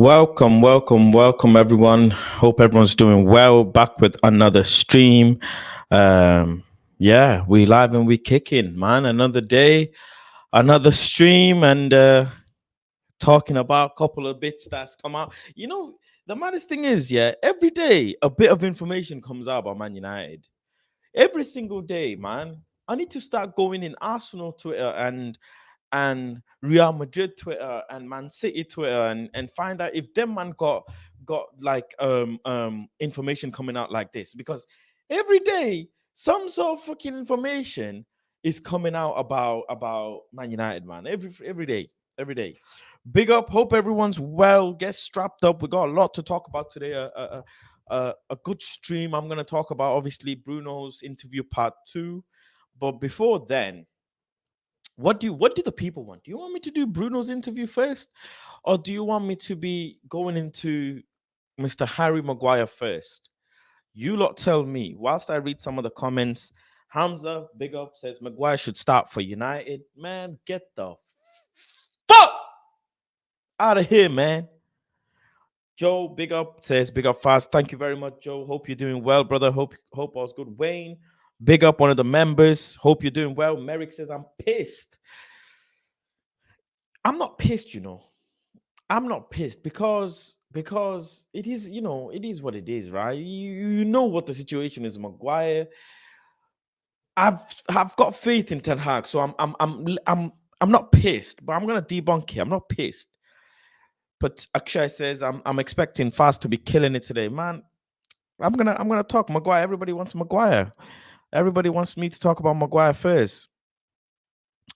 Welcome, everyone. Hope everyone's doing well. Back with another stream. We live and we kicking, man. Another day, another stream, and talking about a couple of bits that's come out. The maddest thing is, every day a bit of information comes out about Man United. Every single day, man. I need to start going in Arsenal Twitter and Real Madrid Twitter and Man City Twitter and find out if them man got like information coming out like this, because every day some sort of fucking information is coming out about Man United, man. Every day, every day. Big up. Hope everyone's well. Get strapped up. We got a lot to talk about today. A good stream. I'm gonna talk about obviously Bruno's interview part 2, but before then, what do the people want? Do you want me to do Bruno's interview first, or do you want me to be going into Mr. Harry Maguire first? You lot tell me. Whilst I read some of the comments, Hamza, big up, says Maguire should start for United. Man, get the fuck out of here, man. Joe, big up, says big up fast. Thank you very much, Joe. Hope you're doing well, brother. Hope all's good. Wayne, big up, one of the members. Hope you're doing well. Merrick says, I'm pissed. I'm not pissed, I'm not pissed because it is, it is what it is, right? You know what the situation is, Maguire. I've got faith in Ten Hag, so I'm not pissed, but I'm gonna debunk here. I'm not pissed. But Akshay says I'm expecting Fast to be killing it today, man. I'm gonna talk Maguire. Everybody wants Maguire. Everybody wants me to talk about Maguire first.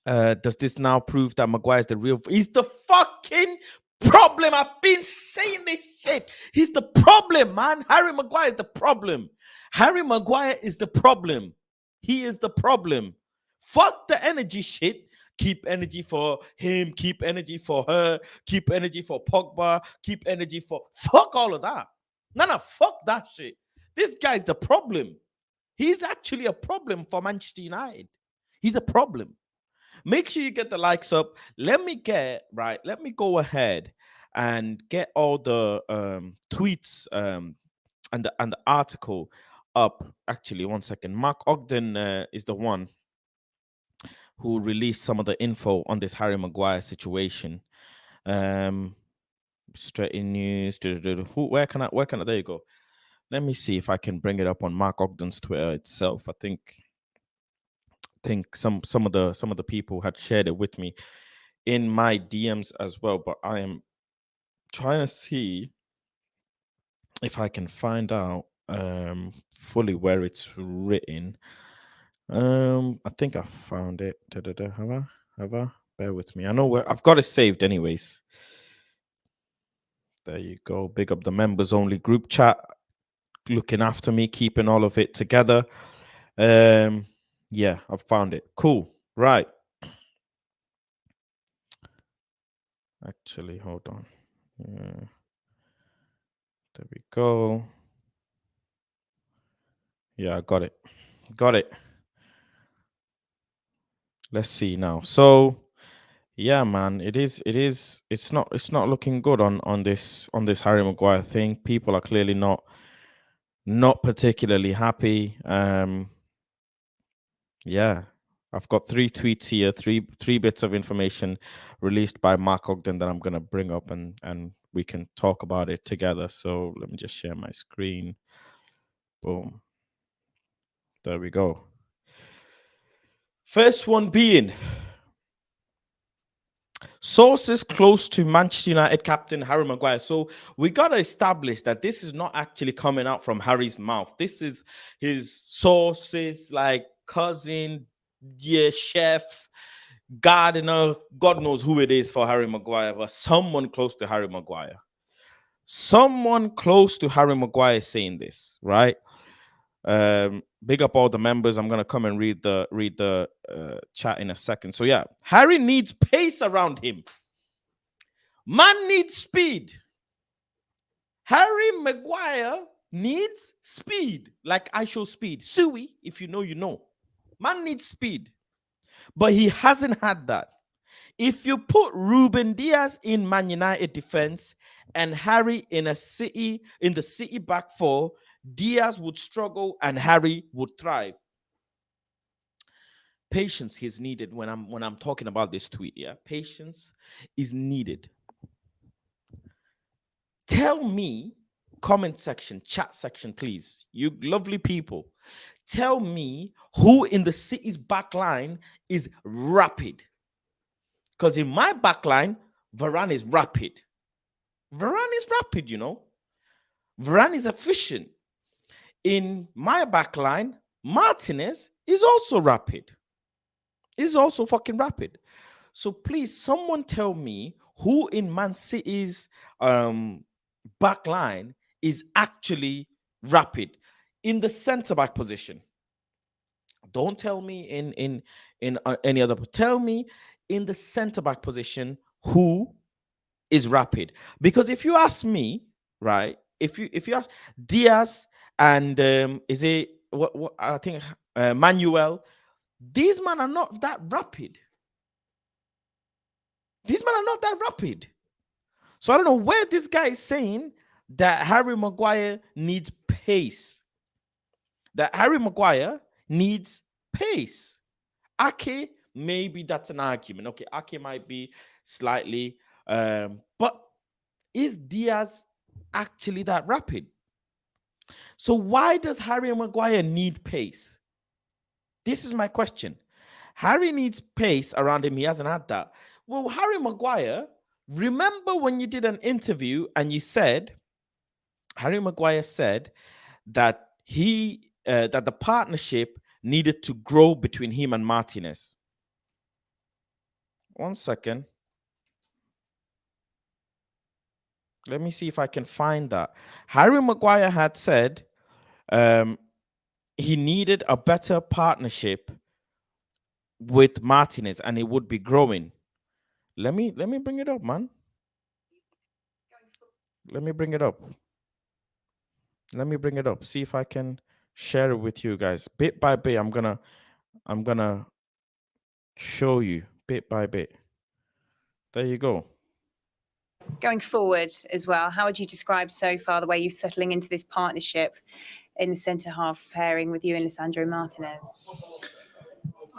Does this now prove that Maguire is the real? He's the fucking problem. I've been saying this shit. He's the problem, man. Harry Maguire is the problem. Harry Maguire is the problem. He is the problem. Fuck the energy shit. Keep energy for him. Keep energy for her. Keep energy for Pogba. Keep energy for... Fuck all of that. No, fuck that shit. This guy's the problem. He's actually a problem for Manchester United. He's a problem. Make sure you get the likes up. Let me go ahead and get all the tweets and the article up. Actually, 1 second. Mark Ogden is the one who released some of the info on this Harry Maguire situation. Straight in news. Where can I? There you go. Let me see if I can bring it up on Mark Ogden's Twitter itself. I think some of the people had shared it with me in my DMs as well, but I am trying to see if I can find out fully where it's written. I think I found it. Have I? Bear with me. I know where I've got it saved anyways. There you go. Big up the members only group chat, looking after me, keeping all of it together. Yeah, I've found it. Cool. Right. Actually, hold on. There we go. Yeah, I got it. Let's see now. So, yeah, man, it's not looking good on this Harry Maguire thing. People are clearly not particularly happy. Yeah, I've got 3 tweets here, three bits of information released by Mark Ogden that I'm gonna bring up and we can talk about it together. So let me just share my screen. Boom. There we go. First one being sources close to Manchester United captain Harry Maguire. So we got to establish that this is not actually coming out from Harry's mouth. This is his sources, like cousin, chef, gardener, God knows who it is for Harry Maguire, but someone close to Harry Maguire. Someone close to Harry Maguire saying this, right? Big up all the members. I'm gonna come and read the chat in a second. So yeah, Harry needs pace around him. Man needs speed. Harry Maguire needs speed. Like I show speed. Suey, if you know, you know. Man needs speed. But he hasn't had that. If you put Ruben Diaz in Man United defense and Harry in the City back four, Diaz would struggle and Harry would thrive. Patience is needed when I'm talking about this tweet. Yeah, patience is needed. Tell me, comment section, chat section, please, you lovely people. Tell me who in the City's back line is rapid. Because in my back line, Varane is rapid. Varane is rapid, you know. Varane is efficient. In my back line, Martinez is also rapid. Is also fucking rapid. So please, someone tell me who in Man City's back line is actually rapid in the center back position. Don't tell me in any other. Tell me in the center back position who is rapid. Because if you ask me, right? If you ask Diaz and is it what I think Manuel, these men are not that rapid. These men are not that rapid. So I don't know where this guy is saying that Harry Maguire needs pace. That Harry Maguire needs pace. Ake, maybe that's an argument. Okay, Ake might be slightly, but is Diaz actually that rapid? So why does Harry Maguire need pace? This is my question. Harry needs pace around him. He hasn't had that. Well, Harry Maguire, remember when you did an interview and you said, Harry Maguire said that that the partnership needed to grow between him and Martinez. 1 second. Let me see if I can find that. Harry Maguire had said he needed a better partnership with Martinez and it would be growing. Let me bring it up, man. Let me bring it up. Let me bring it up. See if I can share it with you guys. Bit by bit, I'm gonna show you bit by bit. There you go. Going forward as well, how would you describe so far the way you're settling into this partnership in the centre half pairing with you and Lisandro Martinez?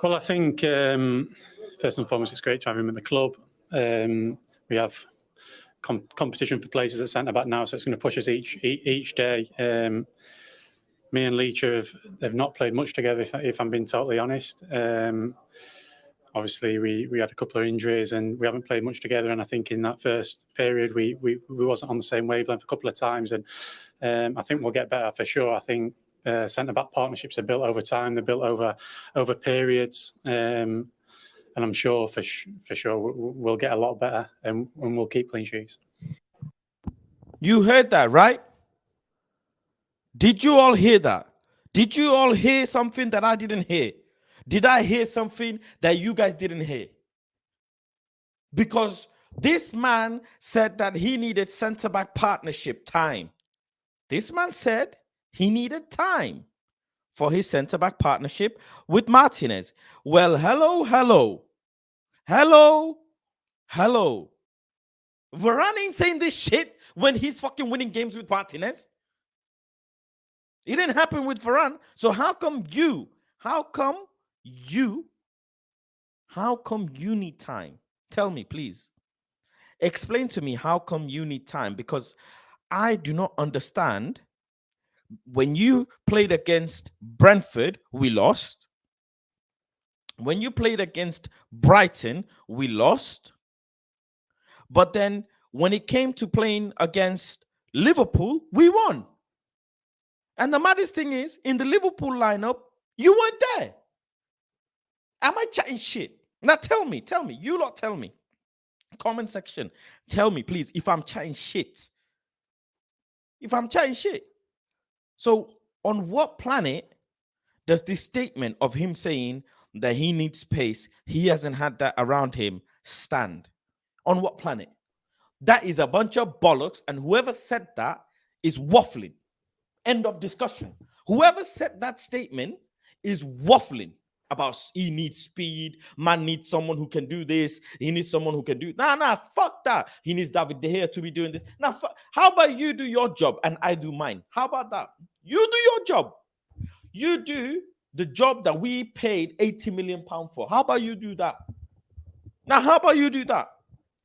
Well, I think first and foremost, it's great to have him at the club. We have competition for places at centre back now, so it's going to push us each day. Me and Leach have not played much together, if I'm being totally honest. Obviously, we had a couple of injuries and we haven't played much together. And I think in that first period, we wasn't on the same wavelength a couple of times. And I think we'll get better for sure. I think centre-back partnerships are built over time. They're built over periods. And I'm sure for sure we'll get a lot better and we'll keep clean sheets. You heard that, right? Did you all hear that? Did you all hear something that I didn't hear? Did I hear something that you guys didn't hear? Because this man said that he needed center-back partnership time. This man said he needed time for his center-back partnership with Martinez. Well, hello. Varane ain't saying this shit when he's fucking winning games with Martinez. It didn't happen with Varane. So how come you need time? Tell me, please. Explain to me how come you need time, because I do not understand. When you played against Brentford, we lost. When you played against Brighton, we lost. But then when it came to playing against Liverpool, we won. And the maddest thing is, in the Liverpool lineup, you weren't there. Am I chatting shit? Now tell me. You lot tell me. Comment section. Tell me, please, if I'm chatting shit. So on what planet does this statement of him saying that he needs space, he hasn't had that around him, stand? On what planet? That is a bunch of bollocks, and whoever said that is waffling. End of discussion. Whoever said that statement is waffling. about he needs speed. Man needs someone who can do this. He needs someone who can do. Nah, fuck that. He needs David De Gea to be doing this. Now, how about you do your job and I do mine? How about that? You do your job. You do the job that we paid 80 million pounds for. How about you do that? Now, how about you do that?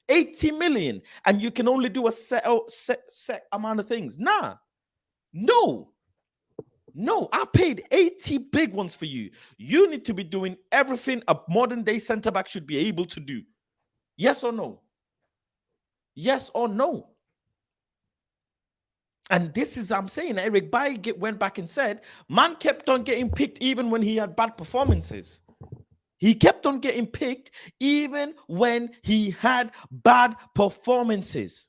80 million, and you can only do a set amount of things. Nah, no, I paid 80 big ones for you. You need to be doing everything a modern day center back should be able to do. Yes or no? Yes or no? And this is, I'm saying, Eric Bailly went back and said, man kept on getting picked even when he had bad performances. He kept on getting picked even when he had bad performances.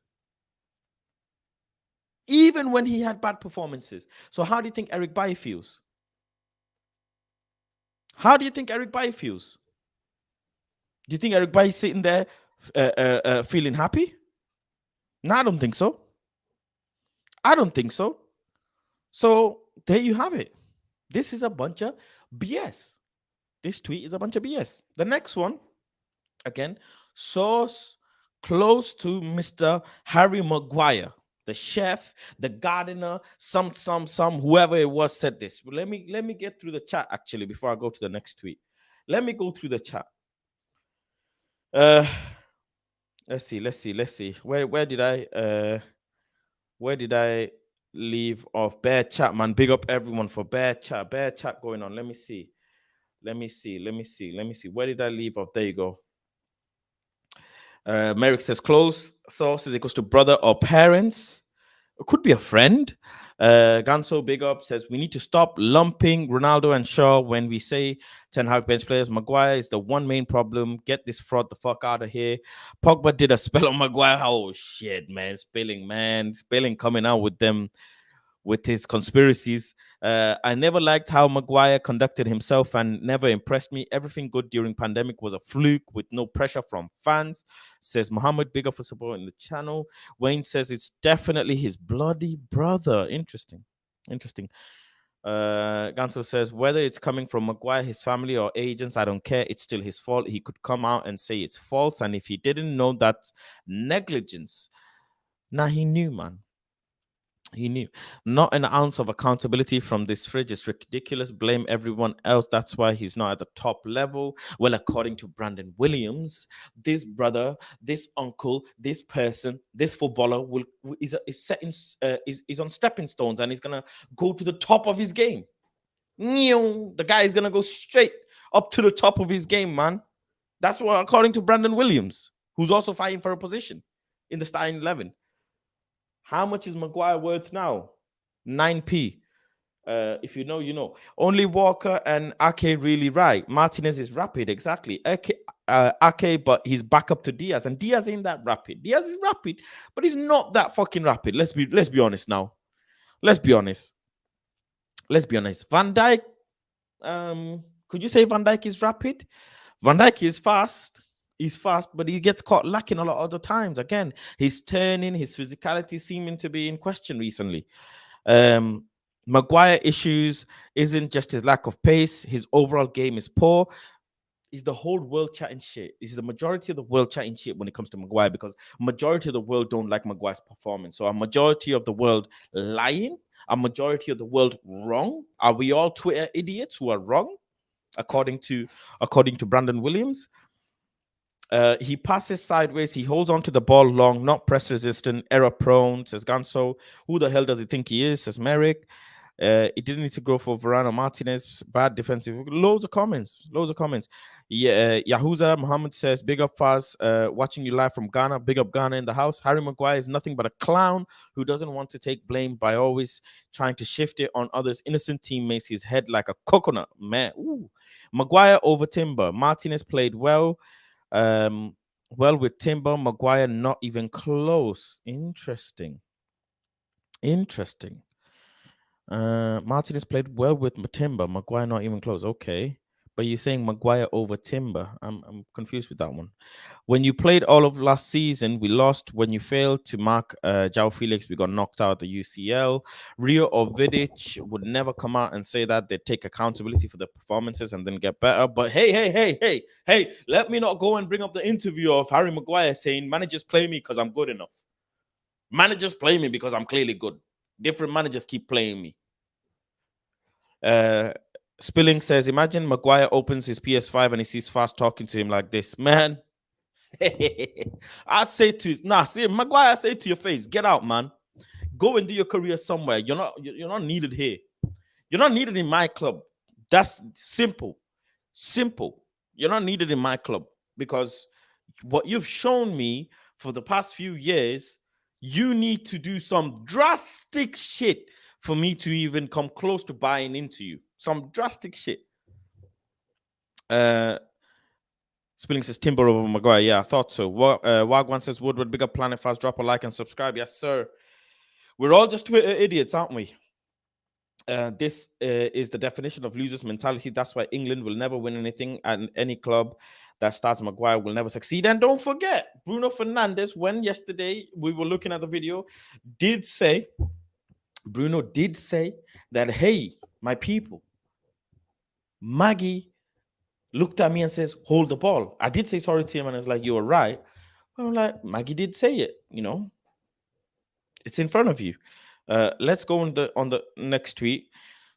Even when he had bad performances. So how do you think Eric Bailly feels? How do you think Eric Bailly feels? Do you think Eric Bailly is sitting there feeling happy? No, I don't think so. I don't think so. So there you have it. This is a bunch of BS. This tweet is a bunch of BS. The next one, again, source close to Mr. Harry Maguire, the chef, the gardener, some, whoever it was said this. Let me get through the chat actually before I go to the next tweet. Let me go through the chat. Let's see. Where did I leave off? Bear chat, man. Big up everyone for bear chat going on. Let me see. Where did I leave off? There you go. Merrick says close sources equals to brother or parents. It could be a friend. Ganso Big Up says we need to stop lumping Ronaldo and Shaw when we say Ten Hag bench players. Maguire is the one main problem. Get this fraud the fuck out of here. Pogba did a spell on Maguire. Oh shit, man. Spelling coming out with them. With his conspiracies. I never liked how Maguire conducted himself and never impressed me. Everything good during pandemic was a fluke with no pressure from fans, says Muhammad. Bigger for supporting the channel. Wayne says it's definitely his bloody brother. Interesting. Ganso says whether it's coming from Maguire, his family, or agents, I don't care. It's still his fault. He could come out and say it's false. And if he didn't know, that's negligence. Nah, he knew, man. He knew. Not an ounce of accountability from this fridge is ridiculous. Blame everyone else. That's why he's not at the top level. Well, according to Brandon Williams, this brother, this uncle, this person, this footballer is on stepping stones and he's gonna go to the top of his game. The guy is gonna go straight up to the top of his game, man. That's what, according to Brandon Williams, who's also fighting for a position in the starting 11. How much is Maguire worth now? 9p. If you know, you know. Only Walker and Ake really right. Martinez is rapid, exactly. Ake, but he's back up to Diaz, and Diaz ain't that rapid. Diaz is rapid, but he's not that fucking rapid. Let's be honest now. Let's be honest. Van Dijk. Could you say Van Dijk is rapid? Van Dijk is fast. He's fast, but he gets caught lacking a lot of other times. Again, his turning, his physicality seeming to be in question recently. Maguire issues isn't just his lack of pace. His overall game is poor. Is the whole world chatting shit? Is the majority of the world chatting shit when it comes to Maguire? Because majority of the world don't like Maguire's performance. So a majority of the world lying? A majority of the world wrong? Are we all Twitter idiots who are wrong? According to Brandon Williams. He passes sideways. He holds on to the ball long, not press resistant, error prone, says Ganso. Who the hell does he think he is, says Merrick. He didn't need to go for Varane or Martinez. Bad defensive. Loads of comments. Yeah, Yahuza Muhammad says, big up Faz, watching you live from Ghana. Big up Ghana in the house. Harry Maguire is nothing but a clown who doesn't want to take blame by always trying to shift it on others' innocent teammates. His head like a coconut, man. Ooh. Maguire over Timber. Martinez played well. Well with Timber. Maguire not even close. Interesting. Martinez played well with Timber. Maguire not even close. Okay. But you're saying Maguire over Timber. I'm confused with that one. When you played all of last season, we lost. When you failed to mark João Felix, we got knocked out the UCL. Rio or Vidic would never come out and say that. They take accountability for the performances and then get better. But hey, let me not go and bring up the interview of Harry Maguire saying managers play me because I'm good enough. Managers play me because I'm clearly good. Different managers keep playing me. Spilling says, imagine Maguire opens his PS5 and he sees Fast talking to him like this. Man, I'd say to Maguire, say to your face, get out, man. Go and do your career somewhere. You're not needed here. You're not needed in my club. That's simple. Simple. You're not needed in my club because what you've shown me for the past few years, you need to do some drastic shit for me to even come close to buying into you. Some drastic shit. Spilling says Timber over Maguire. Yeah, I thought so. Wagwan says Woodward, bigger planet fast. Drop a like and subscribe. Yes, sir. We're all just Twitter idiots, aren't we? This is the definition of losers mentality. That's why England will never win anything, and any club that starts Maguire will never succeed. And don't forget, Bruno Fernandes, when yesterday we were looking at the video, Bruno did say that, hey, my people, Maggie looked at me and says, hold the ball. I did say sorry to him and I was like, you were right. I'm like, Maggie did say it, It's in front of you. Let's go on the next tweet.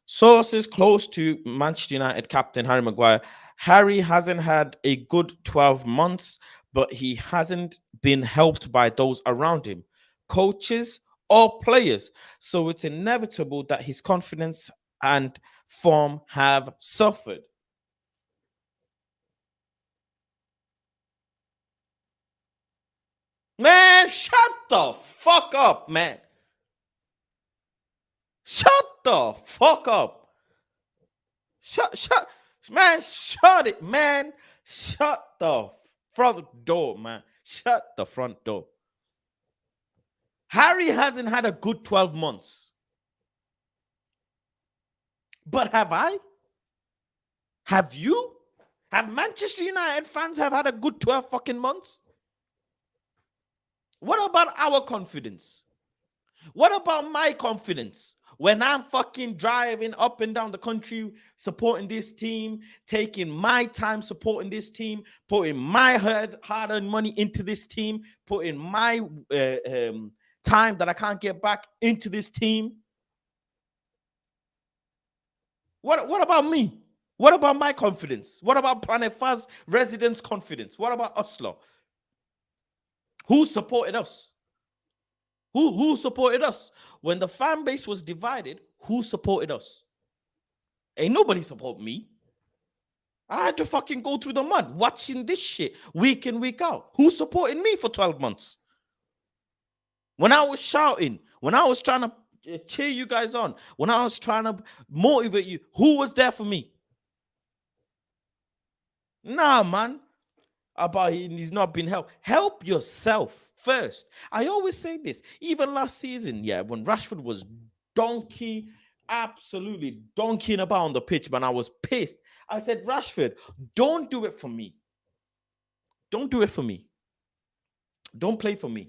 Sources close to Manchester United captain Harry Maguire. Harry hasn't had a good 12 months, but he hasn't been helped by those around him, coaches or players. So it's inevitable that his confidence and form have suffered. Man, shut the fuck up, man. Shut the fuck up. Shut it, man. Shut the front door, man. Shut the front door. Harry hasn't had a good 12 months. But have I? Have you? Have Manchester United fans have had a good 12 fucking months? What about our confidence? What about my confidence? When I'm fucking driving up and down the country, supporting this team, taking my time supporting this team, putting my hard-earned money into this team, putting my time that I can't get back into this team. What about me? What about my confidence? What about Planet Faz residents' confidence? What about Oslo? Who supported us? Who supported us? When the fan base was divided, who supported us? Ain't nobody support me. I had to fucking go through the mud watching this shit week in, week out. Who supported me for 12 months? When I was shouting, when I was trying to cheer you guys on, when I was trying to motivate you, who was there for me? Nah, man. About he's not been helped. Help yourself first. I always say this. Even last season, when Rashford was absolutely donkeying about on the pitch, man, I was pissed. I said, Rashford, don't do it for me. Don't do it for me. Don't play for me.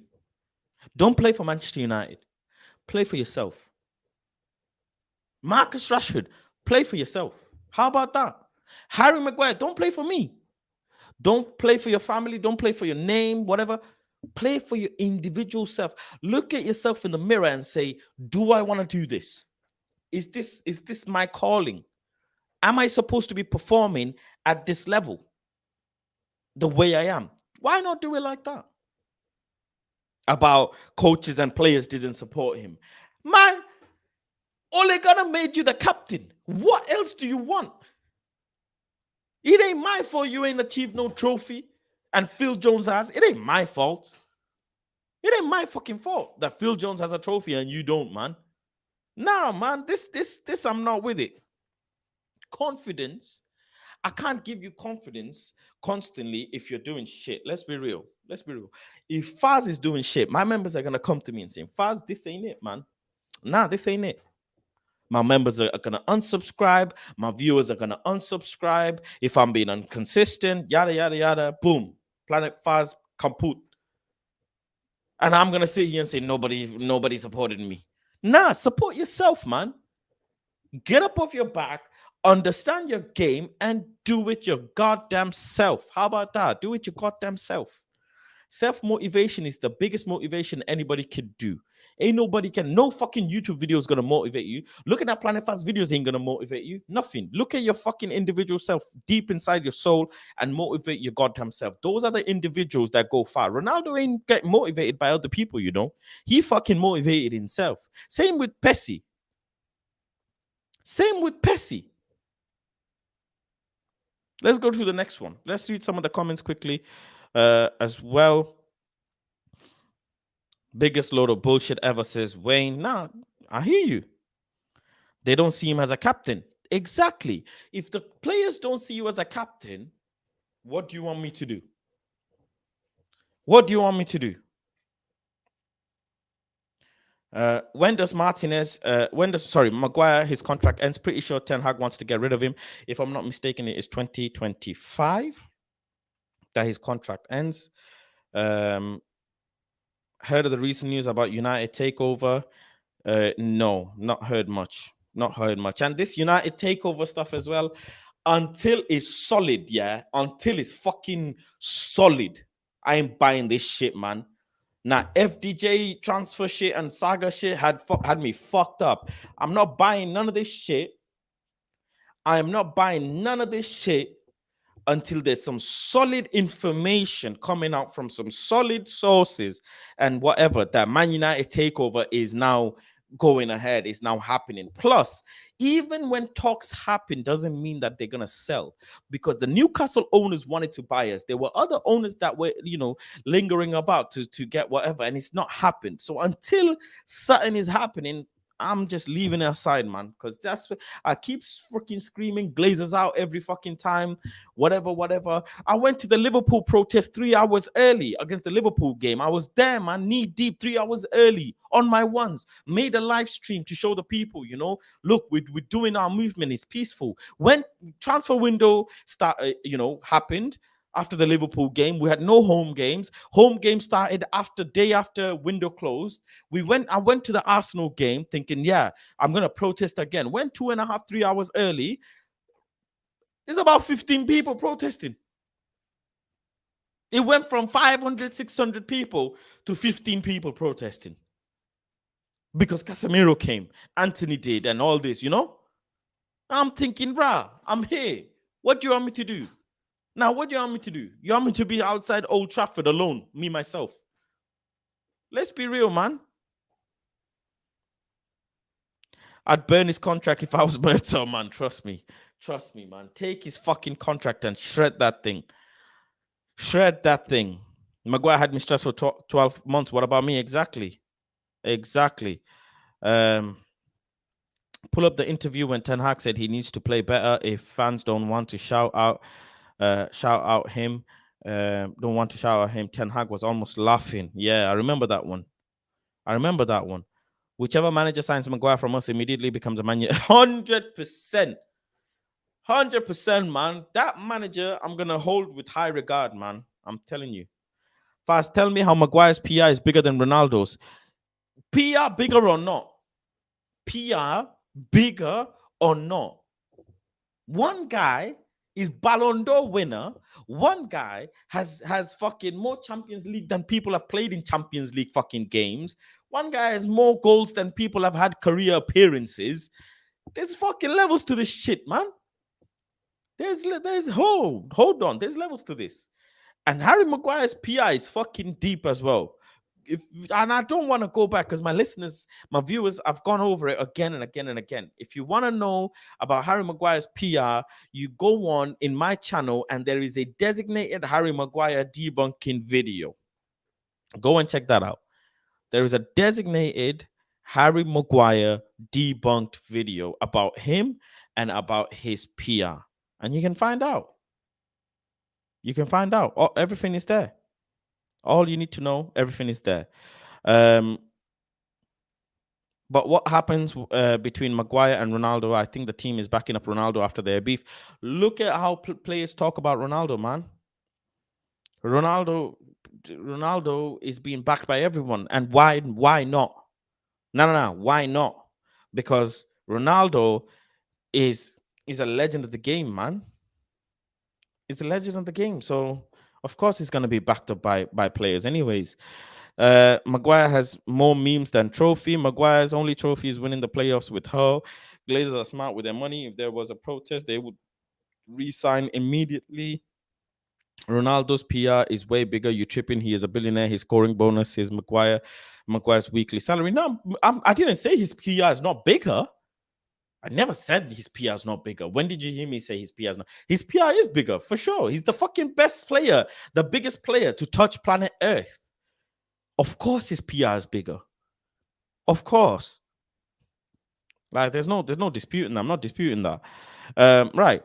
Don't play for Manchester United. Play for yourself. Marcus Rashford, play for yourself. How about that? Harry Maguire, don't play for me. Don't play for your family. Don't play for your name, whatever. Play for your individual self. Look at yourself in the mirror and say, do I want to do this? Is this my calling? Am I supposed to be performing at this level the way I am? Why not do it like that? About coaches and players didn't support him. Man, Ole Gunnar made you the captain. What else do you want? It ain't my fault you ain't achieved no trophy and Phil Jones has. It ain't my fault. It ain't my fucking fault that Phil Jones has a trophy and you don't, man. Nah, man, this I'm not with it. Confidence. I can't give you confidence constantly if you're doing shit. Let's be real. If Faz is doing shit, my members are going to come to me and say, Faz, this ain't it, man. Nah, this ain't it. My members are going to unsubscribe. My viewers are going to unsubscribe. If I'm being inconsistent, yada, yada, yada, boom. Planet Faz kaput. And I'm going to sit here and say, nobody supported me. Nah, support yourself, man. Get up off your back, understand your game, and do it your goddamn self. How about that? Do it your goddamn self. Self-motivation is the biggest motivation anybody can do. Ain't nobody can, no fucking YouTube video is gonna motivate you. Looking at Planet Fast videos ain't gonna motivate you. Nothing. Look at your fucking individual self deep inside your soul and motivate your goddamn self. Those are the individuals that go far. Ronaldo ain't get motivated by other people, you know. He fucking motivated himself. Same with Pessi. Same with Pessi. Let's go to the next one. Let's read some of the comments quickly as well. Biggest load of bullshit ever, says Wayne. Nah, I hear you. They don't see him as a captain. Exactly. If the players don't see you as a captain, what do you want me to do? What do you want me to do? When does Maguire, his contract ends? Pretty sure Ten Hag wants to get rid of him. If I'm not mistaken, it is 2025 that his contract ends. Heard of the recent news about United takeover? No, not heard much. Not heard much. And this United takeover stuff as well, until it's solid, yeah, until it's fucking solid, I ain't buying this shit, man. Now, FDJ transfer shit and saga shit had me fucked up. I'm not buying none of this shit. I am not buying none of this shit until there's some solid information coming out from some solid sources and whatever that Man United takeover is now going ahead, is now happening. Plus, even when talks happen, doesn't mean that they're gonna sell, because the Newcastle owners wanted to buy us. There were other owners that were, lingering about to get whatever, and it's not happened. So until something is happening, I'm just leaving it aside, man, because that's what I keep freaking screaming Glazers out every fucking time, whatever. I went to the Liverpool protest 3 hours early against the Liverpool game. I was there, man, knee deep, 3 hours early on my ones. Made a live stream to show the people, look, we're doing our movement. It's peaceful. When transfer window happened, after the Liverpool game, we had no home games. Home game started day after window closed. I went to the Arsenal game thinking, yeah, I'm going to protest again. Went 2.5, 3 hours early. There's about 15 people protesting. It went from 500, 600 people to 15 people protesting. Because Casemiro came, Anthony did, and all this, I'm thinking, I'm here. What do you want me to do? Now, what do you want me to do? You want me to be outside Old Trafford alone, me, myself? Let's be real, man. I'd burn his contract if I was Murtaugh, man. Trust me. Trust me, man. Take his fucking contract and shred that thing. Shred that thing. Maguire had me stressed for 12 months. What about me? Exactly. Pull up the interview when Ten Hag said he needs to play better if fans don't want to shout out him. Don't want to shout at him. Ten Hag was almost laughing. Yeah, I remember that one. Whichever manager signs Maguire from us immediately becomes a man. 100%. 100%, man. That manager, I'm going to hold with high regard, man. I'm telling you. Fast, tell me how Maguire's PR is bigger than Ronaldo's. PR bigger or not? PR bigger or not? One guy is Ballon d'Or winner. One guy has fucking more Champions League than people have played in Champions League fucking games. One guy has more goals than people have had career appearances. There's fucking levels to this shit, man. Hold on. There's levels to this. And Harry Maguire's PR is fucking deep as well. And I don't want to go back because my listeners, my viewers, I've gone over it again and again and again. If you want to know about Harry Maguire's PR, you go on in my channel and there is a designated Harry Maguire debunking video. Go and check that out. There is a designated Harry Maguire debunked video about him and about his PR. And you can find out. Everything is there. All you need to know, everything is there. But what happens between Maguire and Ronaldo? I think the team is backing up Ronaldo after their beef. Look at how players talk about Ronaldo, man. Ronaldo is being backed by everyone, and why not? No, why not? Because Ronaldo is a legend of the game, man. He's a legend of the game, so of course he's going to be backed up by players anyways. Maguire has more memes than trophy. Maguire's only trophy is winning the playoffs with Hull. Glazers are smart with their money. If there was a protest, they would re-sign immediately. Ronaldo's PR is way bigger. You tripping? He is a billionaire. His scoring bonus is Maguire's weekly salary. No, I didn't say his PR is not bigger. I never said his PR is not bigger. When did you hear me say his PR is not? His PR is bigger for sure. He's the fucking best player, the biggest player to touch planet Earth. Of course, his PR is bigger. Of course. Like there's no disputing that. I'm not disputing that. Right.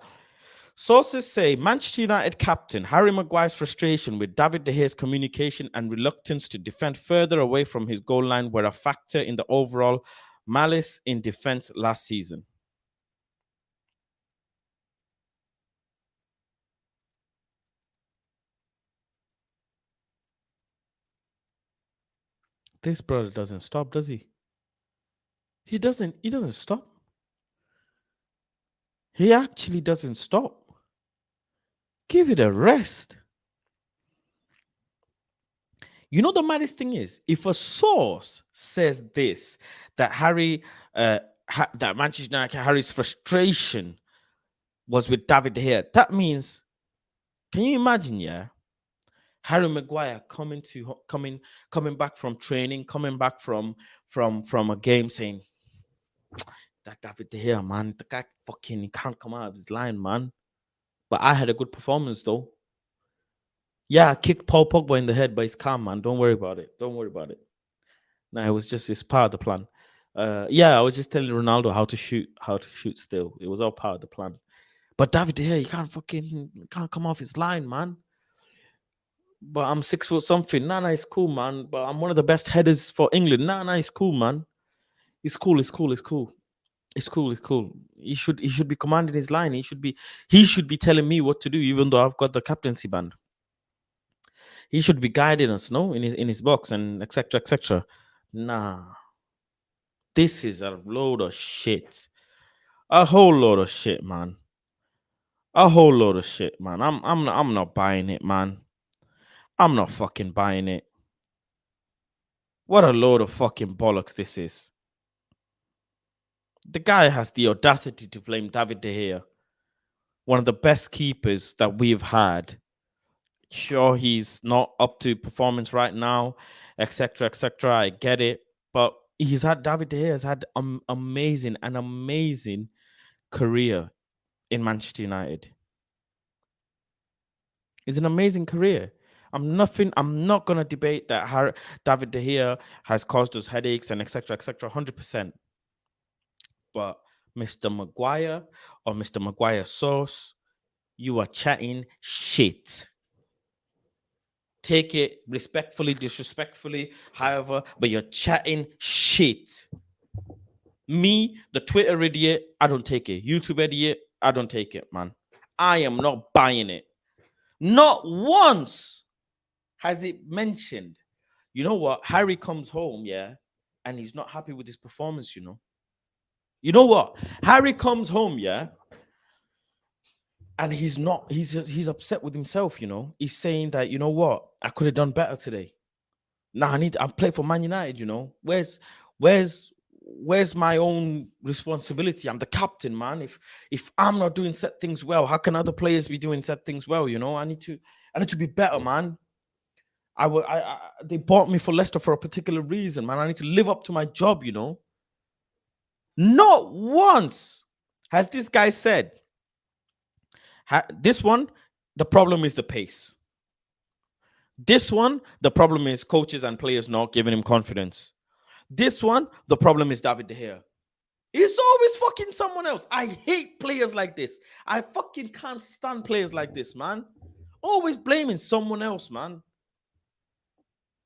Sources say Manchester United captain Harry Maguire's frustration with David De Gea's communication and reluctance to defend further away from his goal line were a factor in the overall malice in defense last season. This brother doesn't stop, does he? He doesn't stop. He actually doesn't stop. Give it a rest. You know the maddest thing is, if a source says this, that that Manchester United, Harry's frustration was with David De Gea, that means, can you imagine, yeah, Harry Maguire coming back from training, coming back from a game, saying that David De Gea, man, the guy he can't come out of his line, man. But I had a good performance though. Yeah, I kicked Paul Pogba in the head, but he's calm, man. Don't worry about it. Don't worry about it. No, it's part of the plan. Yeah, I was just telling Ronaldo how to shoot still. It was all part of the plan. But David De Gea, he can't come off his line, man. But I'm 6 foot something. Nah, it's cool, man. But I'm one of the best headers for England. Nah, it's cool, man. It's cool. He should be commanding his line. He should be telling me what to do, even though I've got the captaincy band. He should be guiding us, no, in his box and etc. Nah, this is a load of shit. A whole load of shit, man. A whole load of shit, man. I'm not buying it, man. I'm not fucking buying it. What a load of fucking bollocks this is. The guy has the audacity to blame David De Gea, one of the best keepers that we've had. Sure, he's not up to performance right now, etc. I get it, but David De Gea has had an amazing career in Manchester United. It's an amazing career. I'm not gonna debate that David De Gea has caused us headaches and etc. 100%. But Mr. Maguire or Mr. Maguire Sauce, you are chatting shit. Take it respectfully, disrespectfully, however, but you're chatting shit. Me, the Twitter idiot, I don't take it. YouTube idiot, I don't take it, man. I am not buying it. Not once has it mentioned, you know what, Harry comes home, yeah, and he's not happy with his performance, you know. You know what? Harry comes home, yeah, and he's upset with himself, you know. He's saying that, you know what, I could have done better today. Nah, I'm playing for Man United, you know. Where's my own responsibility? I'm the captain, man. If I'm not doing set things well, how can other players be doing set things well? You know, I need to be better, man. They bought me for Leicester for a particular reason, man. I need to live up to my job, you know. Not once has this guy said, this one, the problem is the pace. This one, the problem is coaches and players not giving him confidence. This one, the problem is David De Gea. It's always fucking someone else. I hate players like this. I fucking can't stand players like this, man. Always blaming someone else, man.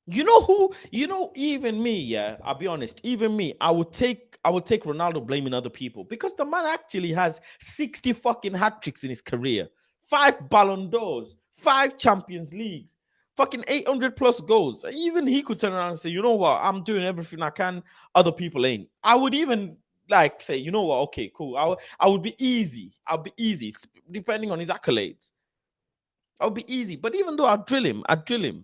You know who? You know, even me, yeah. I'll be honest. Even me, I would take Ronaldo blaming other people because the man actually has 60 fucking hat tricks in his career, 5 Ballon d'Ors, 5 Champions Leagues, fucking 800 plus goals. Even he could turn around and say, you know what, I'm doing everything I can. Other people ain't. I would even like say, you know what, okay, cool. I would be easy. I'll be easy, depending on his accolades. I'll be easy. But even though I drill him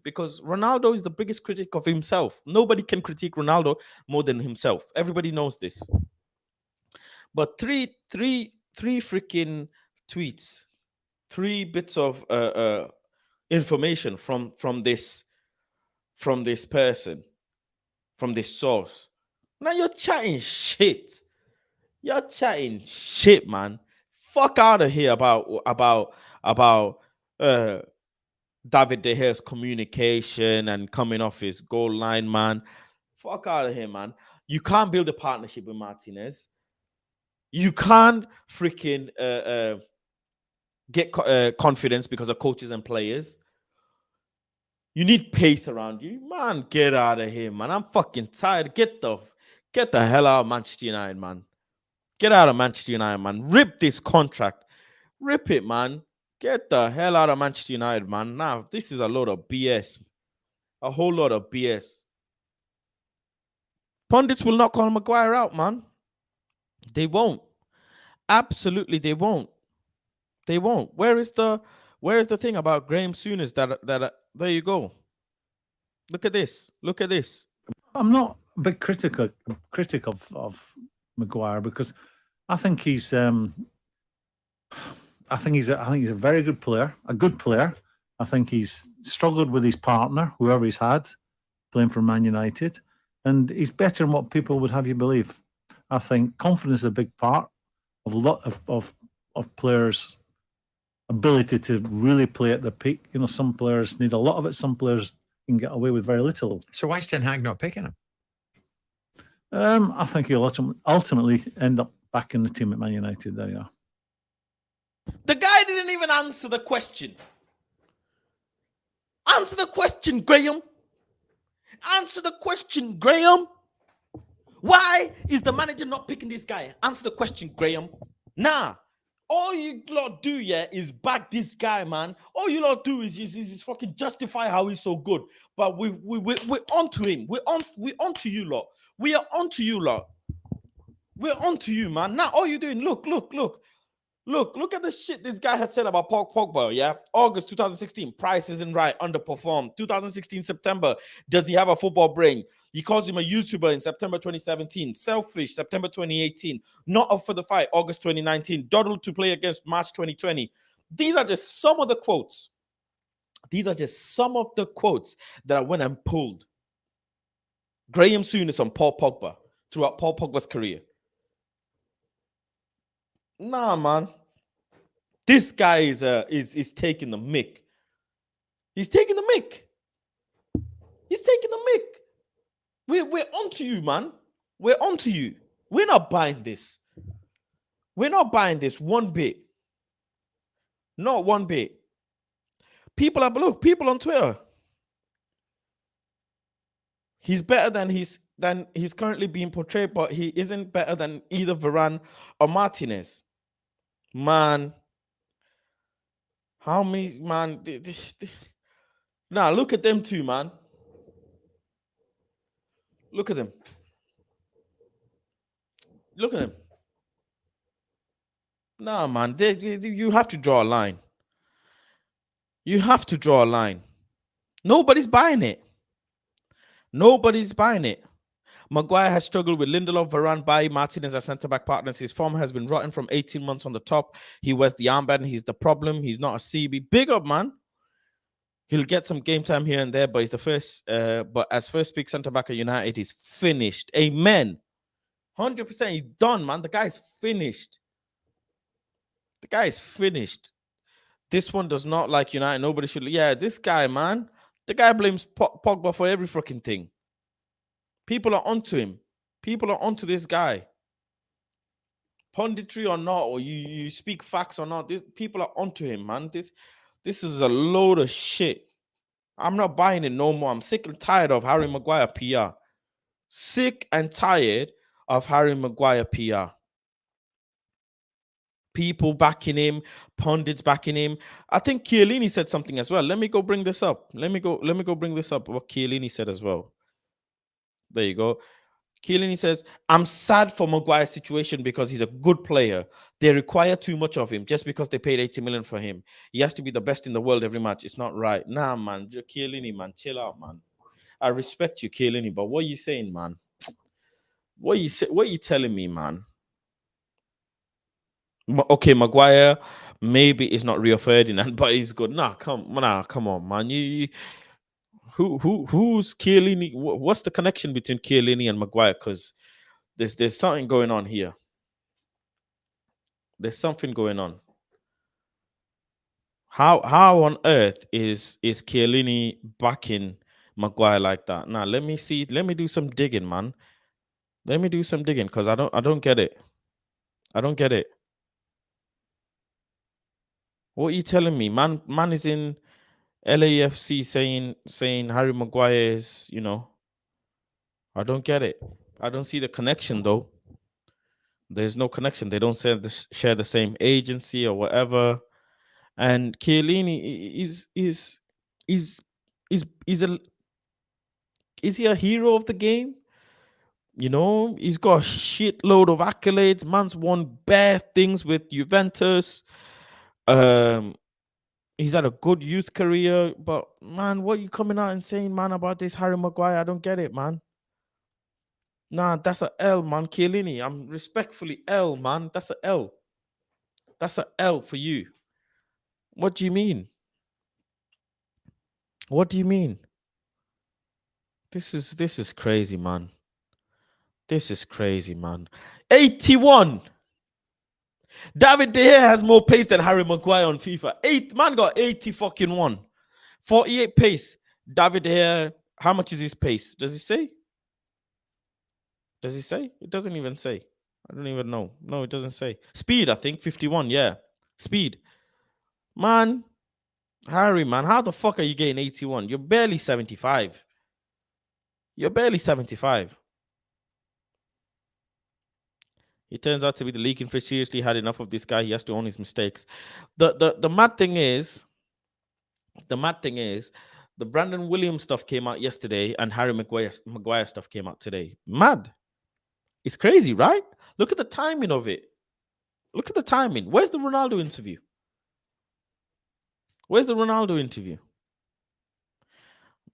because Ronaldo is the biggest critic of himself. Nobody can critique Ronaldo more than himself. Everybody knows this. But three freaking tweets, 3 bits of information from this person, from this source. Now you're chatting shit. You're chatting shit, man. Fuck out of here about David De Gea's communication and coming off his goal line, man. Fuck out of here, man. You can't build a partnership with Martinez. You can't freaking get confidence because of coaches and players. You need pace around you, man. Get out of here, man. I'm fucking tired. Get the hell out of Manchester United, man. Get out of Manchester United, man. Rip this contract. Rip it, man. Get the hell out of Manchester United, man. Now, this is a load of BS. A whole lot of BS. Pundits will not call Maguire out, man. They won't. Absolutely, they won't. They won't. Where is the thing about Graham Souness that there you go. Look at this. Look at this. I'm not a big critic of Maguire because I think he's a very good player, a good player. I think he's struggled with his partner, whoever he's had, playing for Man United, and he's better than what people would have you believe. I think confidence is a big part of a lot of players' ability to really play at their peak. You know, some players need a lot of it. Some players can get away with very little. So why is Ten Hag not picking him? I think he'll ultimately end up back in the team at Man United. There you are. The guy didn't even answer the question. Answer the question, Graham. Answer the question, Graham. Why is the manager not picking this guy? Answer the question, Graham. Nah. All you lot do, yeah, is back this guy, man. All you lot do is fucking justify how he's so good. But we're on to him. We're on to you lot. We are on to you lot. We're on to you, man. Now all you're doing, look at the shit this guy has said about Pogba, yeah? August 2016, price isn't right, underperformed. 2016, September, does he have a football brain? He calls him a YouTuber in September 2017. Selfish, September 2018. Not up for the fight, August 2019. Dawdled to play against March 2020. These are just some of the quotes. These are just some of the quotes that I went and pulled. Graham Souness on Paul Pogba throughout Paul Pogba's career. Nah, man. This guy is taking the mick. He's taking the mick. He's taking the mick. We're on to you, man. We're on to you. We're not buying this. We're not buying this one bit. Not one bit. People on Twitter. He's better than he's currently being portrayed, but he isn't better than either Varane or Martinez. Man. How many, man? Nah, look at them two, man. Look at them. Look at them. Nah, man. You have to draw a line. You have to draw a line. Nobody's buying it. Nobody's buying it. Maguire has struggled with Lindelof, Varane, Bailly, Martinez as centre-back partners. His form has been rotten from 18 months on the top. He wears the armband. He's the problem. He's not a CB. Big up, man. He'll get some game time here and there, but he's the first. But as first big centre-back at United, he's finished. Amen. 100%. He's done, man. The guy's finished. The guy is finished. This one does not like United. Nobody should. Yeah, this guy, man. The guy blames Pogba for every freaking thing. People are onto him. People are onto this guy. Punditry or not, or you speak facts or not, people are onto him, man. This is a load of shit. I'm not buying it no more. I'm sick and tired of Harry Maguire PR. Sick and tired of Harry Maguire PR. People backing him, pundits backing him. I think Chiellini said something as well. Let me go bring this up. Let me go bring this up. What Chiellini said as well. There you go. Chiellini says, I'm sad for Maguire's situation because he's a good player. They require too much of him just because they paid 80 million for him. He has to be the best in the world every match. It's not right. Nah, man. Chiellini, man. Chill out, man. I respect you, Chiellini, but what are you saying, man? What are you telling me, man? Okay, Maguire maybe is not Rio Ferdinand, but he's good. Come on, man. Who's Chiellini? What's the connection between Chiellini and Maguire? Because there's something going on here. There's something going on. How on earth is Chiellini backing Maguire like that? Now let me see. Let me do some digging, man. Let me do some digging because I don't get it. I don't get it. What are you telling me? Man is in LAFC saying Harry Maguire is, I don't get it. I don't see the connection though. There's no connection. They don't share the same agency or whatever. And Chiellini is he a hero of the game? He's got a shitload of accolades. Man's won bare things with Juventus. He's had a good youth career, but man, what are you coming out and saying, man, about this Harry Maguire? I don't get it, man. Nah, that's a L, man. Chiellini, I'm respectfully L, man. That's a L. That's a L for you. What do you mean? What do you mean? This is crazy, man. This is crazy, man. 81. David De Gea has more pace than Harry Maguire on FIFA. Man got 80 fucking 1. 48 pace. David De Gea, how much is his pace? Does he say? Does he say? It doesn't even say. I don't even know. No, it doesn't say. Speed, I think, 51, yeah. Speed. Man, Harry, man, how the fuck are you getting 81? You're barely 75. You're barely 75. He turns out to be the league in fish. Seriously had enough of this guy. He has to own his mistakes. The mad thing is, the Brandon Williams stuff came out yesterday and Harry Maguire stuff came out today. Mad. It's crazy, right? Look at the timing of it. Look at the timing. Where's the Ronaldo interview? Where's the Ronaldo interview?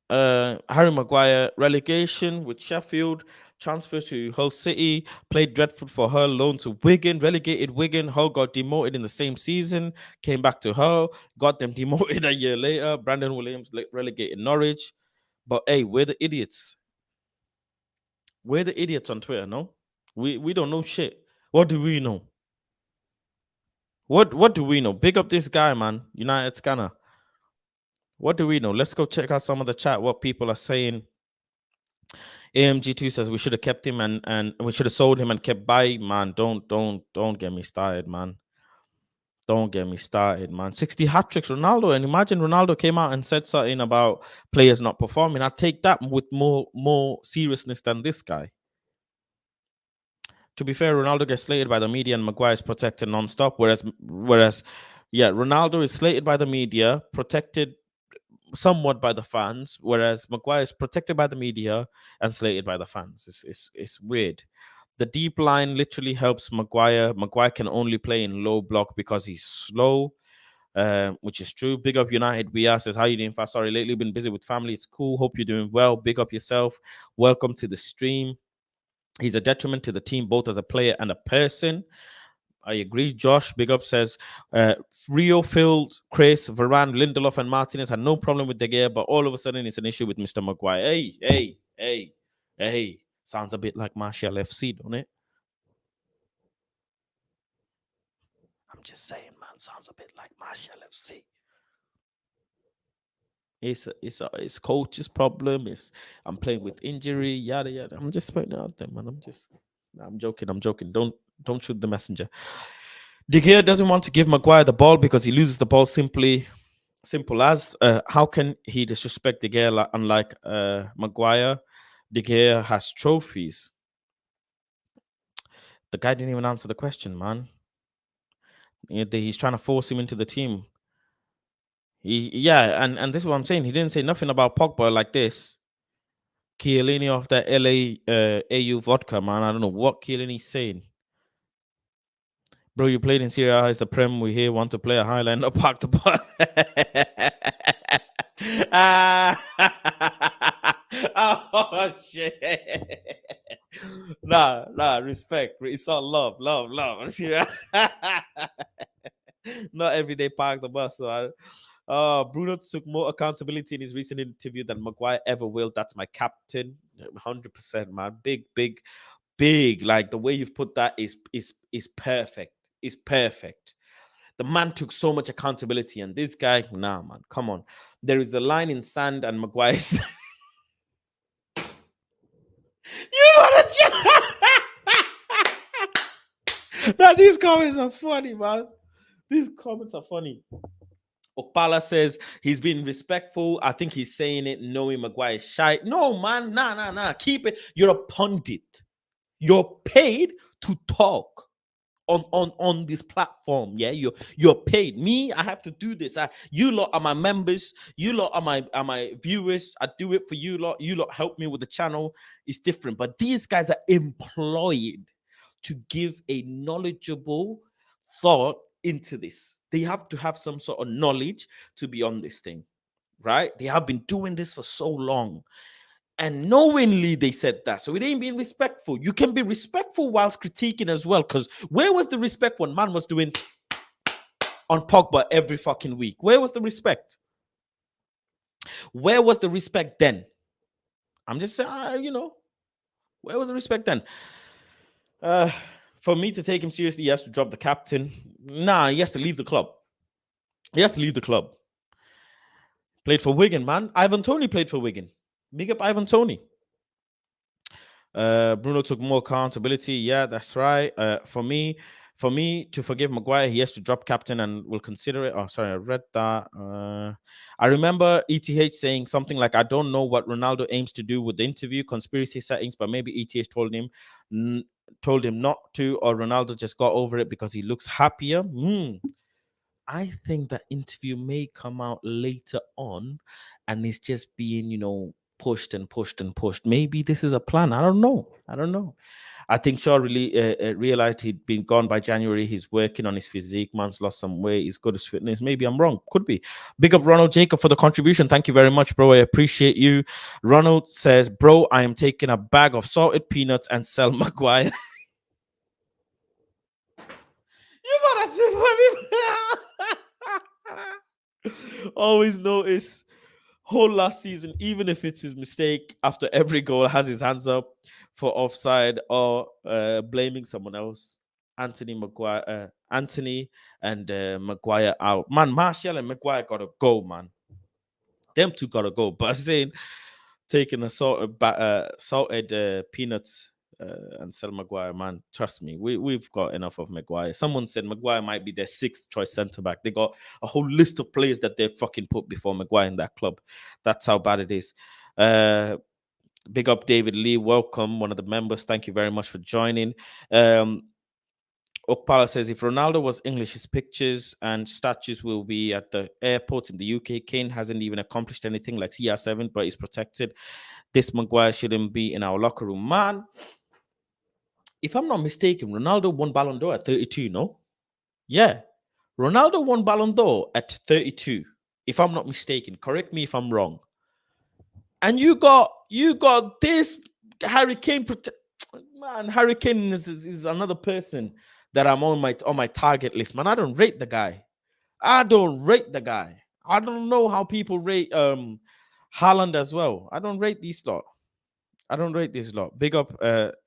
Harry Maguire, relegation with Sheffield, transfer to Hull City, played dreadful for Hull, loan to Wigan, relegated Wigan. Hull got demoted in the same season, came back to Hull, got them demoted a year later. Brandon Williams relegated Norwich. But hey, we're the idiots. We're the idiots on Twitter, no? We don't know shit. What do we know? What do we know? Big up this guy, man. United Scanner. What do we know? Let's go check out some of the chat, what people are saying. AMG2 says we should have kept him and we should have sold him and kept buying. Man, don't get me started, man. Don't get me started, man. 60 hat tricks, Ronaldo. And imagine Ronaldo came out and said something about players not performing. I take that with more seriousness than this guy. To be fair, Ronaldo gets slated by the media and Maguire is protected non-stop. Whereas, yeah, Ronaldo is slated by the media, protected somewhat by the fans, whereas Maguire is protected by the media and slated by the fans. It's weird. The deep line literally helps Maguire. Maguire can only play in low block because he's slow, which is true. Big up United. BR says, how you doing, fast? Sorry, lately been busy with family. It's cool. Hope you're doing well. Big up yourself. Welcome to the stream. He's a detriment to the team, both as a player and a person. I agree. Josh, big up, says Rio, Phil, Chris, Varane, Lindelof, and Martinez had no problem with De Gea, but all of a sudden it's an issue with Mr. Maguire. Hey. Sounds a bit like Martial FC, don't it? I'm just saying, man. Sounds a bit like Martial FC. It's coach's problem. I'm playing with injury, yada yada. I'm just putting it out there, man. I'm joking. Don't shoot the messenger. De Gea doesn't want to give Maguire the ball because he loses the ball simply. Simple as how can he disrespect De Gea unlike Maguire? De Gea has trophies. The guy didn't even answer the question, man. He's trying to force him into the team. And this is what I'm saying. He didn't say nothing about Pogba like this. Chiellini off that LA AU vodka, man. I don't know what Chiellini's saying. Bro, you played in Serie A. Is the Prem we here want to play a Highlander park the ball? Oh shit. Nah, respect. It's all love. Not every day park the bus. So Bruno took more accountability in his recent interview than Maguire ever will. That's my captain. 100%, man. Big. Like the way you've put that is perfect. Is perfect. The man took so much accountability, and this guy, nah, man, come on. There is a line in sand, and Maguire. You wanna Now these comments are funny, man. These comments are funny. Okpala says he's been respectful. I think he's saying it knowing Maguire is shy. No, man, nah. Keep it. You're a pundit. You're paid to talk on this platform. Yeah, you're paid. Me, I have to do this. You lot are my members. You lot are my viewers. I do it for you lot. You lot help me with the channel. It's different. But these guys are employed to give a knowledgeable thought into this. They have to have some sort of knowledge to be on this thing, right? They have been doing this for so long. And knowingly they said that. So it ain't being respectful. You can be respectful whilst critiquing as well. Because where was the respect when man was doing on Pogba every fucking week? Where was the respect? Where was the respect then? I'm just saying, where was the respect then? For me to take him seriously, he has to drop the captain. Nah, he has to leave the club. Played for Wigan, man. Ivan Toney played for Wigan. Big up Ivan Toney. Bruno took more accountability. Yeah, that's right. For me to forgive Maguire, he has to drop captain and will consider it. Oh, sorry, I read that. I remember ETH saying something like, I don't know what Ronaldo aims to do with the interview, conspiracy settings, but maybe ETH told him not to, or Ronaldo just got over it because he looks happier. I think that interview may come out later on and it's just being, pushed. Maybe this is a plan. I don't know. I think Shaw really realized he'd been gone by January. He's working on his physique. Man's lost some weight. He's good at fitness. Maybe I'm wrong. Could be. Big up Ronald Jacob for the contribution. Thank you very much, bro. I appreciate you. Ronald says, bro, I am taking a bag of salted peanuts and sell Maguire. You better always notice whole last season, even if it's his mistake, after every goal has his hands up for offside or blaming someone else. Anthony and Maguire out. Man, Martial and Maguire gotta go, man. Them two gotta go. But I'm saying taking a salted peanuts and sell Maguire, man. Trust me, we've got enough of Maguire. Someone said Maguire might be their 6th choice centre back. They got a whole list of players that they fucking put before Maguire in that club. That's how bad it is. Big up David Lee, welcome, one of the members. Thank you very much for joining. Okpala says, if Ronaldo was English, his pictures and statues will be at the airport in the UK. Kane hasn't even accomplished anything like CR7, but he's protected. This Maguire shouldn't be in our locker room. Man, if I'm not mistaken, Ronaldo won Ballon d'Or at 32, no? Yeah. Ronaldo won Ballon d'Or at 32, if I'm not mistaken. Correct me if I'm wrong. And you got this Harry Kane. Man, Harry Kane is another person that I'm on my target list, man. I don't rate the guy. I don't know how people rate Haaland as well. I don't rate this lot. Big up,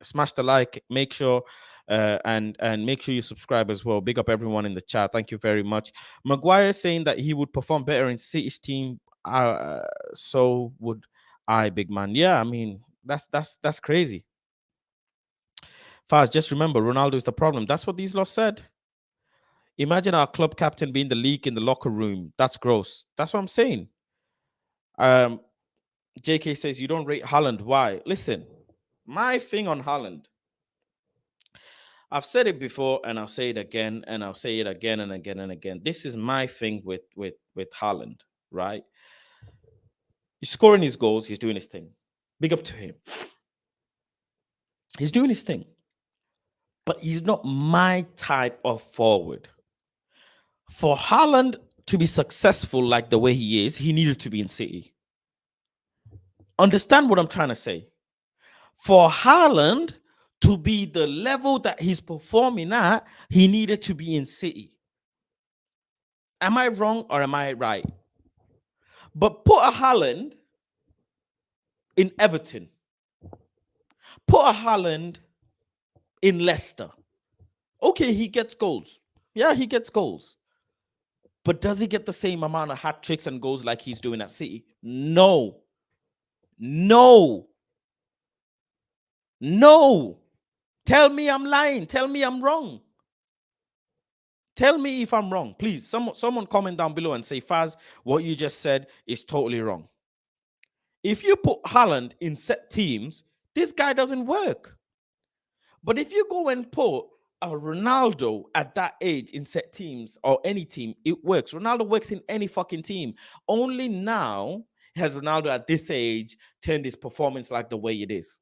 smash the like, make sure and make sure you subscribe as well. Big up everyone in the chat. Thank you very much. Maguire saying that he would perform better in City's team. So would I, big man. Yeah, I mean, that's crazy. Faz, just remember, Ronaldo is the problem. That's what these lot said. Imagine our club captain being the leak in the locker room. That's gross. That's what I'm saying. JK says you don't rate Haaland. Why? Listen, my thing on Haaland. I've said it before, and I'll say it again, and I'll say it again and again and again. This is my thing with Haaland, right? He's scoring his goals. He's doing his thing. Big up to him. He's doing his thing. But he's not my type of forward. For Haaland to be successful like the way he is, he needed to be in City. Understand what I'm trying to say? For Haaland to be the level that he's performing at, he needed to be in City. Am I wrong or am I right? But put a Haaland in Everton. Put a Haaland in Leicester. Okay, he gets goals. Yeah, he gets goals. But does he get the same amount of hat tricks and goals like he's doing at City? No. No. No. Tell me I'm lying. Tell me I'm wrong. Tell me if I'm wrong. Please, someone comment down below and say, Faz, what you just said is totally wrong. If you put Haaland in set teams, this guy doesn't work. But if you go and put a Ronaldo at that age in set teams or any team, it works. Ronaldo works in any fucking team. Only now has Ronaldo at this age turned his performance like the way it is.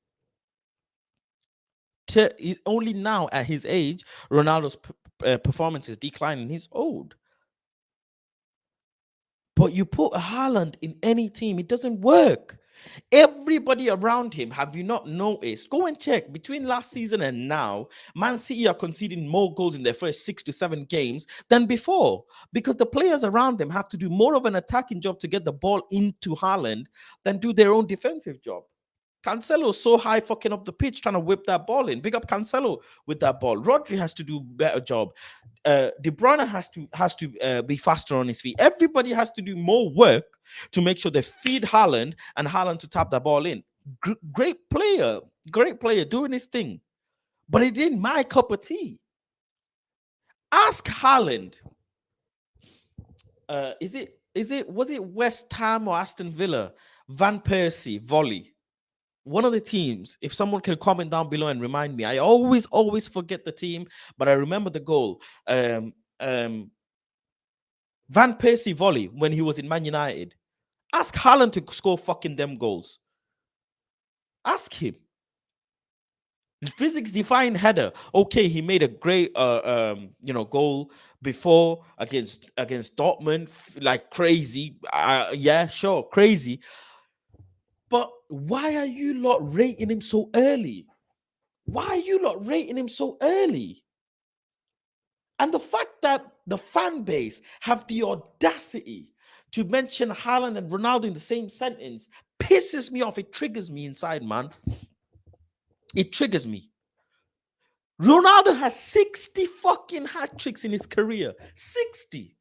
Only now at his age, Ronaldo's performance is declining. He's old. But you put a Haaland in any team, it doesn't work. Everybody around him, have you not noticed? Go and check. Between last season and now, Man City are conceding more goals in their first 6 to 7 games than before, because the players around them have to do more of an attacking job to get the ball into Haaland than do their own defensive job. Cancelo's so high fucking up the pitch trying to whip that ball in. Big up Cancelo with that ball. Rodri has to do better job. De Bruyne has to be faster on his feet. Everybody has to do more work to make sure they feed Haaland and Haaland to tap the ball in. Great player doing his thing. But it ain't my cup of tea. Ask Haaland. Was it West Ham or Aston Villa? Van Persie, volley. One of the teams, if someone can comment down below and remind me, I always forget the team, but I remember the goal. Van Persie volley when he was in Man United. Ask Haaland to score fucking them goals. Ask him. Physics defying header. Okay, he made a great goal before against Dortmund, like crazy. Yeah, sure, crazy. But why are you lot rating him so early? Why are you lot rating him so early? And the fact that the fan base have the audacity to mention Haaland and Ronaldo in the same sentence pisses me off. It triggers me inside, man. It triggers me. Ronaldo has 60 fucking hat tricks in his career. 60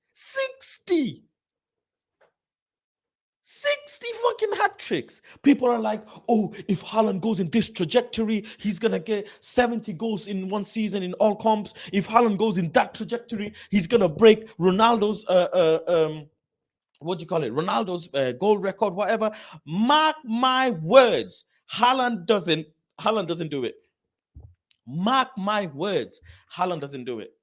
fucking hat tricks. People are like, oh, if Haaland goes in this trajectory, he's going to get 70 goals in one season in all comps. If Haaland goes in that trajectory, he's going to break Ronaldo's, Ronaldo's goal record, whatever. Mark my words. Haaland doesn't do it. Mark my words. Haaland doesn't do it.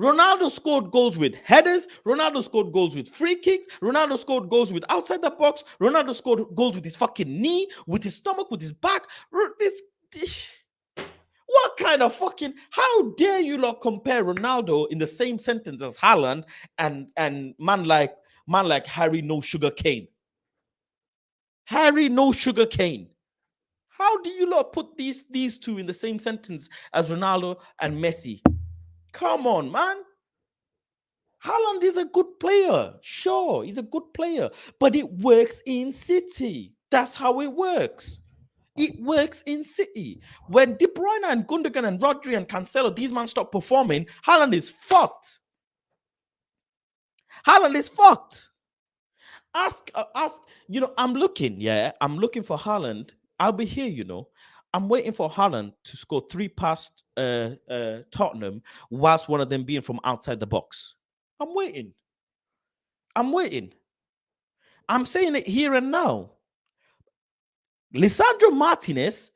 Ronaldo scored goals with headers. Ronaldo scored goals with free kicks. Ronaldo scored goals with outside the box. Ronaldo scored goals with his fucking knee, with his stomach, with his back. What kind of fucking... How dare you lot compare Ronaldo in the same sentence as Haaland and man like Harry No Sugar Cane? Harry No Sugar Cane. How do you lot put these two in the same sentence as Ronaldo and Messi? Come on, man. Haaland is a good player. Sure, he's a good player. But it works in City. That's how it works. It works in City. When De Bruyne and Gundogan and Rodri and Cancelo, these men stop performing, Haaland is fucked. Haaland is fucked. Ask, I'm looking for Haaland. I'll be here, I'm waiting for Haaland to score 3 past Tottenham whilst one of them being from outside the box. I'm waiting. I'm waiting. I'm saying it here and now. Lisandro Martinez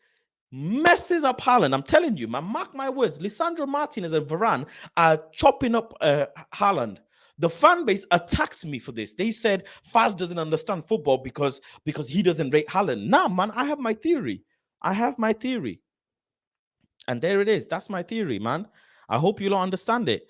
messes up Haaland. I'm telling you, man, mark my words. Lisandro Martinez and Varane are chopping up Haaland. The fan base attacked me for this. They said Faz doesn't understand football because he doesn't rate Haaland. Nah, man, I have my theory. And there it is. That's my theory, man. I hope you'll understand it.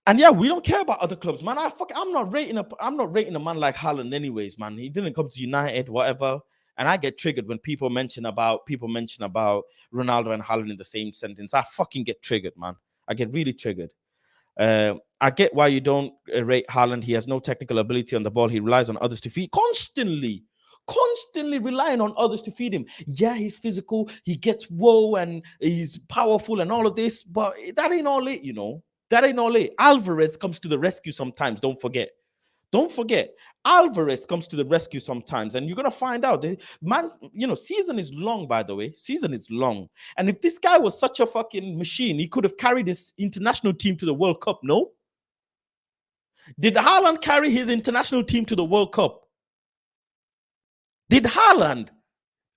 And yeah, we don't care about other clubs, man. I'm not rating a man like Haaland anyways, man. He didn't come to United, whatever. And I get triggered when people mention about Ronaldo and Haaland in the same sentence. I fucking get triggered, man. I get really triggered. I get why you don't rate Haaland. He has no technical ability on the ball. He relies on others to feed constantly relying on others to feed him. Yeah, he's physical. He gets and he's powerful and all of this, but that ain't all it, you know. That ain't all it. Alvarez comes to the rescue sometimes. Don't forget. Alvarez comes to the rescue sometimes, and you're gonna find out. Man, you know, season is long, by the way. Season is long. And if this guy was such a fucking machine, he could have carried his international team to the World Cup, no? Did Haaland carry his international team to the World Cup? Did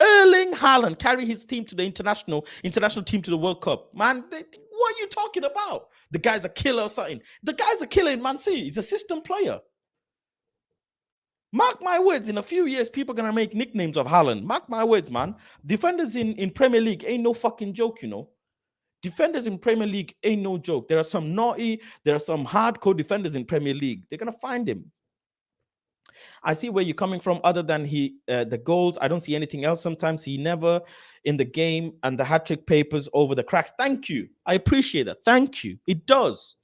Erling Haaland carry his team to the international team to the World Cup? Man, what are you talking about? The guy's a killer or something. The guy's a killer in Man City. He's a system player. Mark my words, in a few years, people are going to make nicknames of Haaland. Mark my words, man. Defenders in Premier League ain't no fucking joke, you know. Defenders in Premier League ain't no joke. There are some naughty, there are some hardcore defenders in Premier League. They're going to find him. I see where you're coming from. Other than the goals, I don't see anything else. Sometimes he never in the game, and the hat-trick papers over the cracks. Thank you. I appreciate that. Thank you. It does.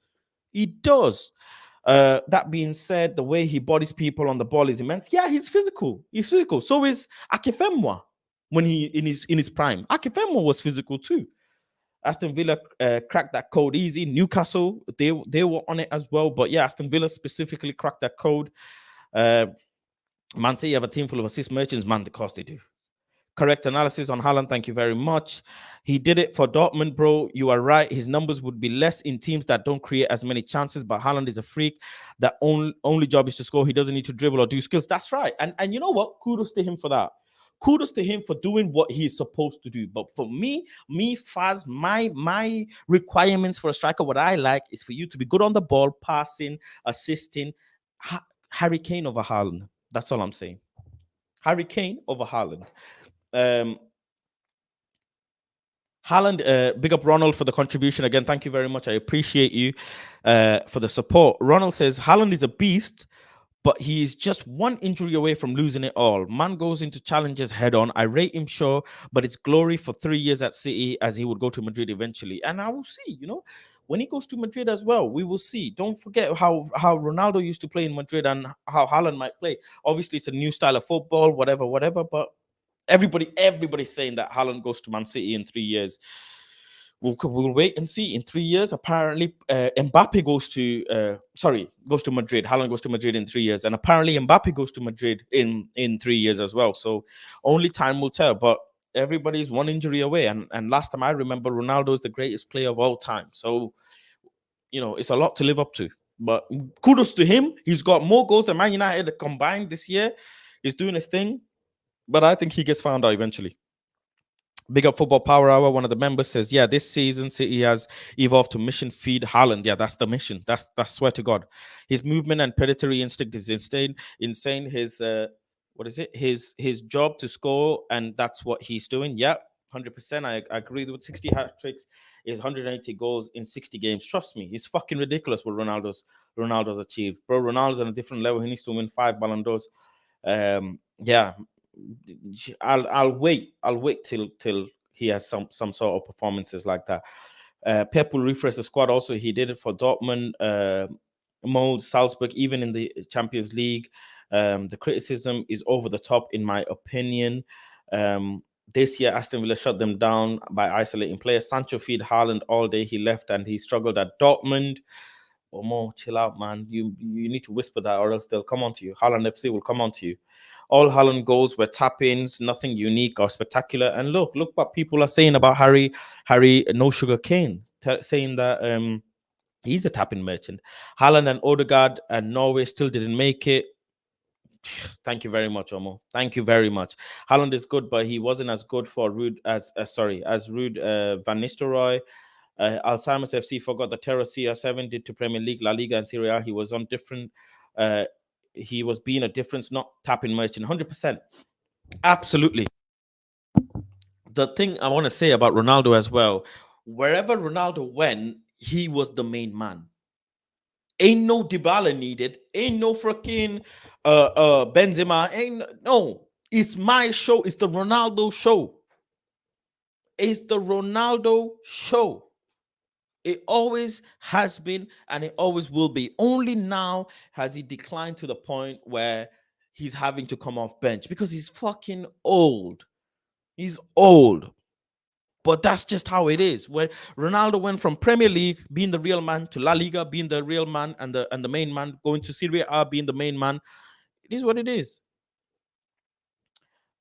That being said, the way he bodies people on the ball is immense. Yeah, he's physical. So is Akifemwa when he in his prime. Akifemwa was physical too. Aston Villa cracked that code easy. Newcastle, they were on it as well. But yeah, Aston Villa specifically cracked that code. Man City have a team full of assist merchants. Man, the cost they do. Correct analysis on Haaland. Thank you very much. He did it for Dortmund, bro. You are right. His numbers would be less in teams that don't create as many chances, but Haaland is a freak. That only job is to score. He doesn't need to dribble or do skills. That's right. And you know what? Kudos to him for that. Kudos to him for doing what he's supposed to do. But for me, Faz, my requirements for a striker, what I like is for you to be good on the ball, passing, assisting. Harry Kane over Haaland. That's all I'm saying. Harry Kane over Haaland. Haaland, big up Ronald for the contribution again. Thank you very much. I appreciate you for the support. Ronald says Haaland is a beast, but he is just one injury away from losing it all. Man goes into challenges head on. I rate him, sure, but it's glory for 3 years at City, as he would go to Madrid eventually. And I will see, you know, when he goes to Madrid as well, we will see. Don't forget how Ronaldo used to play in Madrid and how Haaland might play. Obviously, it's a new style of football, whatever, but everybody's saying that Haaland goes to Man City in 3 years. We'll wait and see. In 3 years, apparently, Mbappe goes to Madrid. Haaland goes to Madrid in 3 years, and apparently Mbappe goes to Madrid in 3 years as well. So only time will tell. But everybody's one injury away, and last time I remember, Ronaldo is the greatest player of all time. So you know, it's a lot to live up to. But kudos to him. He's got more goals than Man United combined this year. He's doing his thing. But I think he gets found out eventually. Big up Football Power Hour. One of the members says, yeah, this season City has evolved to mission feed Haaland. Yeah, that's the mission. That's swear to God. His movement and predatory instinct is insane. His his job to score, and that's what he's doing. Yeah, 100%. I agree with 60 hat tricks is 180 goals in 60 games. Trust me, it's fucking ridiculous what Ronaldo's achieved. Bro, Ronaldo's on a different level. He needs to win 5 Ballon d'Ors. Yeah. I'll wait till he has some sort of performances like that. Pep will refresh the squad. Also, he did it for Dortmund, Molde, Salzburg, even in the Champions League. The criticism is over the top, in my opinion. This year, Aston Villa shut them down by isolating players. Sancho feed Haaland all day. He left and he struggled at Dortmund. Or more, chill out, man. You need to whisper that, or else they'll come on to you. Haaland FC will come on to you. All Haaland goals were tap-ins, nothing unique or spectacular. And look what people are saying about Harry No Sugar Kane, saying that he's a tap-in merchant. Haaland and Odegaard and Norway still didn't make it. Thank you very much, Omo. Thank you very much. Haaland is good, but he wasn't as good for Ruud as Ruud Van Nistelrooy. Alzheimer's FC forgot the terror CR7 did to Premier League, La Liga, and Serie A. He was on different. He was being a difference, not tapping merchant. 100%, absolutely. The thing I want to say about Ronaldo as well, wherever Ronaldo went, he was the main man. Ain't no Dybala needed. Ain't no freaking Benzema. No. It's my show. It's the Ronaldo show. It's the Ronaldo show. It always has been and it always will be. Only now has he declined to the point where he's having to come off bench because he's fucking old. He's old. But that's just how it is. When Ronaldo went from Premier League being the real man to La Liga being the real man and the main man, going to Serie A being the main man, it is what it is.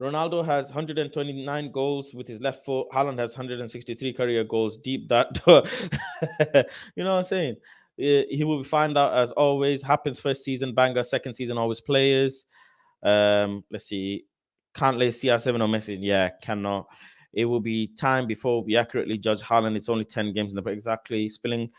Ronaldo has 129 goals with his left foot. Haaland has 163 career goals. Deep that. You know what I'm saying? He will find out as always. Happens first season, banger. Second season, always players. Let's see. Can't lay CR7 on Messi. Yeah, cannot. It will be time before we accurately judge Haaland. It's only 10 games in the exactly. Spilling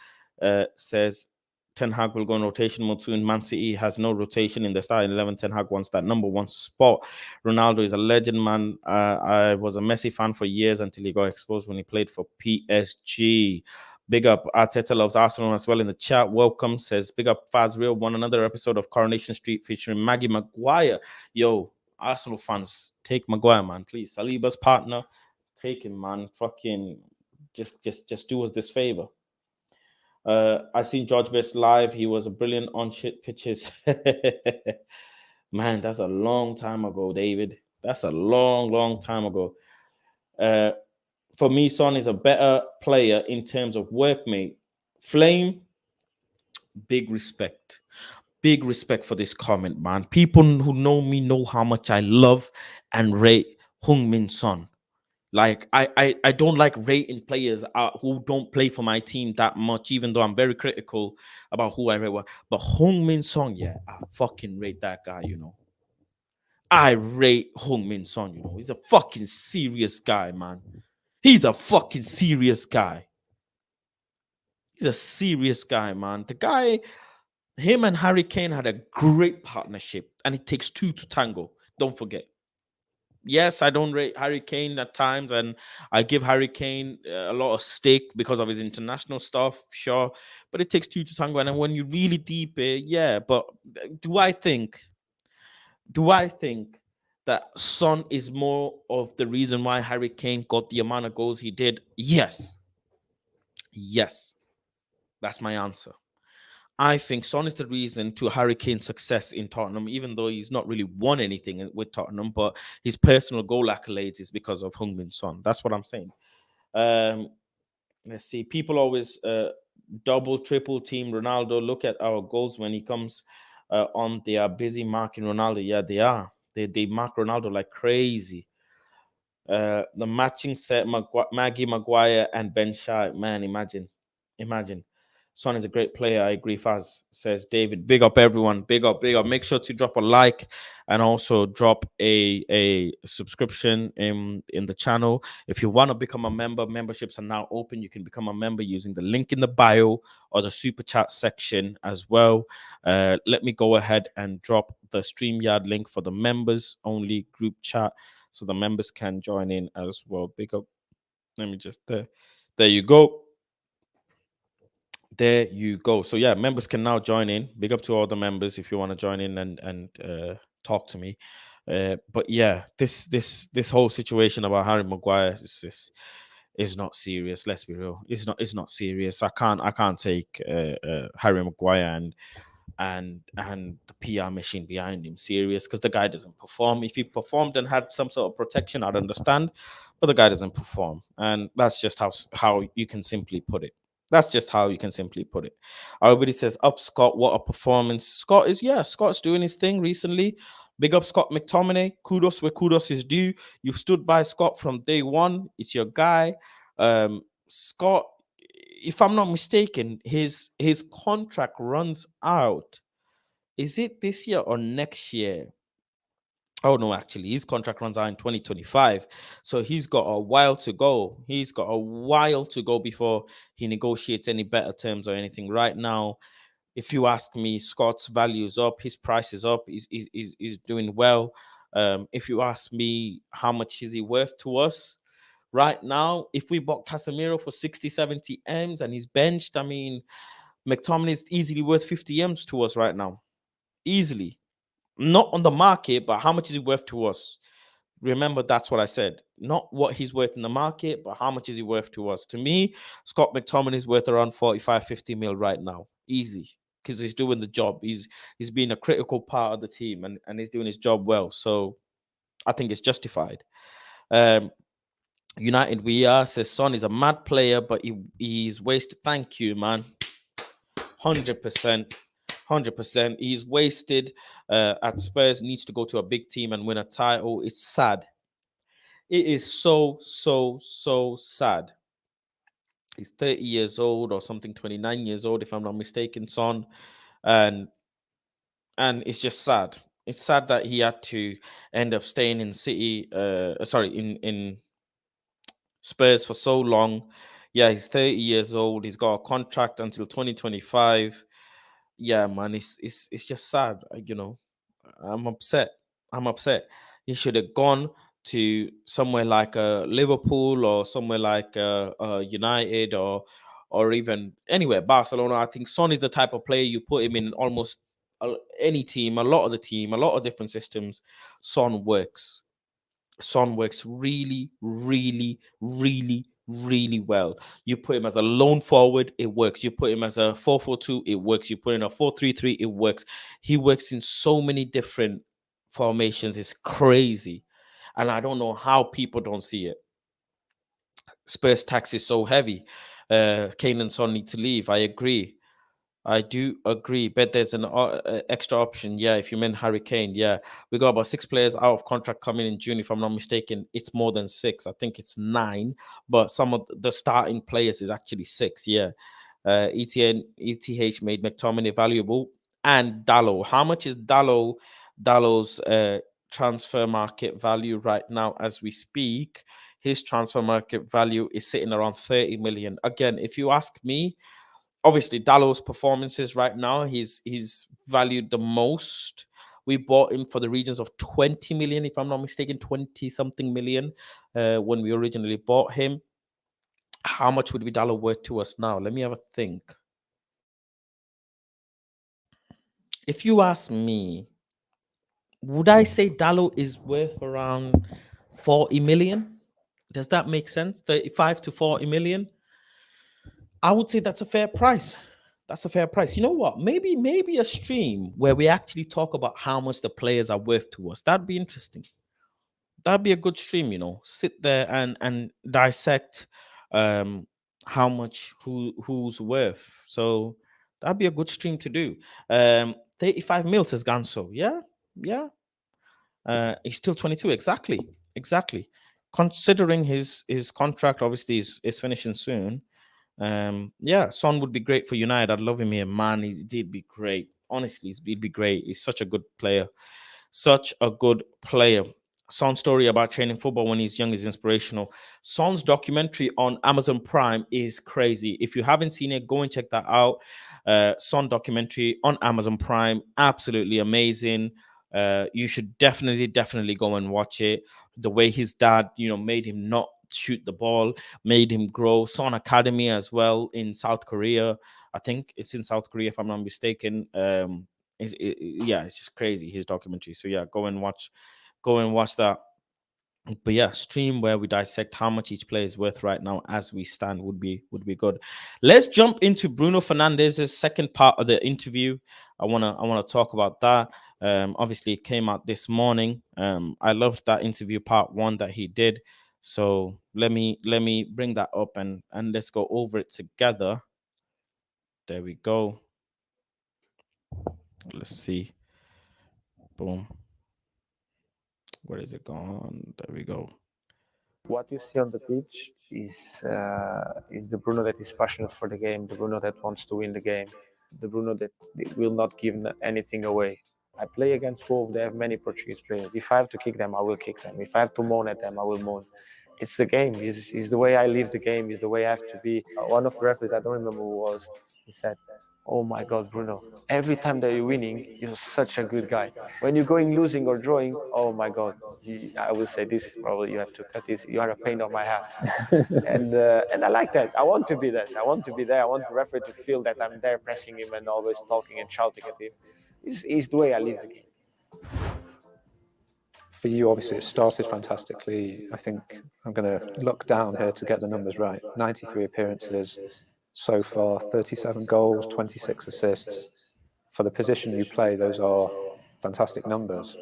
says Ten Hag will go on rotation mode soon. Man City has no rotation in the starting 11. Ten Hag wants that number one spot. Ronaldo is a legend, man. I was a Messi fan for years until he got exposed when he played for PSG. Big up. Arteta loves Arsenal as well in the chat. Welcome, says big up Faz Real. One another episode of Coronation Street featuring Maggie Maguire. Yo, Arsenal fans, take Maguire, man, please. Saliba's partner. Take him, man. Fucking just do us this favor. I seen George Best live. He was a brilliant on shit pitches. Man, that's a long time ago, David. That's a long time ago. For me, Son is a better player in terms of workmate. Flame, big respect. Big respect for this comment, man. People who know me know how much I love and rate Heung-min Son. Like, I don't like rating players who don't play for my team that much, even though I'm very critical about who I rate. But Heung-min Son, yeah, I fucking rate that guy, you know. I rate Heung-min Son, you know. He's a fucking serious guy, man. He's a fucking serious guy. He's a serious guy, man. The guy, him and Harry Kane had a great partnership, and it takes two to tango. Don't forget. Yes, I don't rate Harry Kane at times, and I give Harry Kane a lot of stick because of his international stuff, sure. But it takes two to tango, and then when you really deep it, yeah. But do I think that Son is more of the reason why Harry Kane got the amount of goals he did? Yes. That's my answer. I think Son is the reason to Harry Kane's success in Tottenham, even though he's not really won anything with Tottenham, but his personal goal accolades is because of Heung-min Son. That's what I'm saying. Let's see. People always double, triple team Ronaldo. Look at our goals when he comes on. They are busy marking Ronaldo. Yeah, they are. They mark Ronaldo like crazy. The matching set, Maggie Maguire and Ben Shai. Man, imagine. Son is a great player. I agree, Faz, says David. Big up, everyone. Big up. Make sure to drop a like and also drop a subscription in the channel. If you want to become a member, memberships are now open. You can become a member using the link in the bio or the super chat section as well. Let me go ahead and drop the StreamYard link for the members only group chat so the members can join in as well. Big up. Let me just, there you go. There you go. So yeah, members can now join in. Big up to all the members if you want to join in and talk to me. But yeah, this whole situation about Harry Maguire is not serious. Let's be real. It's not serious. I can't take Harry Maguire and the PR machine behind him serious because the guy doesn't perform. If he performed and had some sort of protection, I'd understand. But the guy doesn't perform, and that's just how you can simply put it. Everybody says, up Scott, what a performance. Scott's doing his thing recently. Big up Scott McTominay. Kudos where kudos is due. You've stood by Scott from day one. It's your guy. Scott, if I'm not mistaken, his contract runs out. Is it this year or next year? Oh no, actually, his contract runs out in 2025. So he's got a while to go. He's got a while to go before he negotiates any better terms or anything. Right now, if you ask me, Scott's value is up, his price is up, he's doing well. If you ask me, how much is he worth to us right now? If we bought Casemiro for 60, 70 M's and he's benched, I mean, McTominay is easily worth 50 M's to us right now. Easily. Not on the market, but how much is he worth to us? Remember, that's what I said. Not what he's worth in the market, but how much is he worth to us? To me, Scott McTominay is worth around 45, 50 mil right now. Easy. Because he's doing the job. He's being a critical part of the team and he's doing his job well. So I think it's justified. United We Are says Son is a mad player, but he's wasted. Thank you, man. 100%. 100%. He's wasted at Spurs, needs to go to a big team and win a title. It's sad. It is so sad. He's 30 years old or something, 29 years old, if I'm not mistaken, Son. And it's just sad. It's sad that he had to end up staying in in Spurs for so long. Yeah, he's 30 years old. He's got a contract until 2025. Yeah, man, it's just sad. I'm upset. He should have gone to somewhere like Liverpool or somewhere like United or even anywhere, Barcelona. I think Son is the type of player you put him in almost any team, a lot of different systems. Son works. Son works really, really, really, really well. You put him as a lone forward, it works. You put him as a 4-4-2, it works. You put in a 4-3-3, it works. He works in so many different formations. It's crazy. And I don't know how people don't see it. Spurs tax is so heavy. Kane and Son need to leave. I agree. I do agree, but there's an extra option. Yeah, if you meant Harry Kane, yeah, we got about 6 players out of contract coming in June. If I'm not mistaken, it's more than 6. I think it's 9, but some of the starting players is actually 6. Yeah, ETH made McTominay valuable and Dalot. How much is Dalot's transfer market value right now as we speak? His transfer market value is sitting around 30 million. Again, if you ask me. Obviously, Dalot's performances right now, he's valued the most. We bought him for the regions of 20 million, if I'm not mistaken, 20 something million when we originally bought him. How much would be Dalot worth to us now? Let me have a think. If you ask me, would I say Dalot is worth around 40 million? Does that make sense? 35 to 40 million? I would say that's a fair price. That's a fair price. You know what? Maybe a stream where we actually talk about how much the players are worth to us. That'd be interesting. That'd be a good stream, Sit there and dissect how much who's worth. So that'd be a good stream to do. 35 mil says Ganso. Yeah. He's still 22. Exactly. Considering his contract obviously is finishing soon. Yeah, Son would be great for United. I'd love him here, man. He'd be great. Honestly, he'd be great. He's such a good player. Son's story about training football when he's young is inspirational. Son's documentary on Amazon Prime is crazy. If you haven't seen it, go and check that out. Son documentary on Amazon Prime, absolutely amazing. You should definitely go and watch it. The way his dad, made him not shoot the ball, made him grow. Son Academy as well in South Korea. I think it's in South Korea, if I'm not mistaken. It's just crazy, his documentary. So yeah, go and watch that. But yeah, stream where we dissect how much each player is worth right now as we stand would be good. Let's jump into Bruno Fernandes's second part of the interview. I wanna talk about that. Obviously it came out this morning. I loved that interview, part 1 that he did. So let me bring that up and let's go over it together. There we go. Let's see. Boom. Where is it gone? There we go. What you see on the pitch is the Bruno that is passionate for the game, the Bruno that wants to win the game, the Bruno that will not give anything away. I play against Wolves. They have many Portuguese players. If I have to kick them, I will kick them. If I have to moan at them, I will moan. It's the game. It's the way I live the game. It's the way I have to be. One of the referees, I don't remember who it was, he said, "Oh my God, Bruno, every time that you're winning, you're such a good guy. When you're going losing or drawing, oh my God, I will say this, probably you have to cut this, you are a pain on my ass." and I like that. I want to be that. I want to be there. I want the referee to feel that I'm there pressing him and always talking and shouting at him. It's the way I live the game. For you, obviously, it started fantastically. I think I'm going to look down here to get the numbers right. 93 appearances so far, 37 goals, 26 assists. For the position you play, those are fantastic numbers.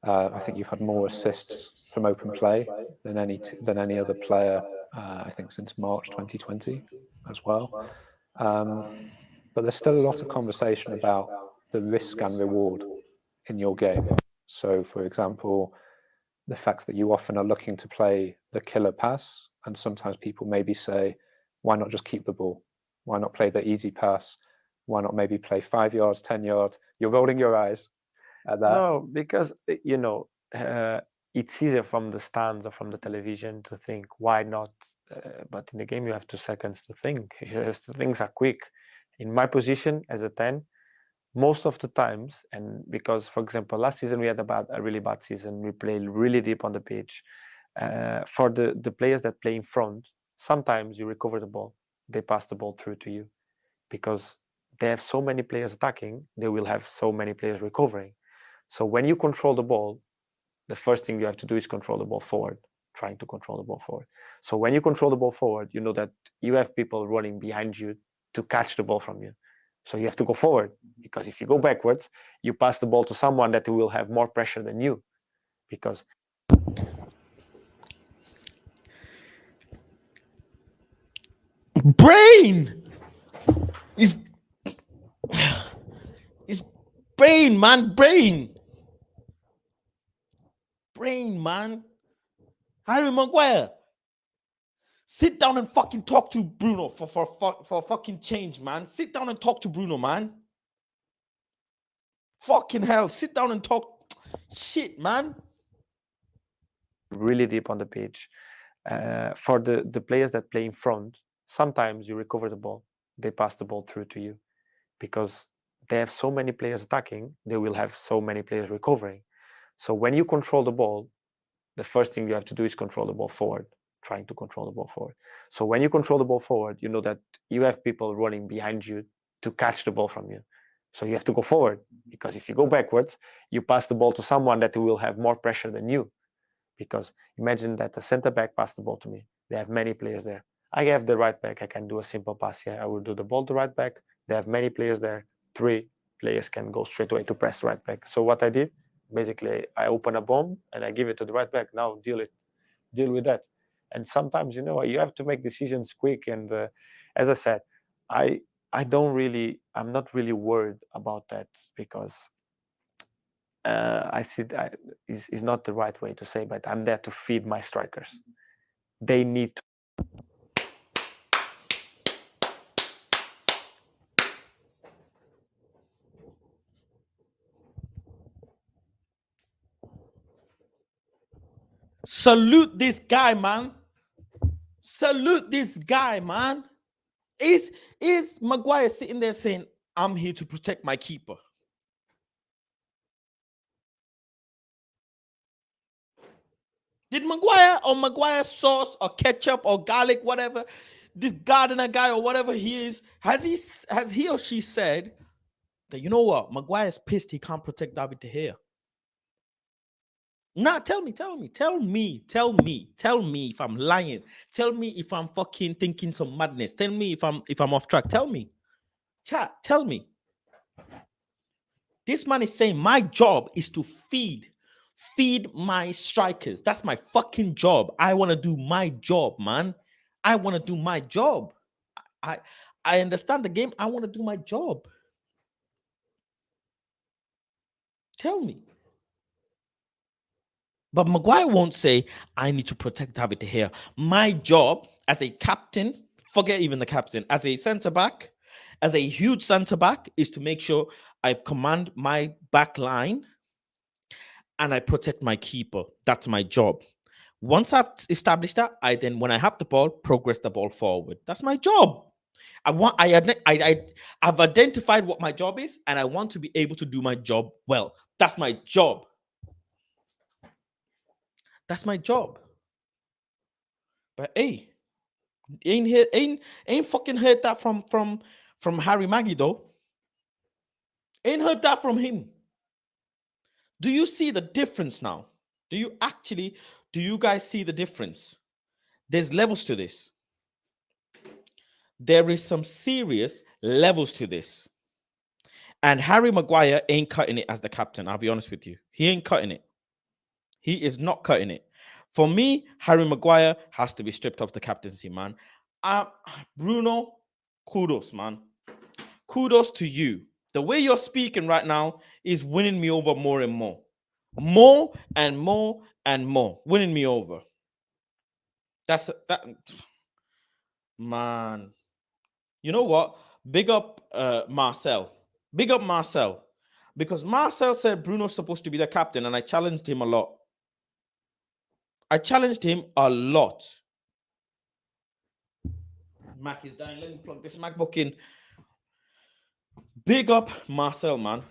I think you've had more assists from open play than any other player, I think, since March 2020 as well. But there's still a lot of conversation about the risk and reward in your game. So, for example, the fact that you often are looking to play the killer pass, and sometimes people maybe say, why not just keep the ball? Why not play the easy pass? Why not maybe play 5 yards, 10 yards? You're rolling your eyes at that. No, because, it's easier from the stands or from the television to think, why not? But in the game, you have 2 seconds to think. Things are quick. In my position as a 10, most of the times, and because, for example, last season we had a really bad season, we played really deep on the pitch. For the players that play in front, sometimes you recover the ball, they pass the ball through to you, because they have so many players attacking, they will have so many players recovering. So when you control the ball, the first thing you have to do is control the ball forward, trying to control the ball forward. So when you control the ball forward, you know that you have people running behind you to catch the ball from you. So you have to go forward, because if you go backwards, you pass the ball to someone that will have more pressure than you. Because Brain is brain, man. Brain, man. Harry Maguire, sit down and fucking talk to Bruno for fucking change, man. Sit down and talk to Bruno, man. Fucking hell, sit down and talk. Shit, man. really deep on the pitch. For the players that play in front, sometimes you recover the ball, they pass the ball through to you, because they have so many players attacking, they will have so many players recovering. So when you control the ball, the first thing you have to do is control the ball forward, trying to control the ball forward. So when you control the ball forward, you know that you have people running behind you to catch the ball from you. So you have to go forward, because if you go backwards, you pass the ball to someone that will have more pressure than you. Because imagine that the center back passed the ball to me. They have many players there. I have the right back. I can do a simple pass here. I will do the ball to right back. They have many players there. 3 players can go straight away to press right back. So what I did, basically, I open a bomb and I give it to the right back. Now deal with that. And sometimes, you have to make decisions quick. And as I said, I'm not really worried about that, because I see that is not the right way to say, but I'm there to feed my strikers. They need to. Salute this guy, man. Salute this guy, man. Is Maguire sitting there saying, I'm here to protect my keeper? Did Maguire sauce or ketchup or garlic, whatever, this gardener guy or whatever he is, has he or she said that, you know what, Maguire's pissed he can't protect David De Gea? Nah, tell me if I'm lying. Tell me if I'm fucking thinking some madness. Tell me if I'm off track. Tell me. Chat, tell me. This man is saying my job is to feed my strikers. That's my fucking job. I want to do my job, man. I want to do my job. I understand the game. I want to do my job. Tell me. But Maguire won't say, I need to protect David De Gea. My job as a captain, forget even the captain, as a centre back, as a huge centre back, is to make sure I command my back line and I protect my keeper. That's my job. Once I've established that, I then, when I have the ball, progress the ball forward. That's my job. I've identified what my job is, and I want to be able to do my job well. That's my job. That's my job. But hey, ain't fucking heard that from Harry Maggie though. Ain't heard that from him. Do you see the difference now? Do you guys see the difference? There's levels to this. There is some serious levels to this. And Harry Maguire ain't cutting it as the captain. I'll be honest with you. He ain't cutting it. He is not cutting it. For me, Harry Maguire has to be stripped of the captaincy, man. Bruno, kudos, man. Kudos to you. The way you're speaking right now is winning me over more and more. More and more and more. Winning me over. That. Man. You know what? Big up Marcel. Big up Marcel. Because Marcel said Bruno's supposed to be the captain, and I challenged him a lot. Mac is dying. Let me plug this MacBook in. Big up Marcel, man.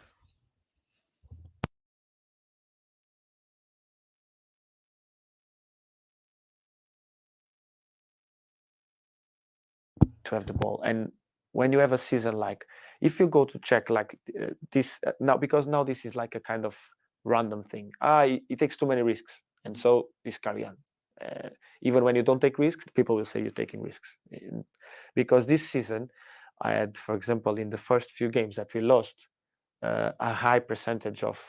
To have the ball. And when you have a season like, if you go to check like this now, because now this is like a kind of random thing. It takes too many risks, and so this carry on. Even when you don't take risks, people will say you're taking risks. Because this season, I had, for example, in the first few games that we lost, a high percentage of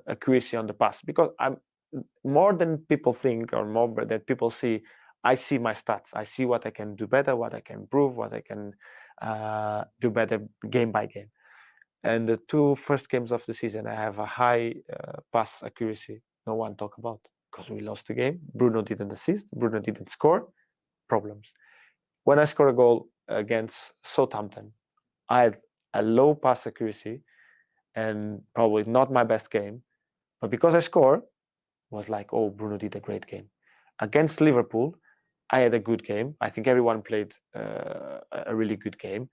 accuracy on the pass. Because I'm more than people think, or more than people see. I see my stats. I see what I can do better, what I can improve, what I can do better game by game. And the two first games of the season, I have a high pass accuracy. No one talk about, because we lost the game. Bruno didn't assist. Bruno didn't score. Problems. When I scored a goal against Southampton, I had a low pass accuracy and probably not my best game. But because I scored, was like, oh, Bruno did a great game. Against Liverpool, I had a good game. I think everyone played a really good game.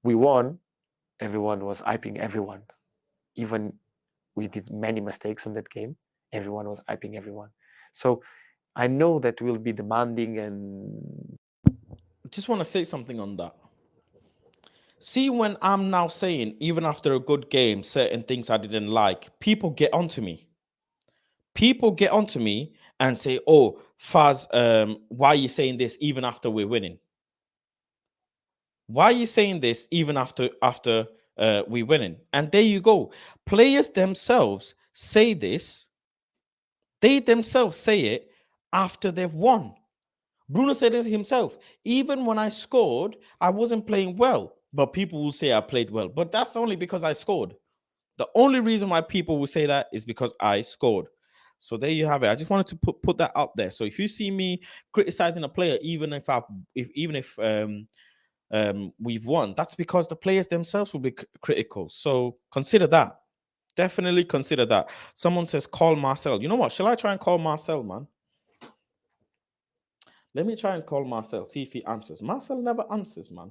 We won. Everyone was hyping everyone. Even we did many mistakes in that game. Everyone was hyping everyone. So I know that we'll be demanding, and just want to say something on that. See, when I'm now saying, even after a good game, certain things I didn't like, people get onto me. People get onto me and say, oh, Faz, why are you saying this even after we're winning? Why are you saying this even after we're winning? And there you go. Players themselves say this. They themselves say it after they've won. Bruno said this himself. Even when I scored, I wasn't playing well. But people will say I played well. But that's only because I scored. The only reason why people will say that is because I scored. So there you have it. I just wanted to put that out there. So if you see me criticizing a player, even if we've won, that's because the players themselves will be critical. So consider that. Definitely consider that. Someone says call Marcel. You know what? Shall I try and call Marcel, man? Let me try and call Marcel. See if he answers. Marcel never answers, man.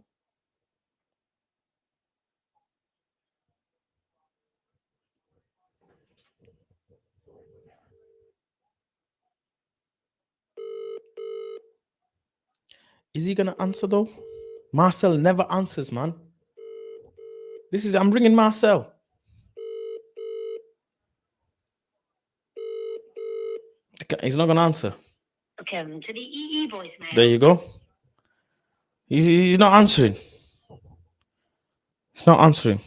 Is he gonna answer though? Marcel never answers, man. I'm ringing Marcel. He's not gonna answer. Welcome to the EE voicemail. There you go. He's not answering. He's not answering.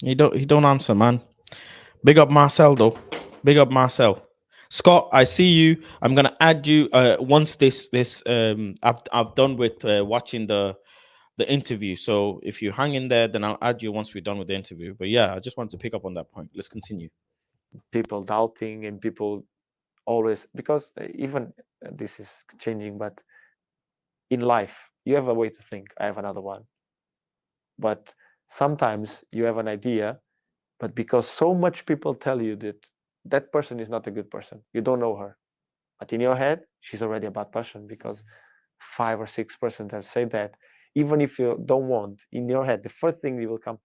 He don't answer, man. Big up Marcel though. Big up Marcel. Scott, I see you. I'm gonna add you once I've done with watching the interview. So if you hang in there, then I'll add you once we're done with the interview. But yeah, I just wanted to pick up on that point. Let's continue. people doubting and people always, because even this is changing, but in life you have a way to think. I have another one. But sometimes you have an idea, but because so much people tell you that that person is not a good person, you don't know her, but in your head she's already a bad person, because 5 or 6% have said that. Even if you don't want, in your head the first thing that will come,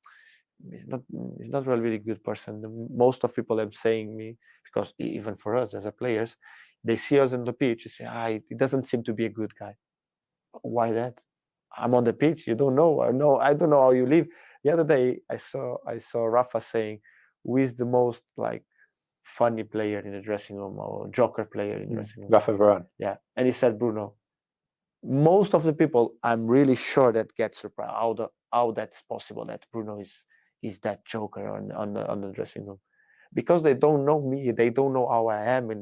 he's not really a good person. Most of people are saying me, because even for us as a players, they see us on the pitch, they say, he doesn't seem to be a good guy. Why that? I'm on the pitch, you don't know. I don't know how you live. The other day I saw Rafa saying, who is the most like funny player in the dressing room, or joker player in the dressing room? Rafa Varane. Yeah, and he said Bruno. Most of the people, I'm really sure, that get surprised how that's possible, that Bruno is that joker on the dressing room, because they don't know me. They don't know how I am in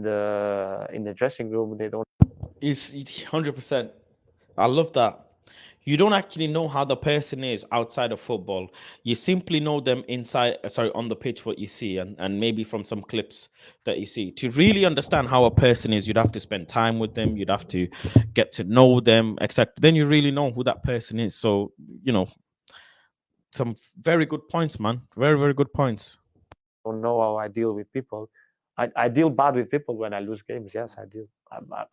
the dressing room. They don't. It's 100%. I love that. You don't actually know how the person is outside of football. You simply know them inside, on the pitch, what you see, and maybe from some clips that you see. To really understand how a person is, you'd have to spend time with them. You'd have to get to know them, etc. Then you really know who that person is. So, some very good points, man. Very, very good points. Don't know how I deal with people. I deal bad with people when I lose games. Yes, I do.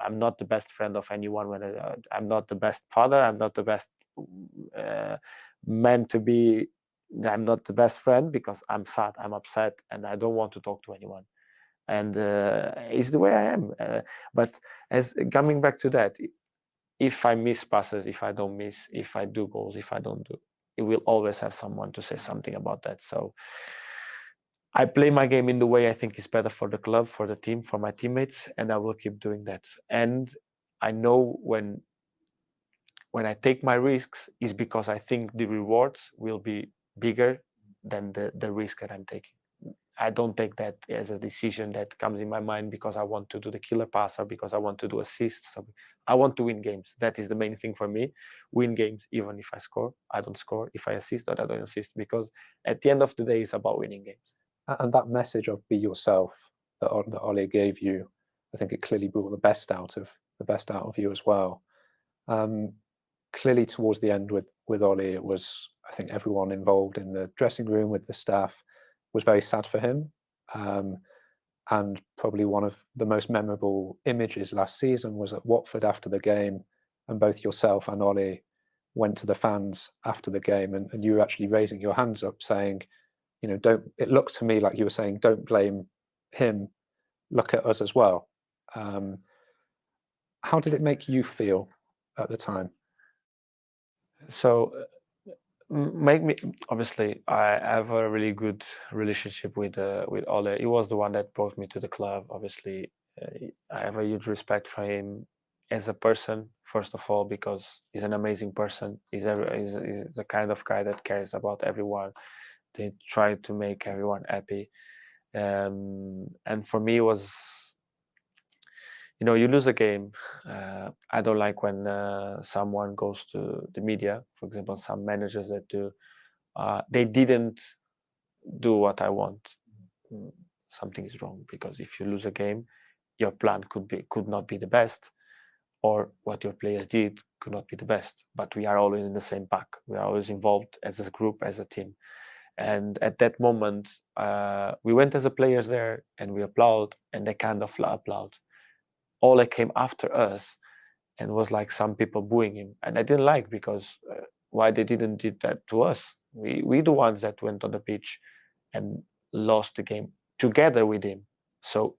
I'm not the best friend of anyone. When I'm not the best father. I'm not the best man to be. I'm not the best friend, because I'm sad, I'm upset, and I don't want to talk to anyone. And it's the way I am. But as coming back to that, if I miss passes, if I don't miss, if I do goals, if I don't do, it will always have someone to say something about that. So I play my game in the way I think is better for the club, for the team, for my teammates, and I will keep doing that. And I know when I take my risks is because I think the rewards will be bigger than the risk that I'm taking. I don't take that as a decision that comes in my mind because I want to do the killer pass, or because I want to do assists. I want to win games. That is the main thing for me. Win games, even if I score, I don't score. If I assist, or I don't assist, because at the end of the day, it's about winning games. And that message of be yourself that Ole gave you, I think it clearly brought the best out of you as well. Clearly, towards the end with Ole, it was, I think, everyone involved in the dressing room with the staff was very sad for him. And probably one of the most memorable images last season was at Watford after the game, and both yourself and Ole went to the fans after the game, and you were actually raising your hands up saying, it looked to me like you were saying, don't blame him, look at us as well. How did it make you feel at the time? So make me, obviously I have a really good relationship with Ole. He was the one that brought me to the club. Obviously I have a huge respect for him as a person, first of all, because he's an amazing person. He's the kind of guy that cares about everyone. They try to make everyone happy, and for me it was, you lose a game. I don't like when someone goes to the media, for example, some managers that do, they didn't do what I want. Something is wrong, because if you lose a game, your plan could not be the best, or what your players did could not be the best. But we are always in the same pack. We are always involved as a group, as a team. And at that moment, we went as a players there, and we applaud, and they kind of applaud. Ole came after us and was like some people booing him, and I didn't like, because why they didn't did that to us? We the ones that went on the pitch and lost the game together with him. So,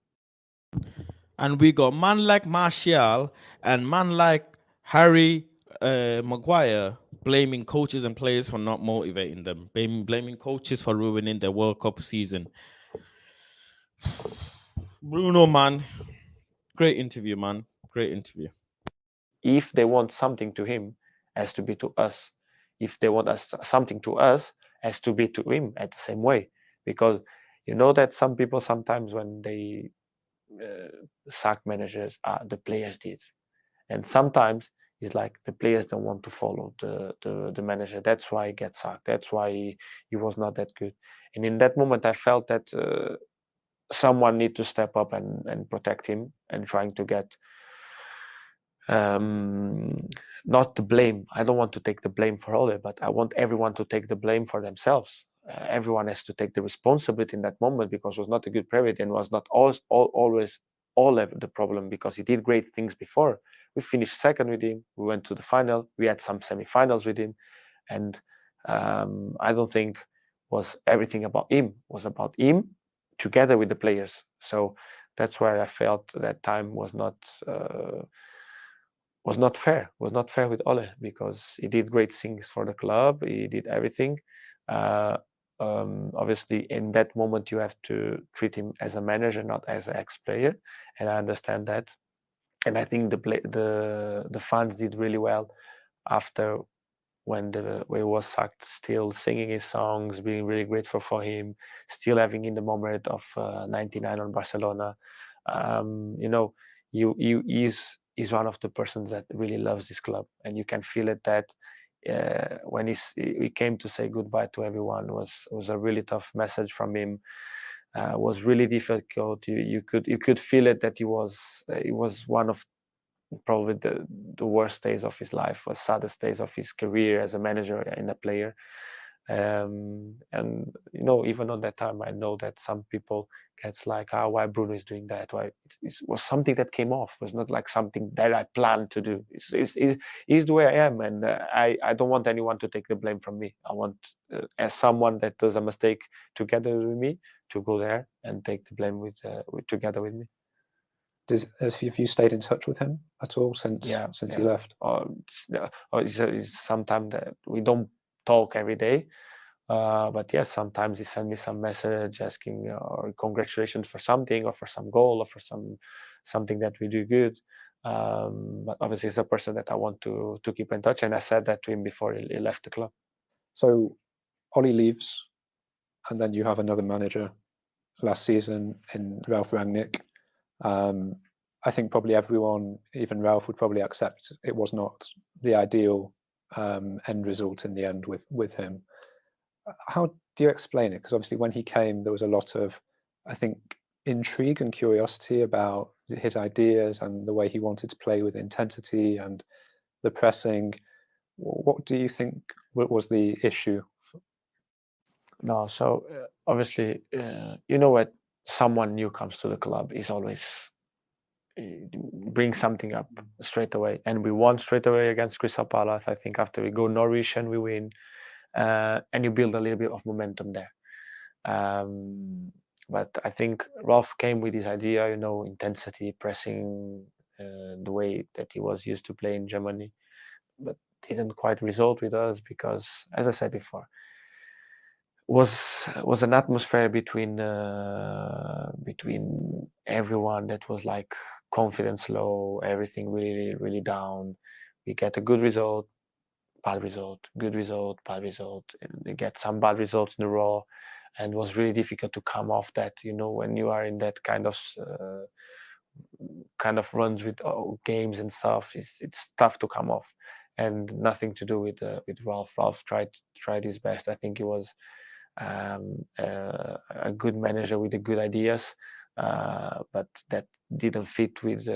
and we got man like Martial and man like Harry Maguire blaming coaches and players for not motivating them, blaming coaches for ruining their World Cup season. Bruno, man, great interview, man. Great interview. if they want something to him, has to be to us. If they want something to us, has to be to him at the same way. Because that some people sometimes when they sack managers, the players did, and sometimes It's like the players don't want to follow the manager. That's why he gets sacked. That's why he was not that good. And in that moment, I felt that someone need to step up and protect him and trying to get not the blame. I don't want to take the blame for Ole, but I want everyone to take the blame for themselves. Everyone has to take the responsibility in that moment, because it was not a good period and was not always Ole the problem, because he did great things before. We finished second with him. We went to the final. We had some semi-finals with him, and I don't think was everything about him. It was about him together with the players. So that's why I felt that time was not fair. Was not fair with Ole, because he did great things for the club. He did everything. Obviously, in that moment, you have to treat him as a manager, not as an ex-player, and I understand that. And I think the fans did really well after when he was sacked, still singing his songs, being really grateful for him, still having in the moment of 99 on Barcelona. You know, he's one of the persons that really loves this club, and you can feel it that when he came to say goodbye to everyone, was a really tough message from him. Was really difficult. You could feel it that he was one of probably the worst days of his life, was saddest days of his career as a manager and a player. And you know, even on that time, I know that some people gets like, why Bruno is doing that? Why it was something that came off. It was not like something that I planned to do. It's the way I am, and I don't want anyone to take the blame from me. I want, as someone that does a mistake together with me, to go there and take the blame together with me. Have you stayed in touch with him at all since he left? It's sometimes that we don't talk every day, but yes, sometimes he send me some message asking or congratulations for something, or for some goal, or for something that we do good. But obviously, he's a person that I want to keep in touch, and I said that to him before he left the club. So Ollie leaves, and then you have another manager last season in Ralf Rangnick. I think probably everyone, even Ralf, would probably accept it was not the ideal end result in the end with him. How do you explain it? Because obviously when he came, there was a lot of, I think, intrigue and curiosity about his ideas and the way he wanted to play with intensity and the pressing. What do you think was the issue? No, so obviously, you know what? Someone new comes to the club is always bring something up straight away, and we won straight away against Crystal Palace. I think after we go Norwich and we win, and you build a little bit of momentum there. But I think Ralf came with his idea, you know, intensity, pressing, the way that he was used to play in Germany, but didn't quite result with us because, as I said before, was an atmosphere between everyone that was like confidence low, everything really down. We get a good result, bad result, good result, bad result, and we get some bad results in a row, and it was really difficult to come off that. You know, when you are in that kind of runs with games and stuff, it's tough to come off, and nothing to do with Ralf. Ralf tried his best. I think he was a good manager with the good ideas, but that didn't fit with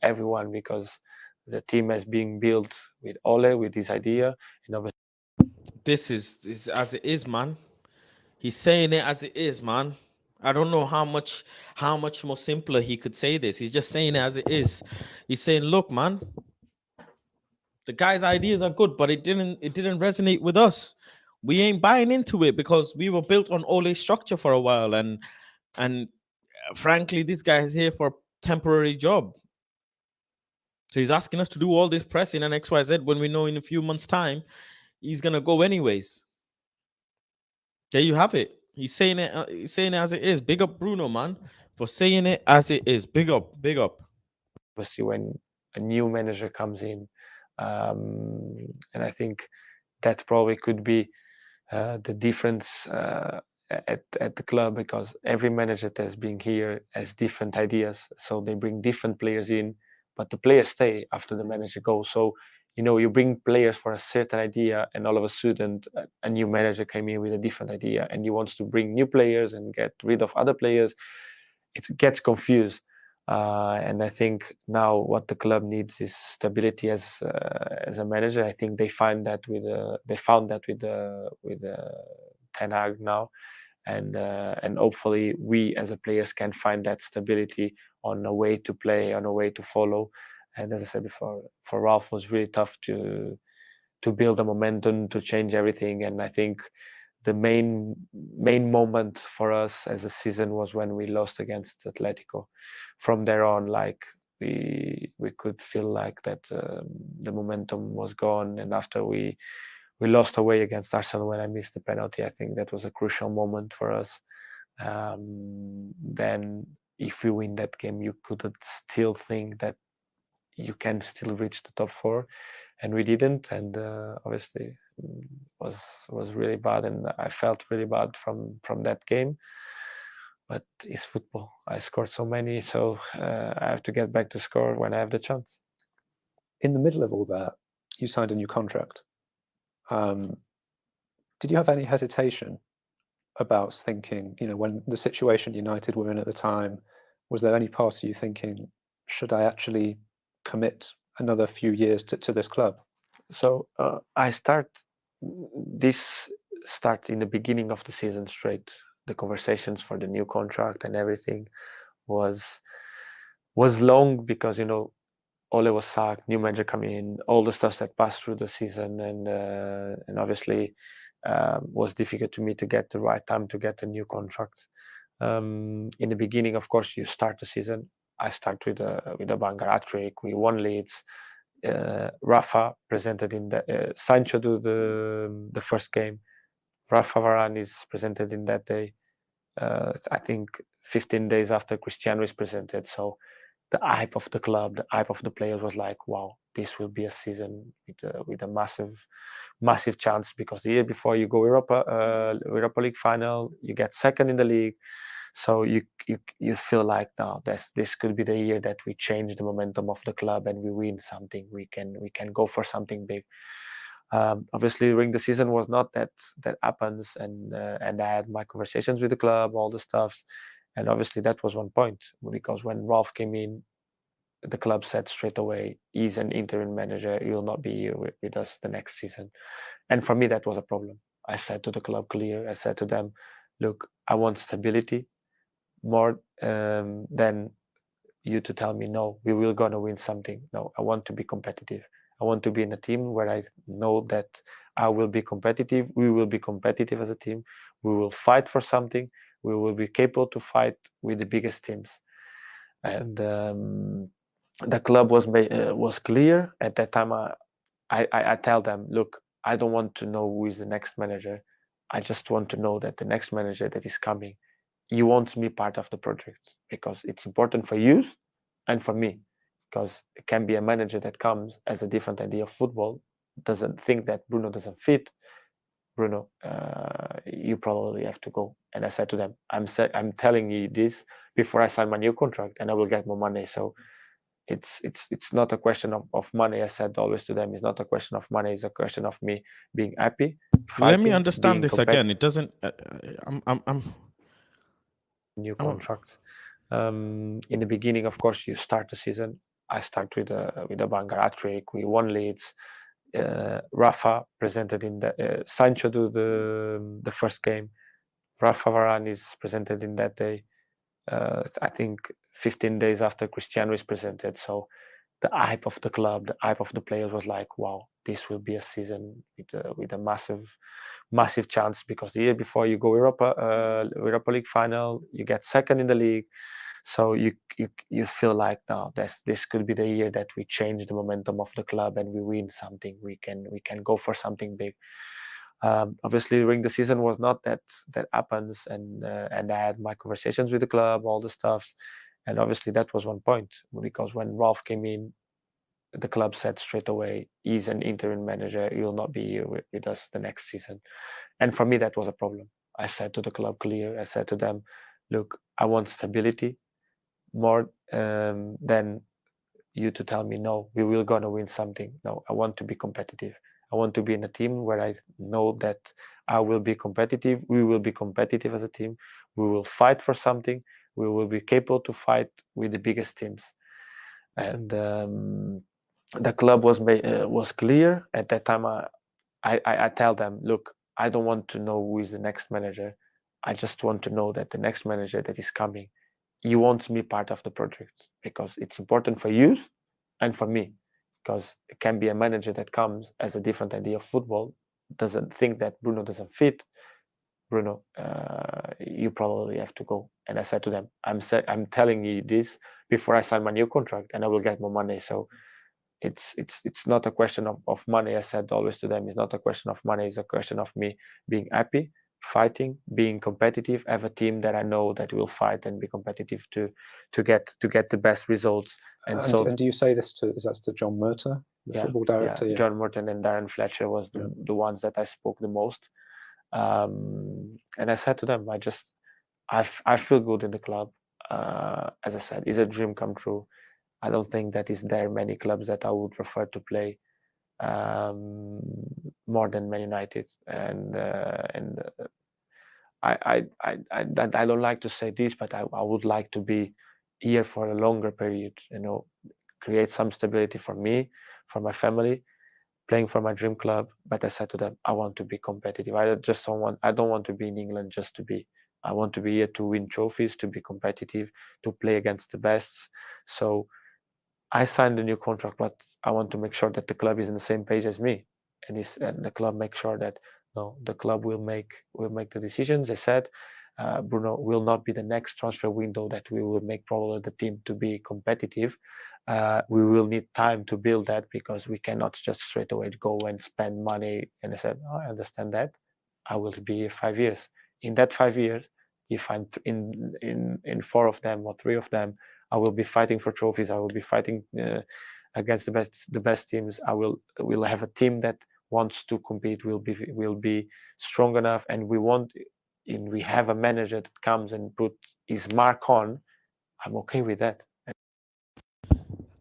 everyone, because the team has been built with Ole, with his idea, and obviously This is as it is, man. He's saying it as it is, man. I don't know how much more simpler he could say this. He's just saying it as it is. He's saying, look, man, the guy's ideas are good, but it didn't resonate with us. We ain't buying into it because we were built on Ole's structure for a while, and frankly, this guy is here for a temporary job. So he's asking us to do all this pressing and XYZ when we know in a few months' time he's gonna go anyways. There you have it. He's saying it as it is. Big up Bruno, man, for saying it as it is. Big up. obviously when a new manager comes in, and I think that probably could be the difference at the club, because every manager that has been here has different ideas, so they bring different players in, but the players stay after the manager goes. So you bring players for a certain idea, and all of a sudden a new manager came in with a different idea, and he wants to bring new players and get rid of other players. It gets confused. And I think now what the club needs is stability as a manager. I think they found that with Ten Hag now, and hopefully we as a players can find that stability on a way to play, on a way to follow. And as I said before, for Ralph it was really tough to build a momentum, to change everything. And I think the main moment for us as a season was when we lost against Atletico. From there on, like we could feel like that the momentum was gone. And after we lost away against Arsenal when I missed the penalty, I think that was a crucial moment for us. Then if we win that game, you could still think that you can still reach the top 4, and we didn't. And obviously was really bad, and I felt really bad from that game. But it's football. I scored so many, so I have to get back to score when I have the chance. In the middle of all that, you signed a new contract. Did you have any hesitation about thinking, when the situation United were in at the time, was there any part of you thinking, should I actually commit another few years to this club? So this start in the beginning of the season straight. The conversations for the new contract and everything was long, because Ole was sacked, new manager coming in, all the stuff that passed through the season, and obviously was difficult to me to get the right time to get a new contract. In the beginning, of course, you start the season. I start with a banger hat-trick. We won Leeds. Rafa presented in the Sancho do the first game. Rafa Varane is presented in that day. I think 15 days after Cristiano is presented. So the hype of the club, the hype of the players was like, wow, this will be a season with a massive chance, because the year before you go Europa League final, you get second in the league. So you feel like, now this could be the year that we change the momentum of the club and we win something. We can go for something big. Obviously, during the season was not that happens, and I had my conversations with the club, all the stuffs, and obviously that was one point, because when Ralph came in, the club said straight away, he's an interim manager, he will not be here with us the next season. And for me, that was a problem. I said to the club clear, I said to them, look, I want stability more than you to tell me, no, we will gonna win something. No, I want to be competitive. I want to be in a team where I know that I will be competitive. We will be competitive as a team. We will fight for something. We will be capable to fight with the biggest teams. And the club was clear at that time. I tell them, look, I don't want to know who is the next manager. I just want to know that the next manager that is coming, he wants me part of the project, because it's important for you and for me, because it can be a manager that comes as a different idea of football, doesn't think that Bruno doesn't fit. Bruno, you probably have to go. And I said to them, I'm telling you this before I sign my new contract, and I will get more money. So it's not a question of money. I said always to them, it's not a question of money. It's a question of me being happy. Let me fighting, understand being this again. It doesn't. I'm new contract. In the beginning, of course, you start the season. I start with a banger hat-trick. We won Leeds. Rafa presented in the Sancho do the first game. Rafa Varane is presented in that day. I think 15 days after Cristiano is presented. So the hype of the club, the hype of the players was like, wow, this will be a season with a massive chance, because the year before you go Europa League final, you get second in the league. So you feel like, now this could be the year that we change the momentum of the club and we win something. We can go for something big. Obviously, during the season was not that happens, and I had my conversations with the club, all the stuffs, and obviously that was one point, because when Ralph came in, the club said straight away, he's an interim manager, he will not be here with us the next season. And for me, that was a problem. I said to the club clear, I said to them, look, I want stability more than you to tell me, no, we will gonna win something. No, I want to be competitive. I want to be in a team where I know that I will be competitive. We will be competitive as a team. We will fight for something. We will be capable to fight with the biggest teams. And the club was clear at that time. I tell them, look, I don't want to know who is the next manager. I just want to know that the next manager that is coming, he wants me part of the project, because it's important for you and for me, because it can be a manager that comes as a different idea of football, doesn't think that Bruno doesn't fit. Bruno, you probably have to go. And I said to them, I'm telling you this before I sign my new contract, and I will get more money. So it's not a question of money. I said always to them, it's not a question of money. It's a question of me being happy, fighting, being competitive, have a team that I know that will fight and be competitive to get the best results. And do you say this is that to John Murta, the football director? Yeah. John Murta and Darren Fletcher was the ones that I spoke the most. And I said to them, I feel good in the club. As I said, it's a dream come true. I don't think that is there many clubs that I would prefer to play more than Man United. And I don't like to say this, but I would like to be here for a longer period. Create some stability for me, for my family, playing for my dream club. But I said to them, I want to be competitive. I don't want to be in England just to be. I want to be here to win trophies, to be competitive, to play against the best. So I signed a new contract, but I want to make sure that the club is on the same page as me, and the club make sure that the club will make the decisions. They said Bruno will not be the next transfer window that we will make probably the team to be competitive. We will need time to build that, because we cannot just straight away go and spend money. And I said, I understand that. I will be here 5 years. In that 5 years, if I'm in 4 of them or 3 of them, I will be fighting for trophies. I will be fighting against the best teams. We'll have a team that wants to compete. Will be strong enough, and we have a manager that comes and put his mark on. I'm okay with that.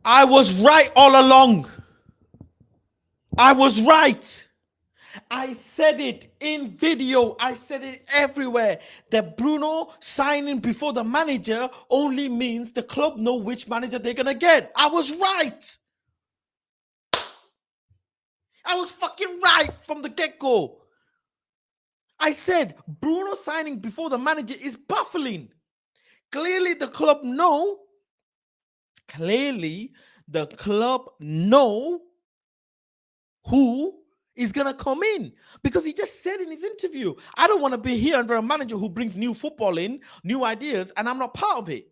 I was right all along. I was right. I said it in video. I said it everywhere. That Bruno signing before the manager only means the club know which manager they're going to get. I was right. I was fucking right from the get-go. I said Bruno signing before the manager is baffling. Clearly the club know who is going to come in, because he just said in his interview, I don't want to be here under a manager who brings new football in, new ideas, and I'm not part of it.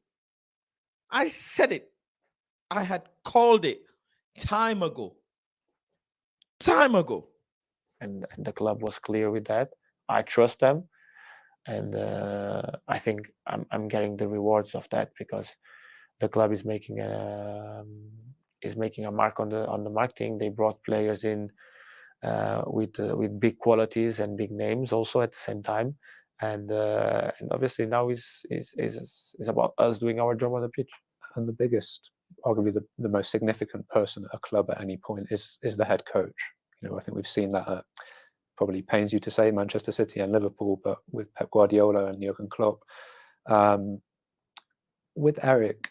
I said it. I had called it time ago. And the club was clear with that. I trust them, and I think I'm getting the rewards of that, because the club is making a mark on the marketing. They brought players in with big qualities and big names also at the same time, and obviously now is about us doing our job on the pitch. And the biggest, arguably the most significant person at a club at any point is the head coach. I think we've seen that probably pains you to say Manchester City and Liverpool, but with Pep Guardiola and Jurgen Klopp. With Eric,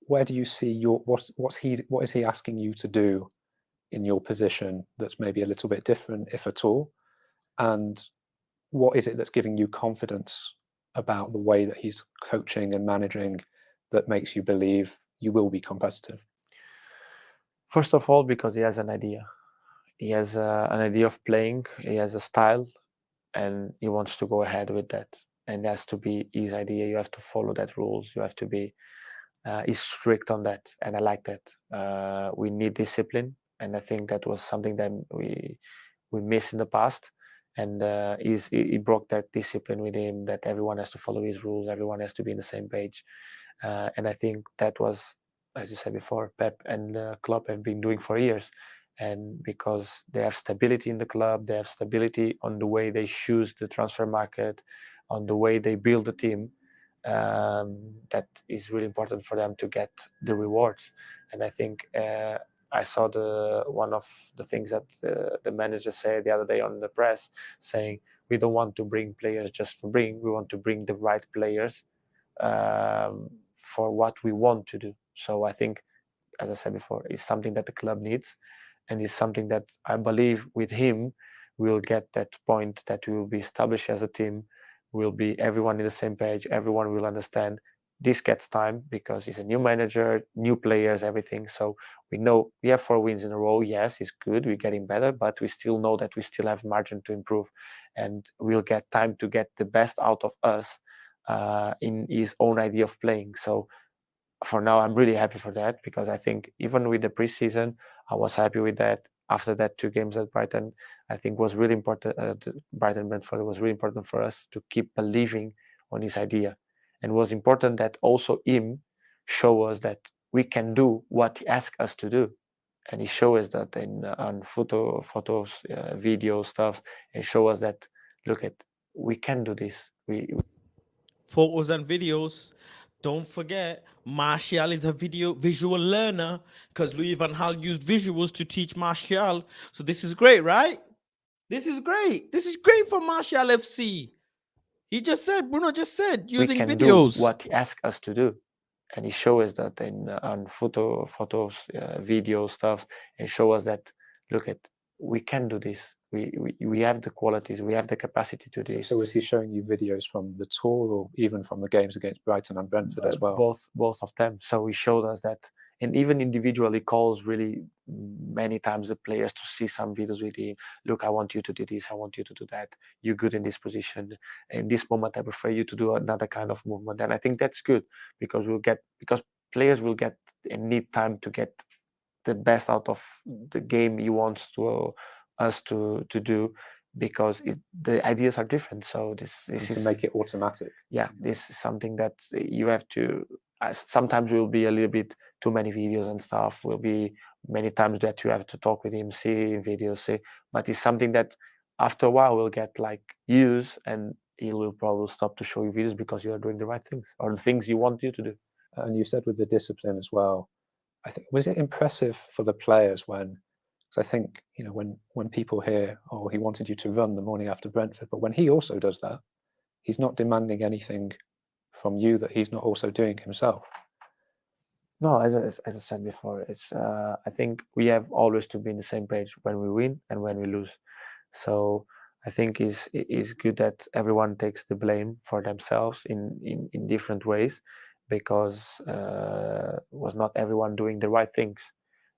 where do you see what is he asking you to do in your position that's maybe a little bit different, if at all? And what is it that's giving you confidence about the way that he's coaching and managing that makes you believe you will be competitive? First of all, because he has an idea. He has an idea of playing. He has a style, and he wants to go ahead with that. And it has to be his idea. You have to follow that rules. You have to be he's strict on that, and I like that. We need discipline, and I think that was something that we missed in the past. And he broke that discipline with him, that everyone has to follow his rules, everyone has to be in the same page. And I think that was, as you said before, Pep and Klopp have been doing for years. And because they have stability in the club, they have stability on the way they choose the transfer market, on the way they build the team, that is really important for them to get the rewards. And I think I saw one of the things that the manager said the other day on the press, saying we don't want to bring players just for bring. We want to bring the right players for what we want to do. So I think, as I said before, it's something that the club needs, and it's something that I believe with him we'll get that point that we will be established as a team. We'll be everyone in the same page. Everyone will understand. This gets time because he's a new manager, new players, everything. So we know we have 4 wins in a row. Yes, it's good. We're getting better, but we still know that we still have margin to improve, and we'll get time to get the best out of us in his own idea of playing. So for now, I'm really happy for that, because I think even with the preseason, I was happy with that. After that 2 games at Brighton, I think was really important. Brighton Brentford was really important for us to keep believing on his idea, and it was important that also him show us that we can do what he asked us to do, and he showed us that on photos, video stuff, and show us that look at we can do this. We Photos and videos. Don't forget, Martial is a visual learner, because Louis van Gaal used visuals to teach Martial. So this is great, right? This is great. This is great for Martial FC. He just said, Bruno just said, using we can videos. do what he asked us to do, and he showed us that on photos, video stuff, and show us that look at we can do this. We have the qualities, we have the capacity to do this. So was he showing you videos from the tour, or even from the games against Brighton and Brentford as well? Both of them. So he showed us that, and even individually calls really many times the players to see some videos with him. Look, I want you to do this. I want you to do that. You're good in this position. In this moment, I prefer you to do another kind of movement. And I think that's good, because players will get and need time to get the best out of the game he wants us to do, because the ideas are different. So this And is to make it automatic. Yeah, this is something that you have to. Sometimes will be a little bit too many videos and stuff. Will be many times that you have to talk with him, see videos, see. But it's something that after a while will get like used, and he will probably stop to show you videos because you are doing the right things or the things you want you to do. And you said with the discipline as well, I think, was it impressive for the players when, because I think, when people hear, oh, he wanted you to run the morning after Brentford, but when he also does that, he's not demanding anything from you that he's not also doing himself. No, as I said before, it's I think we have always to be in the same page when we win and when we lose. So I think it's good that everyone takes the blame for themselves in different ways, because was not everyone doing the right things,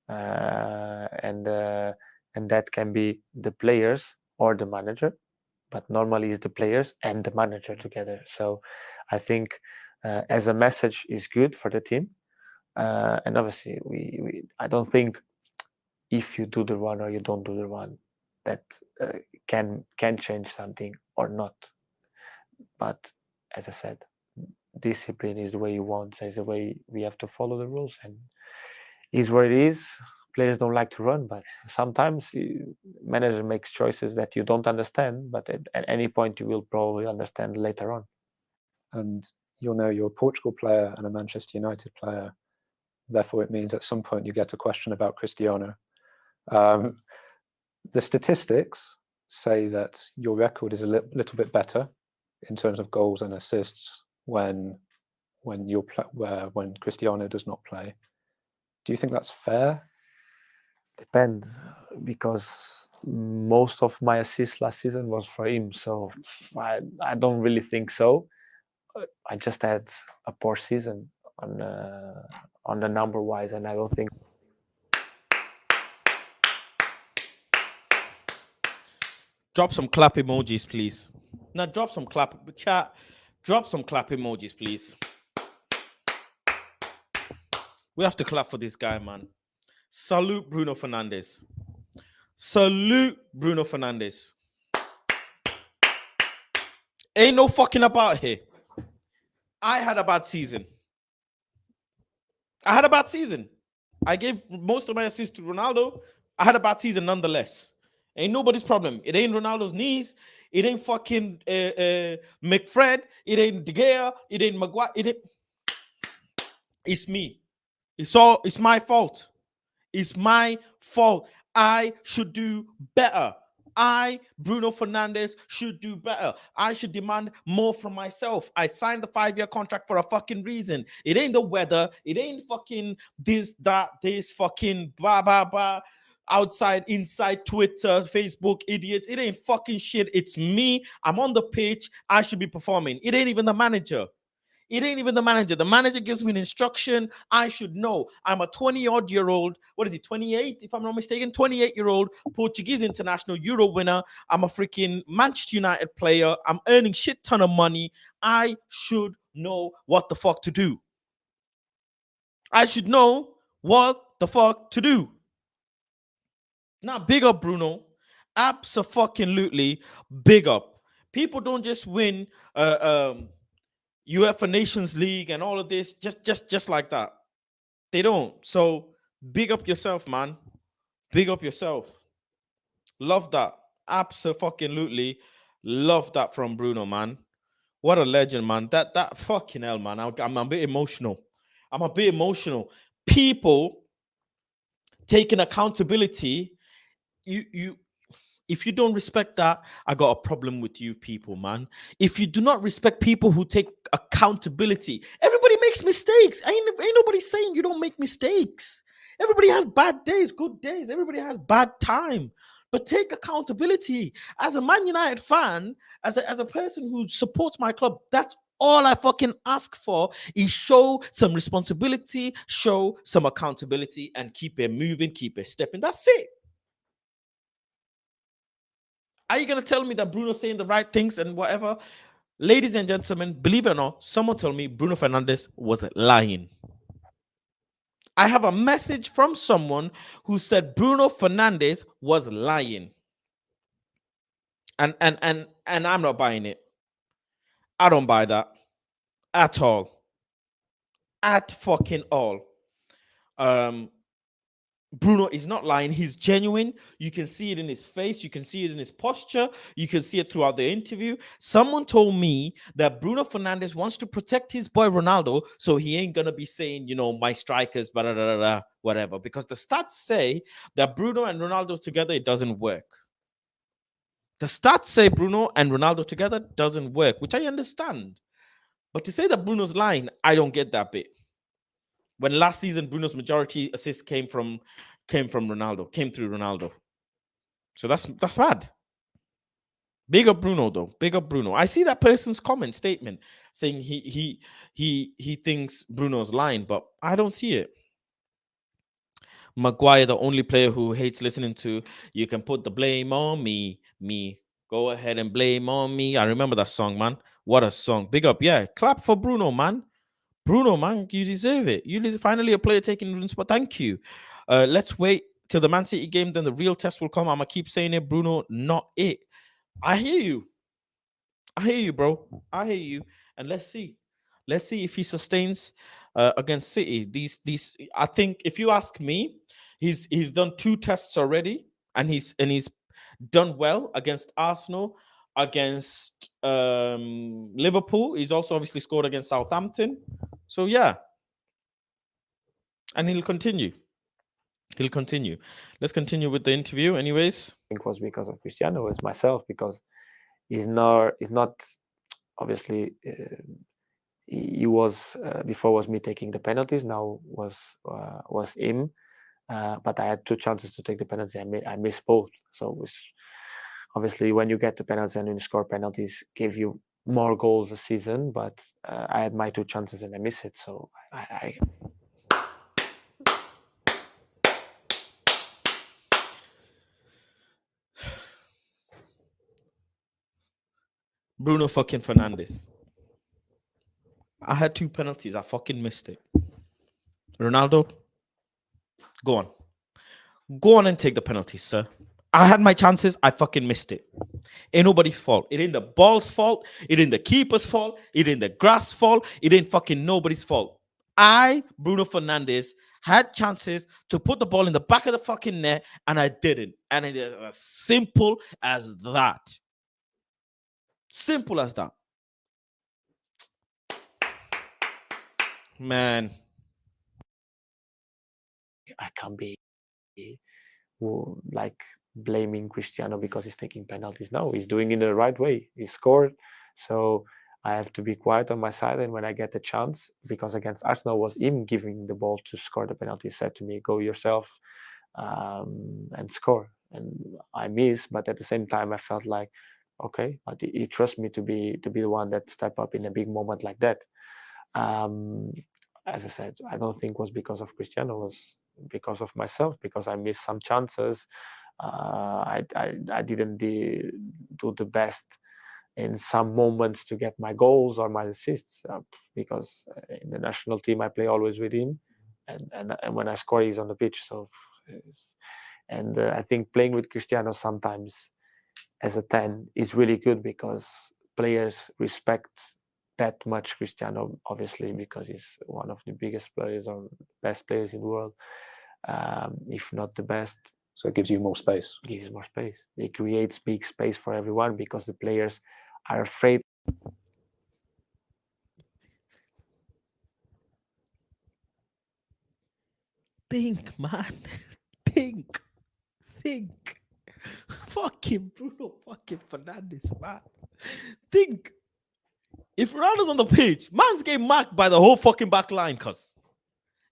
and that can be the players or the manager, but normally it's the players and the manager together. So I think as a message is good for the team, and obviously I don't think if you do the one or you don't do the one that can change something or not. But as I said, discipline is the way you want, is the way we have to follow the rules, and is what it is. Players don't like to run, but sometimes manager makes choices that you don't understand, but at any point you will probably understand later on. And you're a Portugal player and a Manchester United player. Therefore, it means at some point you get a question about Cristiano. The statistics say that your record is a little bit better in terms of goals and assists when Cristiano does not play. Do you think that's fair? Depend, because most of my assists last season was for him, so I don't really think so. I just had a poor season on the number wise, and I don't think. Drop some clap emojis, please. Now drop some clap chat. Drop some clap emojis, please. We have to clap for this guy, man. Salute Bruno Fernandes. Salute Bruno Fernandes. Ain't no fucking about here. I had a bad season. I gave most of my assists to Ronaldo. I had a bad season nonetheless. Ain't nobody's problem. It ain't Ronaldo's knees. It ain't fucking McFred. It ain't De Gea. It ain't Maguire. It's me. It's my fault. It's my fault. I should do better. Bruno Fernandes, should do better. I should demand more from myself. I signed the 5-year contract for a fucking reason. It ain't the weather. It ain't fucking this, that, this fucking blah, blah, blah. Outside, inside, Twitter, Facebook, idiots. It ain't fucking shit. It's me. I'm on the pitch. I should be performing. It ain't even the manager. It ain't even the manager. The manager gives me an instruction. I should know. I'm a 20-odd-year-old. What is he, 28, if I'm not mistaken? 28-year-old Portuguese international Euro winner. I'm a freaking Manchester United player. I'm earning shit ton of money. I should know what the fuck to do. I should know what the fuck to do. Now, big up, Bruno. Abso-fucking-lutely big up. People don't just win UEFA Nations League and all of this just like that. They don't. So big up yourself, man. Big up yourself. Love that. Absolutely love that from Bruno, man. What a legend, man. That fucking hell, man. I'm a bit emotional. I'm a bit emotional. People taking accountability. If you don't respect that, I got a problem with you people, man. If you do not respect people who take accountability, everybody makes mistakes. Ain't nobody saying you don't make mistakes. Everybody has bad days, good days. Everybody has bad time. But take accountability. As a Man United fan, as a person who supports my club, that's all I fucking ask for is show some responsibility, show some accountability, and keep it moving, keep it stepping. That's it. Are you going to tell me that Bruno's saying the right things and whatever? Ladies and gentlemen, believe it or not, someone told me Bruno Fernandes was lying. I have a message from someone who said Bruno Fernandes was lying. And I'm not buying it. I don't buy that at all. At fucking all. Bruno is not lying. He's genuine. You can see it in his face. You can see it in his posture. You can see it throughout the interview. Someone told me that Bruno Fernandes wants to protect his boy Ronaldo, so he ain't going to be saying, my strikers, blah, blah, blah, blah, whatever. Because the stats say that Bruno and Ronaldo together, it doesn't work. The stats say Bruno and Ronaldo together doesn't work, which I understand. But to say that Bruno's lying, I don't get that bit. When last season Bruno's majority assists came through Ronaldo. So that's bad. Big up Bruno though. Big up Bruno. I see that person's comment statement saying he thinks Bruno's lying, but I don't see it. Maguire, the only player who hates listening to, you can put the blame on me. Go ahead and blame on me. I remember that song, man. What a song. Big up. Yeah. Clap for Bruno, man. Bruno, man, you deserve it. Finally a player taking the spot. Thank you. Let's wait till the Man City game, then the real test will come. I'm gonna keep saying it, Bruno, not it. I hear you, bro. I hear you. And let's see if he sustains against City. These I think, if you ask me, he's done 2 tests already, and he's done well against Arsenal, against Liverpool. He's also obviously scored against Southampton. So yeah, and he'll continue. Let's continue with the interview anyways. I think it was because of Cristiano, it was myself, because he's not obviously he was before was me taking the penalties, now was him, but I had 2 chances to take the penalty. I missed both. So it was, obviously when you get the penalties and you score penalties, give you more goals a season, but I had my 2 chances and I missed it. So I Bruno fucking Fernandes. I had 2 penalties. I fucking missed it. Ronaldo, go on and take the penalties, sir. I had my chances. I fucking missed it. Ain't nobody's fault. It ain't the ball's fault. It ain't the keeper's fault. It ain't the grass fault. It ain't fucking nobody's fault. Bruno Fernandes, had chances to put the ball in the back of the fucking net, and I didn't. And it is as simple as that. Simple as that. Man. can't be like blaming Cristiano because he's taking penalties. No, he's doing it in the right way. He scored, so I have to be quiet on my side. And when I get the chance, because against Arsenal was him giving the ball to score the penalty, he said to me, "Go yourself and score." And I missed, but at the same time, I felt like, okay, but he trusts me to be the one that step up in a big moment like that. As I said, I don't think it was because of Cristiano, it was because of myself, because I missed some chances. I didn't do the best in some moments to get my goals or my assists, because in the national team I play always with him, and when I score he's on the pitch. So, and I think playing with Cristiano sometimes as a 10 is really good, because players respect that much Cristiano, obviously, because he's one of the biggest players or best players in the world, if not the best. So it gives you more space. Gives more space. It creates big space for everyone, because the players are afraid. Think, man. Think. Fucking Bruno fucking Fernandes, man. Think. If Ronaldo's on the pitch, man's getting marked by the whole fucking back line, cuz.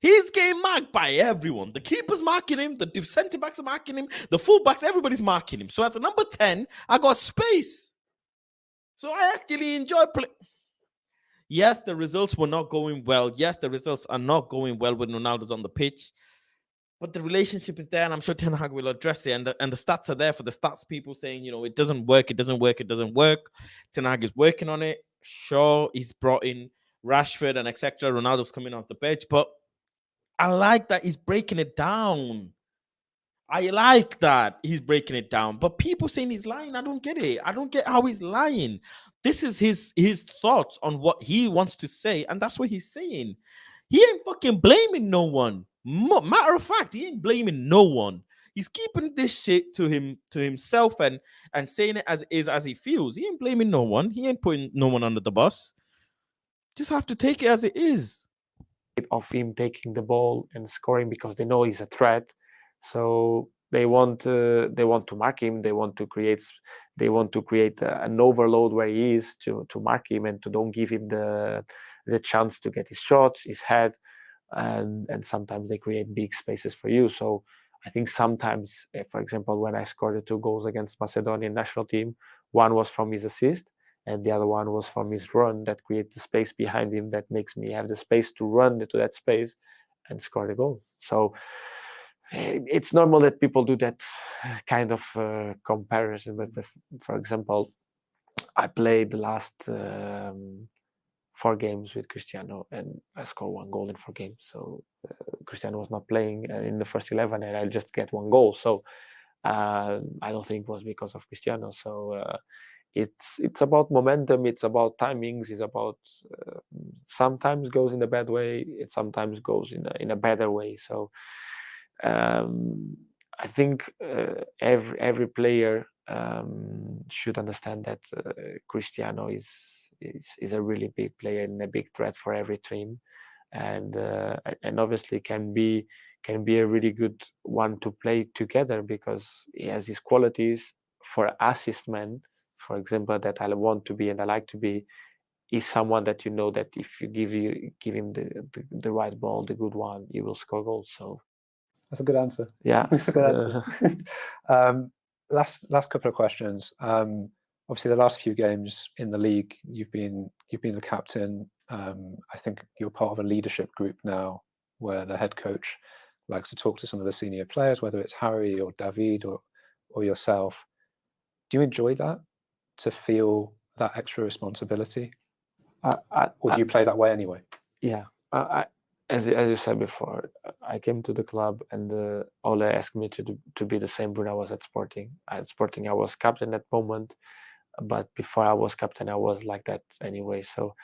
He's getting marked by everyone. The keeper's marking him, the centre backs are marking him, the full backs, everybody's marking him. So as a number 10, I got space. So I actually enjoy playing. Yes, the results were not going well. Yes, the results are not going well when Ronaldo's on the pitch. But the relationship is there, and I'm sure Ten Hag will address it. And the stats are there for the stats people saying, it doesn't work, it doesn't work, it doesn't work. Ten Hag is working on it. Sure, he's brought in Rashford and etc. Ronaldo's coming off the bench, but I like that he's breaking it down. I like that he's breaking it down. But people saying he's lying, I don't get it. I don't get how he's lying. This is his thoughts on what he wants to say, and that's what he's saying. He ain't fucking blaming no one. Matter of fact, he ain't blaming no one. He's keeping this shit to himself and saying it as he feels. He ain't blaming no one. He ain't putting no one under the bus. Just have to take it as it is. Of him taking the ball and scoring, because they know he's a threat. So they want to mark him. They want to create an overload where he is to mark him, and to don't give him the chance to get his shots, his head, and sometimes they create big spaces for you. So I think sometimes, for example, when I scored the 2 goals against Macedonian national team, one was from his assist, and the other one was from his run that creates the space behind him that makes me have the space to run into that space and score the goal. So it's normal that people do that kind of comparison. But for example, I played the last 4 games with Cristiano, and I scored 1 goal in 4 games. So Cristiano was not playing in the first 11, and I just get 1 goal. So I don't think it was because of Cristiano. So it's about momentum, it's about timings, it's about sometimes goes in a bad way, it sometimes goes in a better way. So I think every player should understand that Cristiano is a really big player and a big threat for every team, and obviously can be a really good one to play together, because he has his qualities. For assist man, for example, that I want to be and I like to be, is someone that that if you give him the right ball, the good one, you will score goals. So That's a good answer. yeah. That's a good answer. Last couple of questions. Obviously, the last few games in the league, you've been the captain. I think you're part of a leadership group now, where the head coach likes to talk to some of the senior players, whether it's Harry or David or yourself. Do you enjoy that, to feel that extra responsibility, or do you play that way anyway? Yeah, as you said before, I came to the club and Ole asked me to be the same when I was at Sporting. At Sporting, I was captain at that moment, but before I was captain, I was like that anyway. So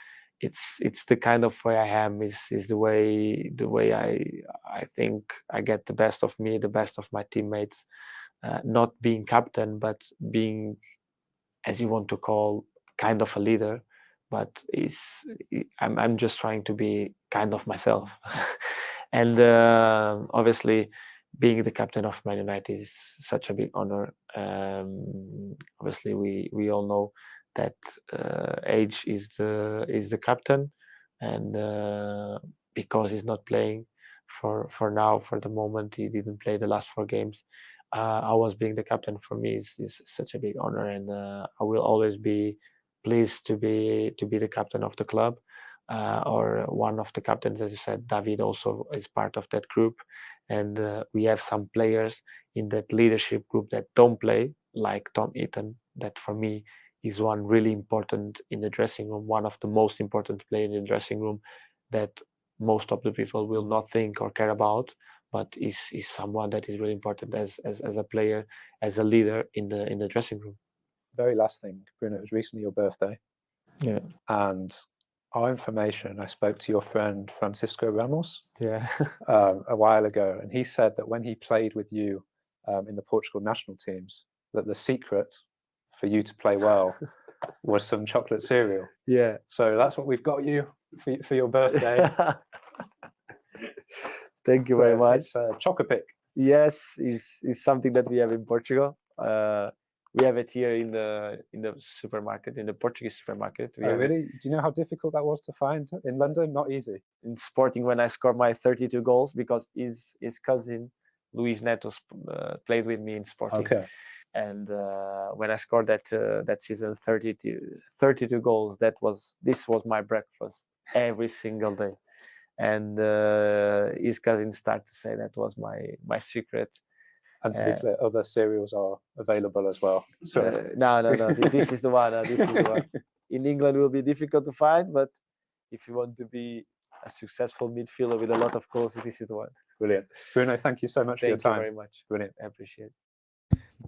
it's the kind of way I am. Is the way I think I get the best of me, the best of my teammates. Not being captain, but being, as you want to call, kind of a leader. But I'm just trying to be kind of myself. And obviously, being the captain of Man United is such a big honor. Obviously, we all know that age is the captain, and because he's not playing for now, for the moment, he didn't play the last 4 games. I was being the captain. For me is such a big honor, and I will always be pleased to be the captain of the club, or one of the captains. As you said, David also is part of that group, and we have some players in that leadership group that don't play, like Tom Eaton. That for me is one really important in the dressing room, one of the most important players in the dressing room, that most of the people will not think or care about, but is someone that is really important as a player, as a leader in the dressing room. Very last thing, Bruno, it was recently your birthday. Yeah. And our information, I spoke to your friend Francisco Ramos Yeah. a while ago, and he said that when he played with you in the Portugal national teams, that the secret for you to play well was some chocolate cereal. Yeah. So that's what we've got you for your birthday. Thank you very much. It's Chocopic. Yes, is something that we have in Portugal. We have it here in the supermarket, in the Portuguese supermarket. We Oh, have it really? Do you know how difficult that was to find in London? Not easy. in Sporting when I scored my 32 goals, because his cousin Luis Neto played with me in Sporting. Okay. And when I scored that season 32 goals, this was my breakfast every single day. And his cousin started to say that was my secret. And to be clear, other cereals are available as well. So No. This is the one. This is the one. In England, it will be difficult to find, but if you want to be a successful midfielder with a lot of goals, this is the one. brilliant. Bruno, thank you so much for your Thank you time. very much. Brilliant. I appreciate it.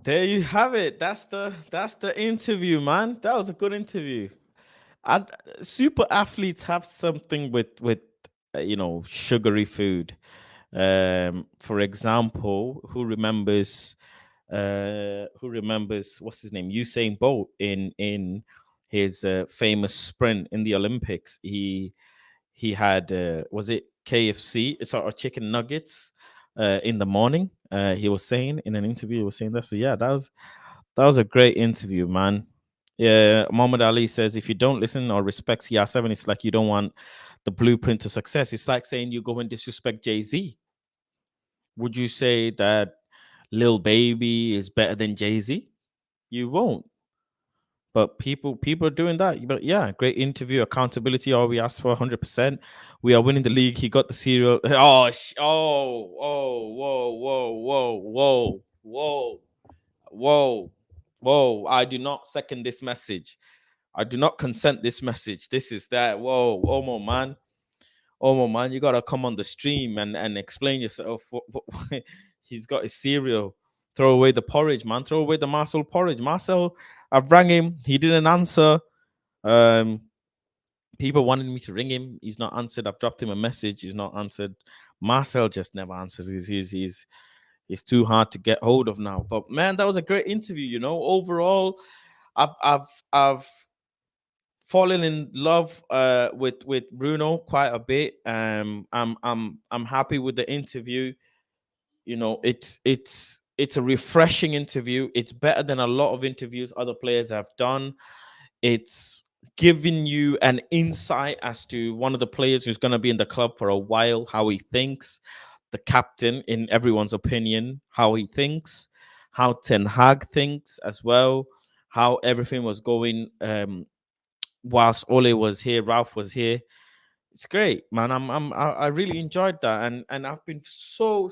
There you have it. That's the interview, man. That was a good interview. Super athletes have something with sugary food. For example, who remembers what's his name, Usain Bolt, in his famous sprint in the Olympics. He had was it KFC, or chicken nuggets in the morning. He was saying in an interview, he was saying that. So yeah, that was a great interview, man. Yeah, Muhammad Ali says if you don't listen or respect CR7, it's like you don't want the blueprint to success. It's like saying you go and disrespect Jay-Z. Would you say that Lil Baby is better than Jay-Z? You won't. But people are doing that. But yeah, great interview, accountability. All we asked for, 100%. We are winning the league. He got the cereal. Whoa, whoa. I do not second this message. I do not consent this message. This is that. Whoa, Omo man, you gotta come on the stream and explain yourself. He's got his cereal. Throw away the porridge, man. Throw away the Marcel porridge. Marcel, I've rang him. He didn't answer. People wanted me to ring him. He's not answered. I've dropped him a message. He's not answered. Marcel just never answers. He's too hard to get hold of now. But man, that was a great interview. Overall, I've fallen in love with Bruno quite a bit. I'm happy with the interview. It's a refreshing interview. It's better than a lot of interviews other players have done. It's giving you an insight as to one of the players who's going to be in the club for a while, how he thinks, the captain, in everyone's opinion, how he thinks, how Ten Hag thinks as well, how everything was going whilst Ole was here, Ralph was here. It's great, man. I really enjoyed that, and I've been so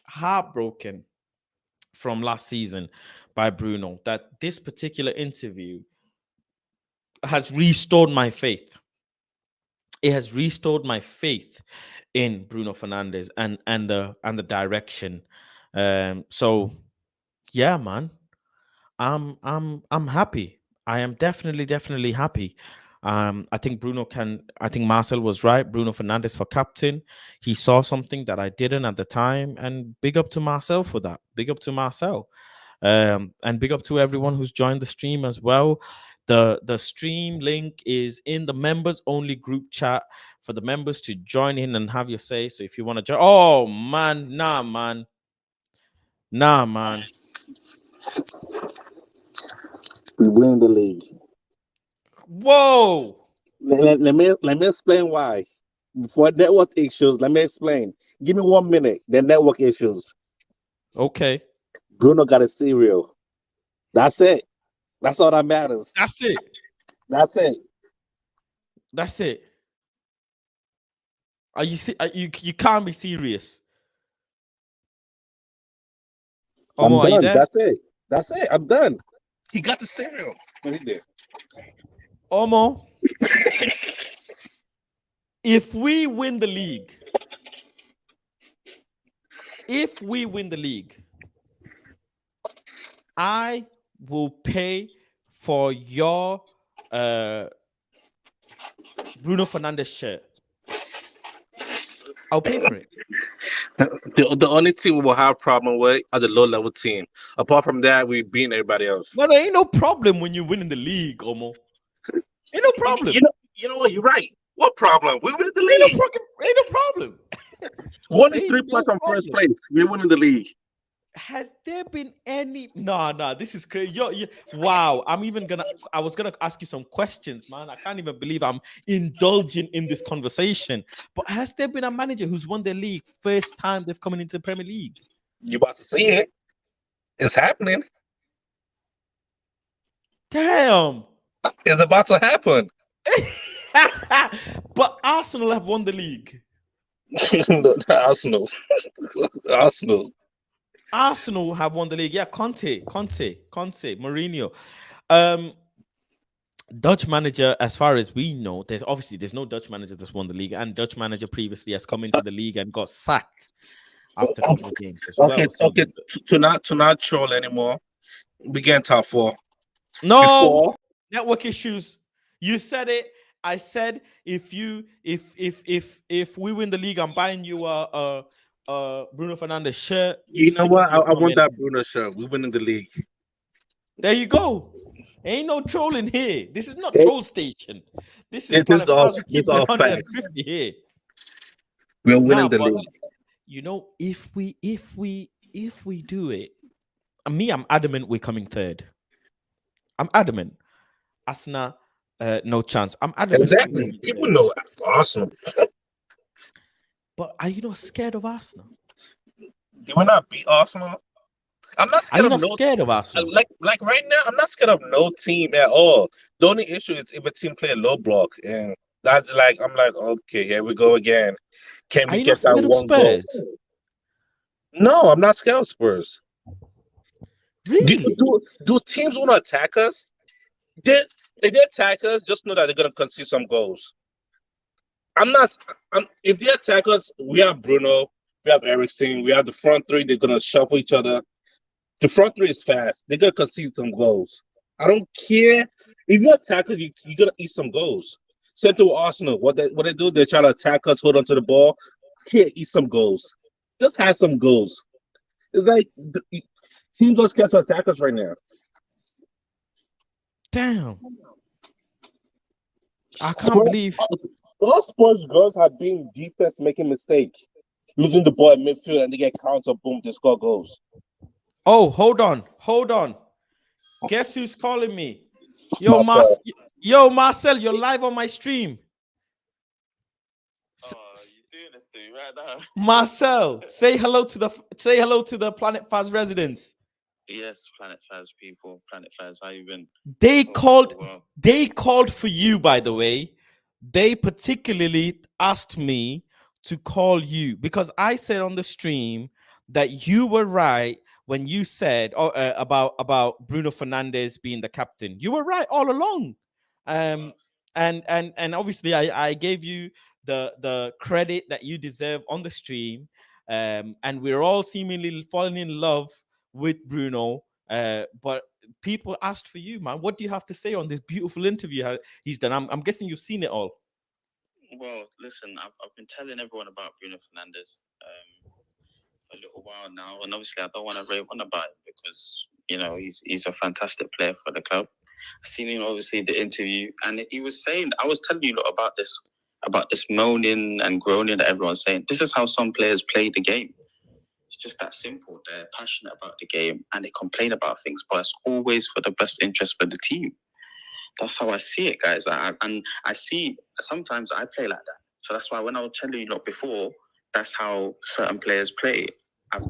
heartbroken from last season by Bruno that this particular interview has restored my faith. It has restored my faith in Bruno Fernandes and the direction. So yeah, man, I'm happy. I am definitely happy. I think Marcel was right. Bruno Fernandes for captain. He saw something that I didn't at the time, and big up to Marcel for that. Big up to Marcel. And big up to everyone who's joined the stream as well. The stream link is in the members only group chat for the members to join in and have your say. So if you want to join, oh man, nah, man. We win the league. Whoa. Let me explain why. For network issues, let me explain. Give me 1 minute. The network issues. Okay. Bruno got a cereal. That's it. That's all that matters. That's it. That's it. That's it. Are you you can't be serious? Omo, I'm are you done. there? That's it. That's it. I'm done. He got the cereal. What he did? Omo, if we win the league, I will pay for your Bruno Fernandes shirt. I'll pay for it. The only team we will have problem with are the low level team. Apart from that, we beat everybody else. No, there ain't no problem when you win in the league, Omo. Ain't no problem. You know what? You're right. What problem? We win the Ain't league. no problem. Only Ain't 3 no points on first problem. place. We're winning the league. Has there been any? Nah, this is crazy. Wow, I was gonna ask you some questions, man. I can't even believe I'm indulging in this conversation. But has there been a manager who's won the league first time they've come into the Premier League? You about to see it? It's happening. Damn. It's about to happen. But Arsenal have won the league. Arsenal. Arsenal have won the league. Yeah, Conte, Mourinho. Dutch manager, as far as we know, there's no Dutch manager that's won the league, and Dutch manager previously has come into the league and got sacked after a couple of games as well. So To not troll anymore. We get top 4. no network issues. You said it. I said if we win the league, I'm buying you a Bruno Fernandes shirt. You know what? I want that Bruno shirt. We win in the league. There you go. Ain't no trolling here. This is not troll station. This is This is all keep facts. 150 here. We're winning the league. You know, if we do it, I'm adamant we're coming third. I'm adamant. Arsenal, no chance. I'm adamant. Exactly. People know Arsenal. But are you not scared of Arsenal? They will not beat Arsenal. I'm not Are you scared not of scared of Arsenal? Like right now, I'm not scared of no team at all. The only issue is if a team play a low block, and that's like I'm like, okay, here we go again. Can Are we you get not that scared of one goal? Spurs? No, I'm not scared of Spurs. Really? Do teams want to attack us? If they attack us, just know that they're gonna concede some goals. If they attack us, we have Bruno, we have Eriksen, we have the front three. They're gonna shuffle each other. The front three is fast. They're gonna concede some goals. I don't care if you attack us. You're gonna eat some goals. Same to Arsenal. What they do? They try to attack us, hold on to the ball. Here, eat some goals. Just have some goals. It's like teams just can't attack us right now. Damn. I can't believe. All Spurs girls have been defense making mistakes, losing the ball in midfield, and they get counter, boom, they score goals. Oh, hold on. Guess who's calling me? Marcel, you're live on my stream. You doing this to me right now? Marcel, say hello to the Planet Faz residents. Yes, Planet Faz people, Planet Faz, how you been? They called for you, by the way. They particularly asked me to call you because I said on the stream that you were right when you said about Bruno Fernandes being the captain. You were right all along. And obviously I gave you the credit that you deserve on the stream. And we're all seemingly falling in love with Bruno. But people asked for you, man. What do you have to say on this beautiful interview he's done? I'm guessing you've seen it all. Well, listen, I've been telling everyone about Bruno Fernandes a little while now, and obviously I don't want to rave on about it because he's a fantastic player for the club. I've seen him obviously in the interview, and he was saying, I was telling you a lot about this about this moaning and groaning that everyone's saying. This is how some players play the game. It's just that simple. They're passionate about the game and they complain about things, but it's always for the best interest for the team. That's how I see it, guys. And I see sometimes I play like that. So that's why when I was telling you before, that's how certain players play.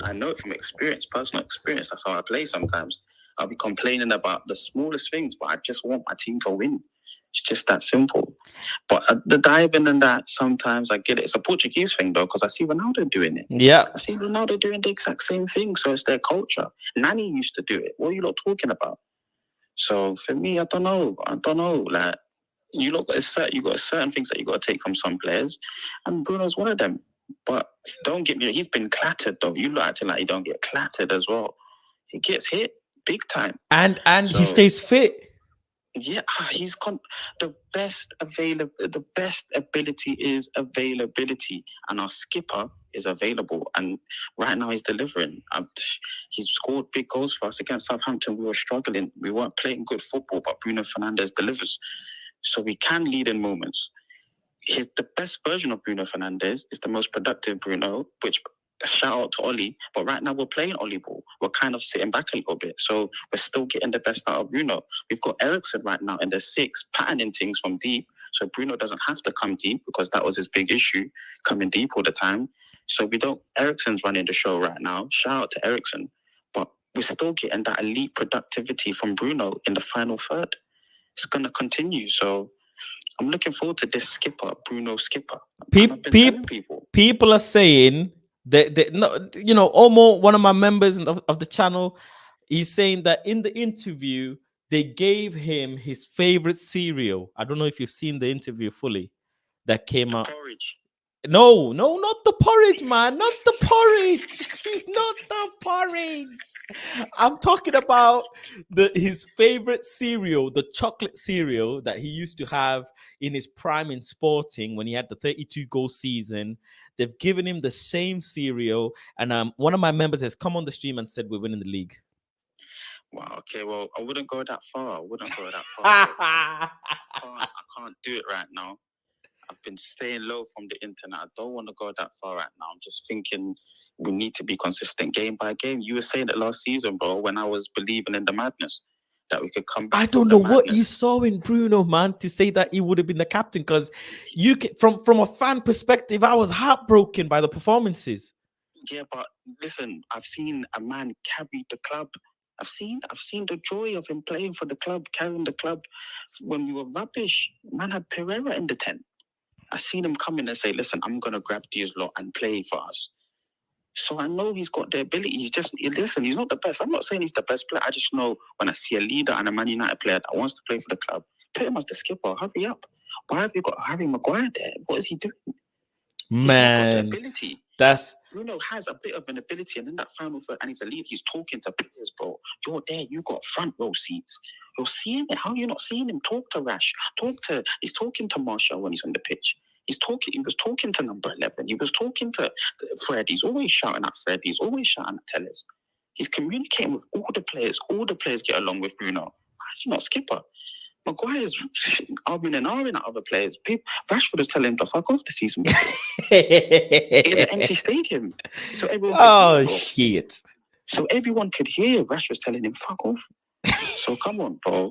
I know it from experience, personal experience. That's how I play sometimes. I'll be complaining about the smallest things, but I just want my team to win. It's just that simple. But the diving and that, sometimes I get it. It's a Portuguese thing, though, because I see Ronaldo doing it. Yeah. I see Ronaldo doing the exact same thing. So it's their culture. Nani used to do it. What are you lot talking about? So for me, I don't know. Like, you got certain things that you got to take from some players, and Bruno's one of them. But don't get me, he's been clattered, though. You lot acting like he don't get clattered as well. He gets hit big time. And he stays fit. Yeah, he's the best ability is availability, and our skipper is available, and right now he's delivering. He's scored big goals for us against Southampton. We were struggling, we weren't playing good football, but Bruno Fernandes delivers, so we can lead in moments. The best version of Bruno Fernandes is the most productive Bruno, which shout out to Oli, but right now we're playing Oli ball. We're kind of sitting back a little bit, so we're still getting the best out of Bruno. We've got Eriksen right now in the 6, patterning things from deep, so Bruno doesn't have to come deep because that was his big issue, coming deep all the time. So Eriksen's running the show right now. Shout out to Eriksen, but we're still getting that elite productivity from Bruno in the final third. It's going to continue, so I'm looking forward to this skipper, Bruno skipper. People are saying that no, Omo, one of my members of the channel, he's saying that in the interview they gave him his favorite cereal. I don't know if you've seen the interview fully that came out. Porridge. No, not the porridge, man. Not the porridge. Not the porridge. I'm talking about his favorite cereal, the chocolate cereal that he used to have in his prime in Sporting when he had the 32-goal season. They've given him the same cereal, and one of my members has come on the stream and said we're winning the league. Wow. Okay. Well, I wouldn't go that far. I can't do it right now. I've been staying low from the internet. I don't want to go that far right now. I'm just thinking we need to be consistent game by game. You were saying it last season, bro, when I was believing in the madness that we could come back. I don't know what you saw in Bruno, man, to say that he would have been the captain, because from a fan perspective, I was heartbroken by the performances. Yeah, but listen, I've seen a man carry the club. I've seen the joy of him playing for the club, carrying the club. When we were rubbish, man had Pereira in the tent. I seen him come in and say, listen, I'm going to grab these lot and play for us. So I know he's got the ability. He's not the best. I'm not saying he's the best player. I just know when I see a leader and a Man United player that wants to play for the club, put him as the skipper. Hurry up. Why have you got Harry Maguire there? What is he doing? Man, ability. Bruno has a bit of an ability, and in that final third, and he's a lead. He's talking to players, bro. You're there. You got front row seats. You're seeing it. How are you not seeing him? Talk to Rash. He's talking to Marshall when he's on the pitch. He was talking to number 11. He was talking to Fred. He's always shouting at Fred. He's always shouting at Tellers. He's communicating with all the players. All the players get along with Bruno. Why is he not skipper? Maguire's arguing and arguing at other players. Rashford was telling him to fuck off the season before. In an empty stadium. So everyone shit. So everyone could hear Rashford's telling him fuck off. So come on, bro.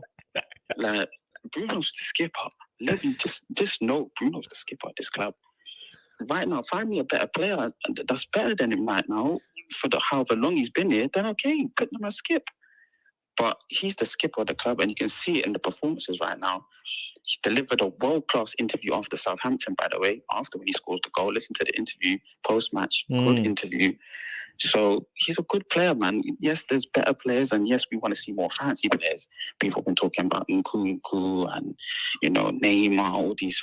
Like, Bruno's the skipper. Let me just know Bruno's the skipper at this club. Right now, find me a better player that's better than him right now for however long he's been here, then okay, put him as skip. But he's the skipper of the club, and you can see it in the performances right now. He's delivered a world-class interview after Southampton, by the way, after when he scores the goal. Listen to the interview, post-match, good interview. So he's a good player, man. Yes, there's better players, and yes, we want to see more fancy players. People have been talking about Nkunku and, Neymar, all these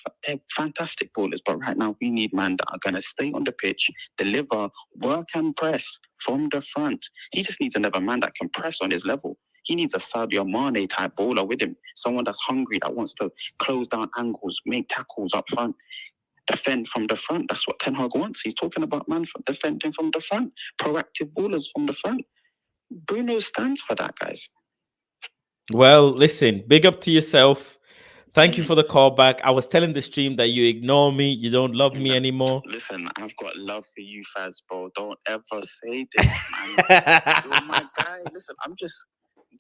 fantastic ballers. But right now, we need men that are going to stay on the pitch, deliver, work and press from the front. He just needs another man that can press on his level. He needs a Sadio Mane type baller with him. Someone that's hungry, that wants to close down angles, make tackles up front. Defend from the front. That's what Ten Hag wants. He's talking about defending from the front, proactive ballers from the front. Bruno stands for that, guys. Well, listen, big up to yourself. Thank you for the call back. I was telling the stream that you ignore me, you don't love me anymore. Listen, I've got love for you, Faz, bro. Don't ever say this, man. You're my guy. Listen, I'm just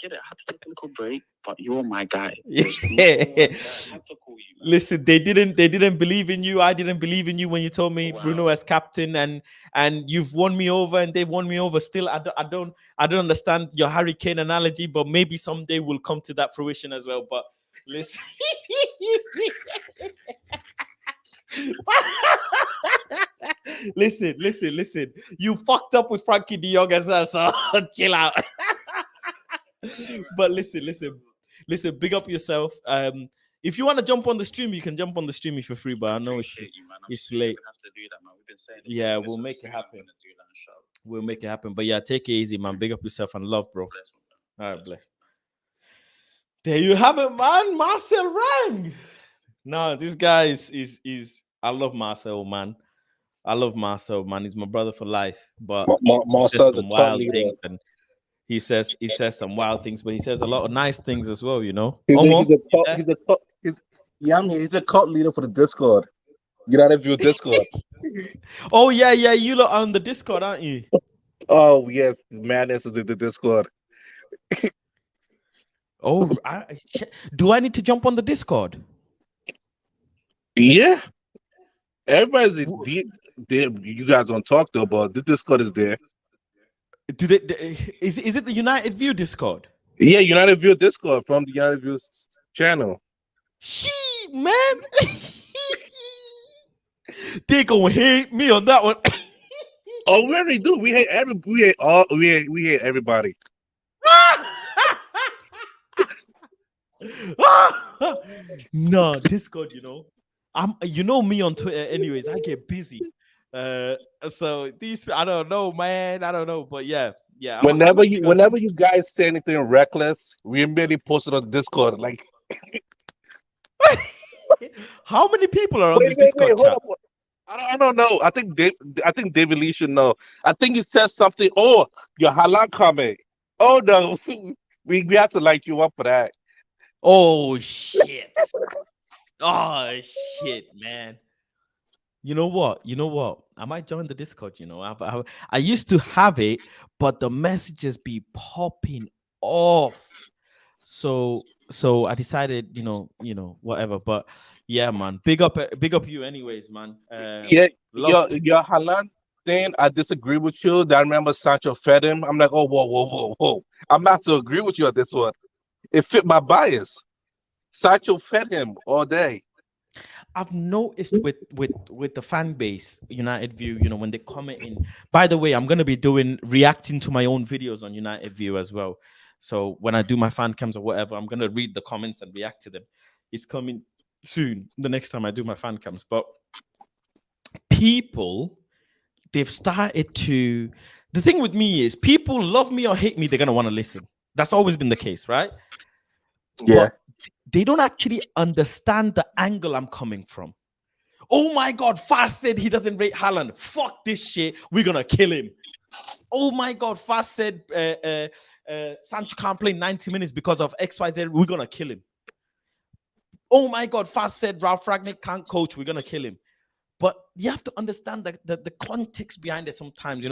get it. I had to take a little break, but you're my guy. Yeah. I had to call you, man. Listen, they didn't believe in you. I didn't believe in you when you told me Bruno as captain, and you've won me over, and they've won me over. Still, I don't understand your Harry Kane analogy, but maybe someday we'll come to that fruition as well. But listen. listen. You fucked up with Frankie de Jong as well, so chill out. But listen. Big up yourself. If you want to jump on the stream, you can jump on the stream if you're free. But I know it's late. Have to do that, man. We've been saying this Yeah, we'll make it happen. We'll make it happen. But yeah, take it easy, man. Big up yourself and love, bro. All right, bless. There you have it, man. Marcel rang. No, this guy is. I love Marcel, man. I love Marcel, man. He's my brother for life. But Marcel, some wild things, and he says some wild things, but he says a lot of nice things as well. You know. He's a cult leader for the Discord. United View Discord. Oh yeah. You lot on the Discord, aren't you? Oh yes, madness is in the Discord. Oh, do I need to jump on the Discord? Yeah, everybody's you guys don't talk though, but the Discord is there. Do they? Is it the United View Discord? Yeah, United View Discord from the United View channel. She man, they gonna hate me on that one. Oh, we already do. We hate everybody. No, Discord, you know me on Twitter anyways. I get busy. So these, I don't know, man. I don't know, but yeah. Whenever you guys say anything reckless, we immediately post it on Discord. Like, how many people are on this Discord chat? I don't know. I think David Lee should know. I think he says something. Oh, your Haaland comment. Oh no, we have to light you up for that. Oh shit. Oh shit, man. You know what? I might join the Discord. I used to have it, but the messages be popping off. So I decided, whatever. But yeah, man, big up you, anyways, man. Your Haaland thing, I disagree with you. I remember Sancho fed him. I'm like, oh, whoa. I'm not to agree with you on this one. It fit my bias. Sancho fed him all day. I've noticed with the fan base, United View, when they comment in. By the way, I'm gonna be reacting to my own videos on United View as well. So when I do my fan cams or whatever, I'm gonna read the comments and react to them. It's coming soon, the next time I do my fan cams. But people, they've started to. The thing with me is, people love me or hate me, they're gonna want to listen. That's always been the case, right? Yeah. But they don't actually understand the angle I'm coming from. Oh my God, Fast said he doesn't rate Haaland. Fuck this shit. We're gonna kill him. Oh my God, Fast said Sancho can't play 90 minutes because of XYZ. We're gonna kill him. Oh my God, Fast said Ralph Ragnick can't coach. We're gonna kill him. But you have to understand the context behind it sometimes,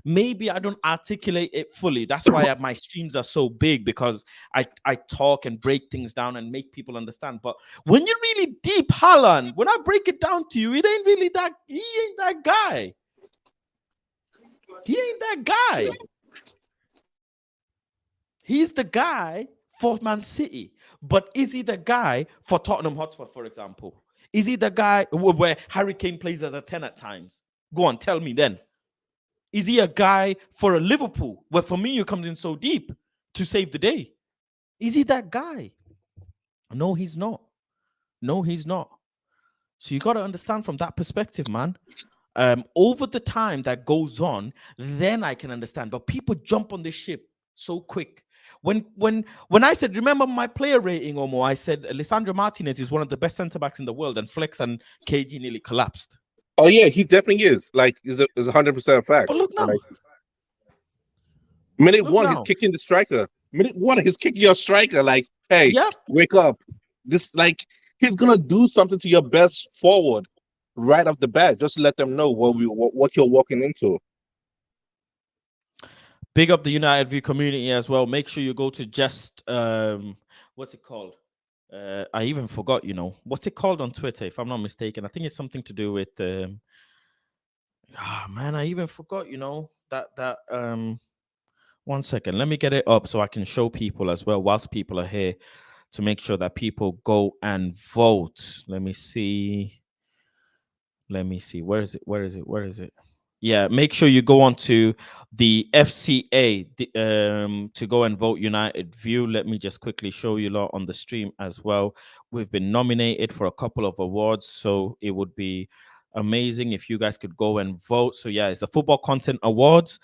Maybe I don't articulate it fully. That's why my streams are so big, because I talk and break things down and make people understand. But when you're really deep, Haaland, when I break it down to you, he ain't that guy. He ain't that guy. He's the guy for Man City. But is he the guy for Tottenham Hotspur, for example? Is he the guy where Harry Kane plays as a 10 at times? Go on, tell me then. Is he a guy for a Liverpool where Firmino comes in so deep to save the day? Is he that guy? No, he's not. No, he's not. So you got to understand from that perspective, man. Over the time that goes on, then I can understand. But people jump on this ship so quick. When I said, remember my player rating, Omo, I said Lisandro Martinez is one of the best centre-backs in the world, and Flex and KG nearly collapsed. Oh yeah, he definitely is. Like, is 100% fact. But look now. Like, minute one, he's kicking the striker. Minute one, he's kicking your striker. Like, hey, wake up. This, like, he's gonna do something to your best forward right off the bat. Just let them know what you're walking into. Big up the United View community as well. Make sure you go to just what's it called? I even forgot, what's it called on Twitter, if I'm not mistaken. I think it's something to do with man, I even forgot, that 1 second. Let me get it up so I can show people as well whilst people are here, to make sure that people go and vote. Let me see. Where is it? Yeah, make sure you go on to the FCA to go and vote United View. Let me just quickly show you lot on the stream as well. We've been nominated for a couple of awards, so it would be amazing if you guys could go and vote. So yeah, it's the Football Content Awards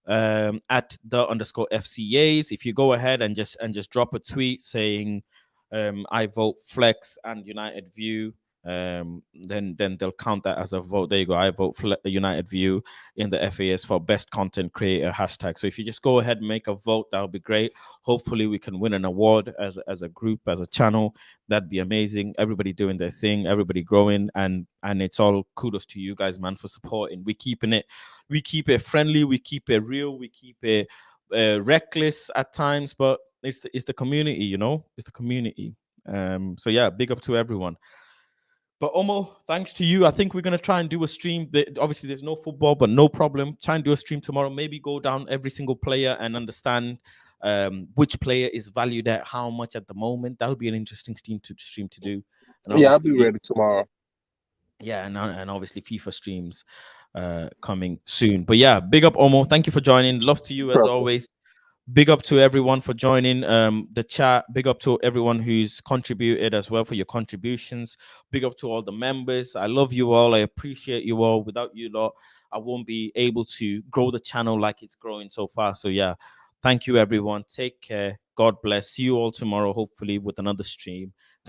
at _FCAs. If you go ahead and just drop a tweet saying I vote Flex and United View, then they'll count that as a vote. There you go. I vote United View in the FAS for best content creator hashtag. So if you just go ahead and make a vote, that would be great. Hopefully we can win an award as a group, as a channel. That'd be amazing. Everybody doing their thing, everybody growing, and it's all kudos to you guys, man, for supporting. We keep it friendly, we keep it real, we keep it reckless at times, but it's the community, it's the community. So yeah, big up to everyone. But Omo, thanks to you. I think we're going to try and do a stream. Obviously, there's no football, but no problem. Try and do a stream tomorrow. Maybe go down every single player and understand which player is valued at how much at the moment. That'll be an interesting stream to do. And Yeah, I'll be ready tomorrow. Yeah, and obviously FIFA streams coming soon. But yeah, big up, Omo. Thank you for joining. Love to you as always. Big up to everyone for joining the chat. Big up to everyone who's contributed as well for your contributions. Big up to all the members. I love you all. I appreciate you all. Without you lot, I won't be able to grow the channel like it's growing so far. So yeah, thank you everyone. Take care. God bless. See you all tomorrow, hopefully with another stream.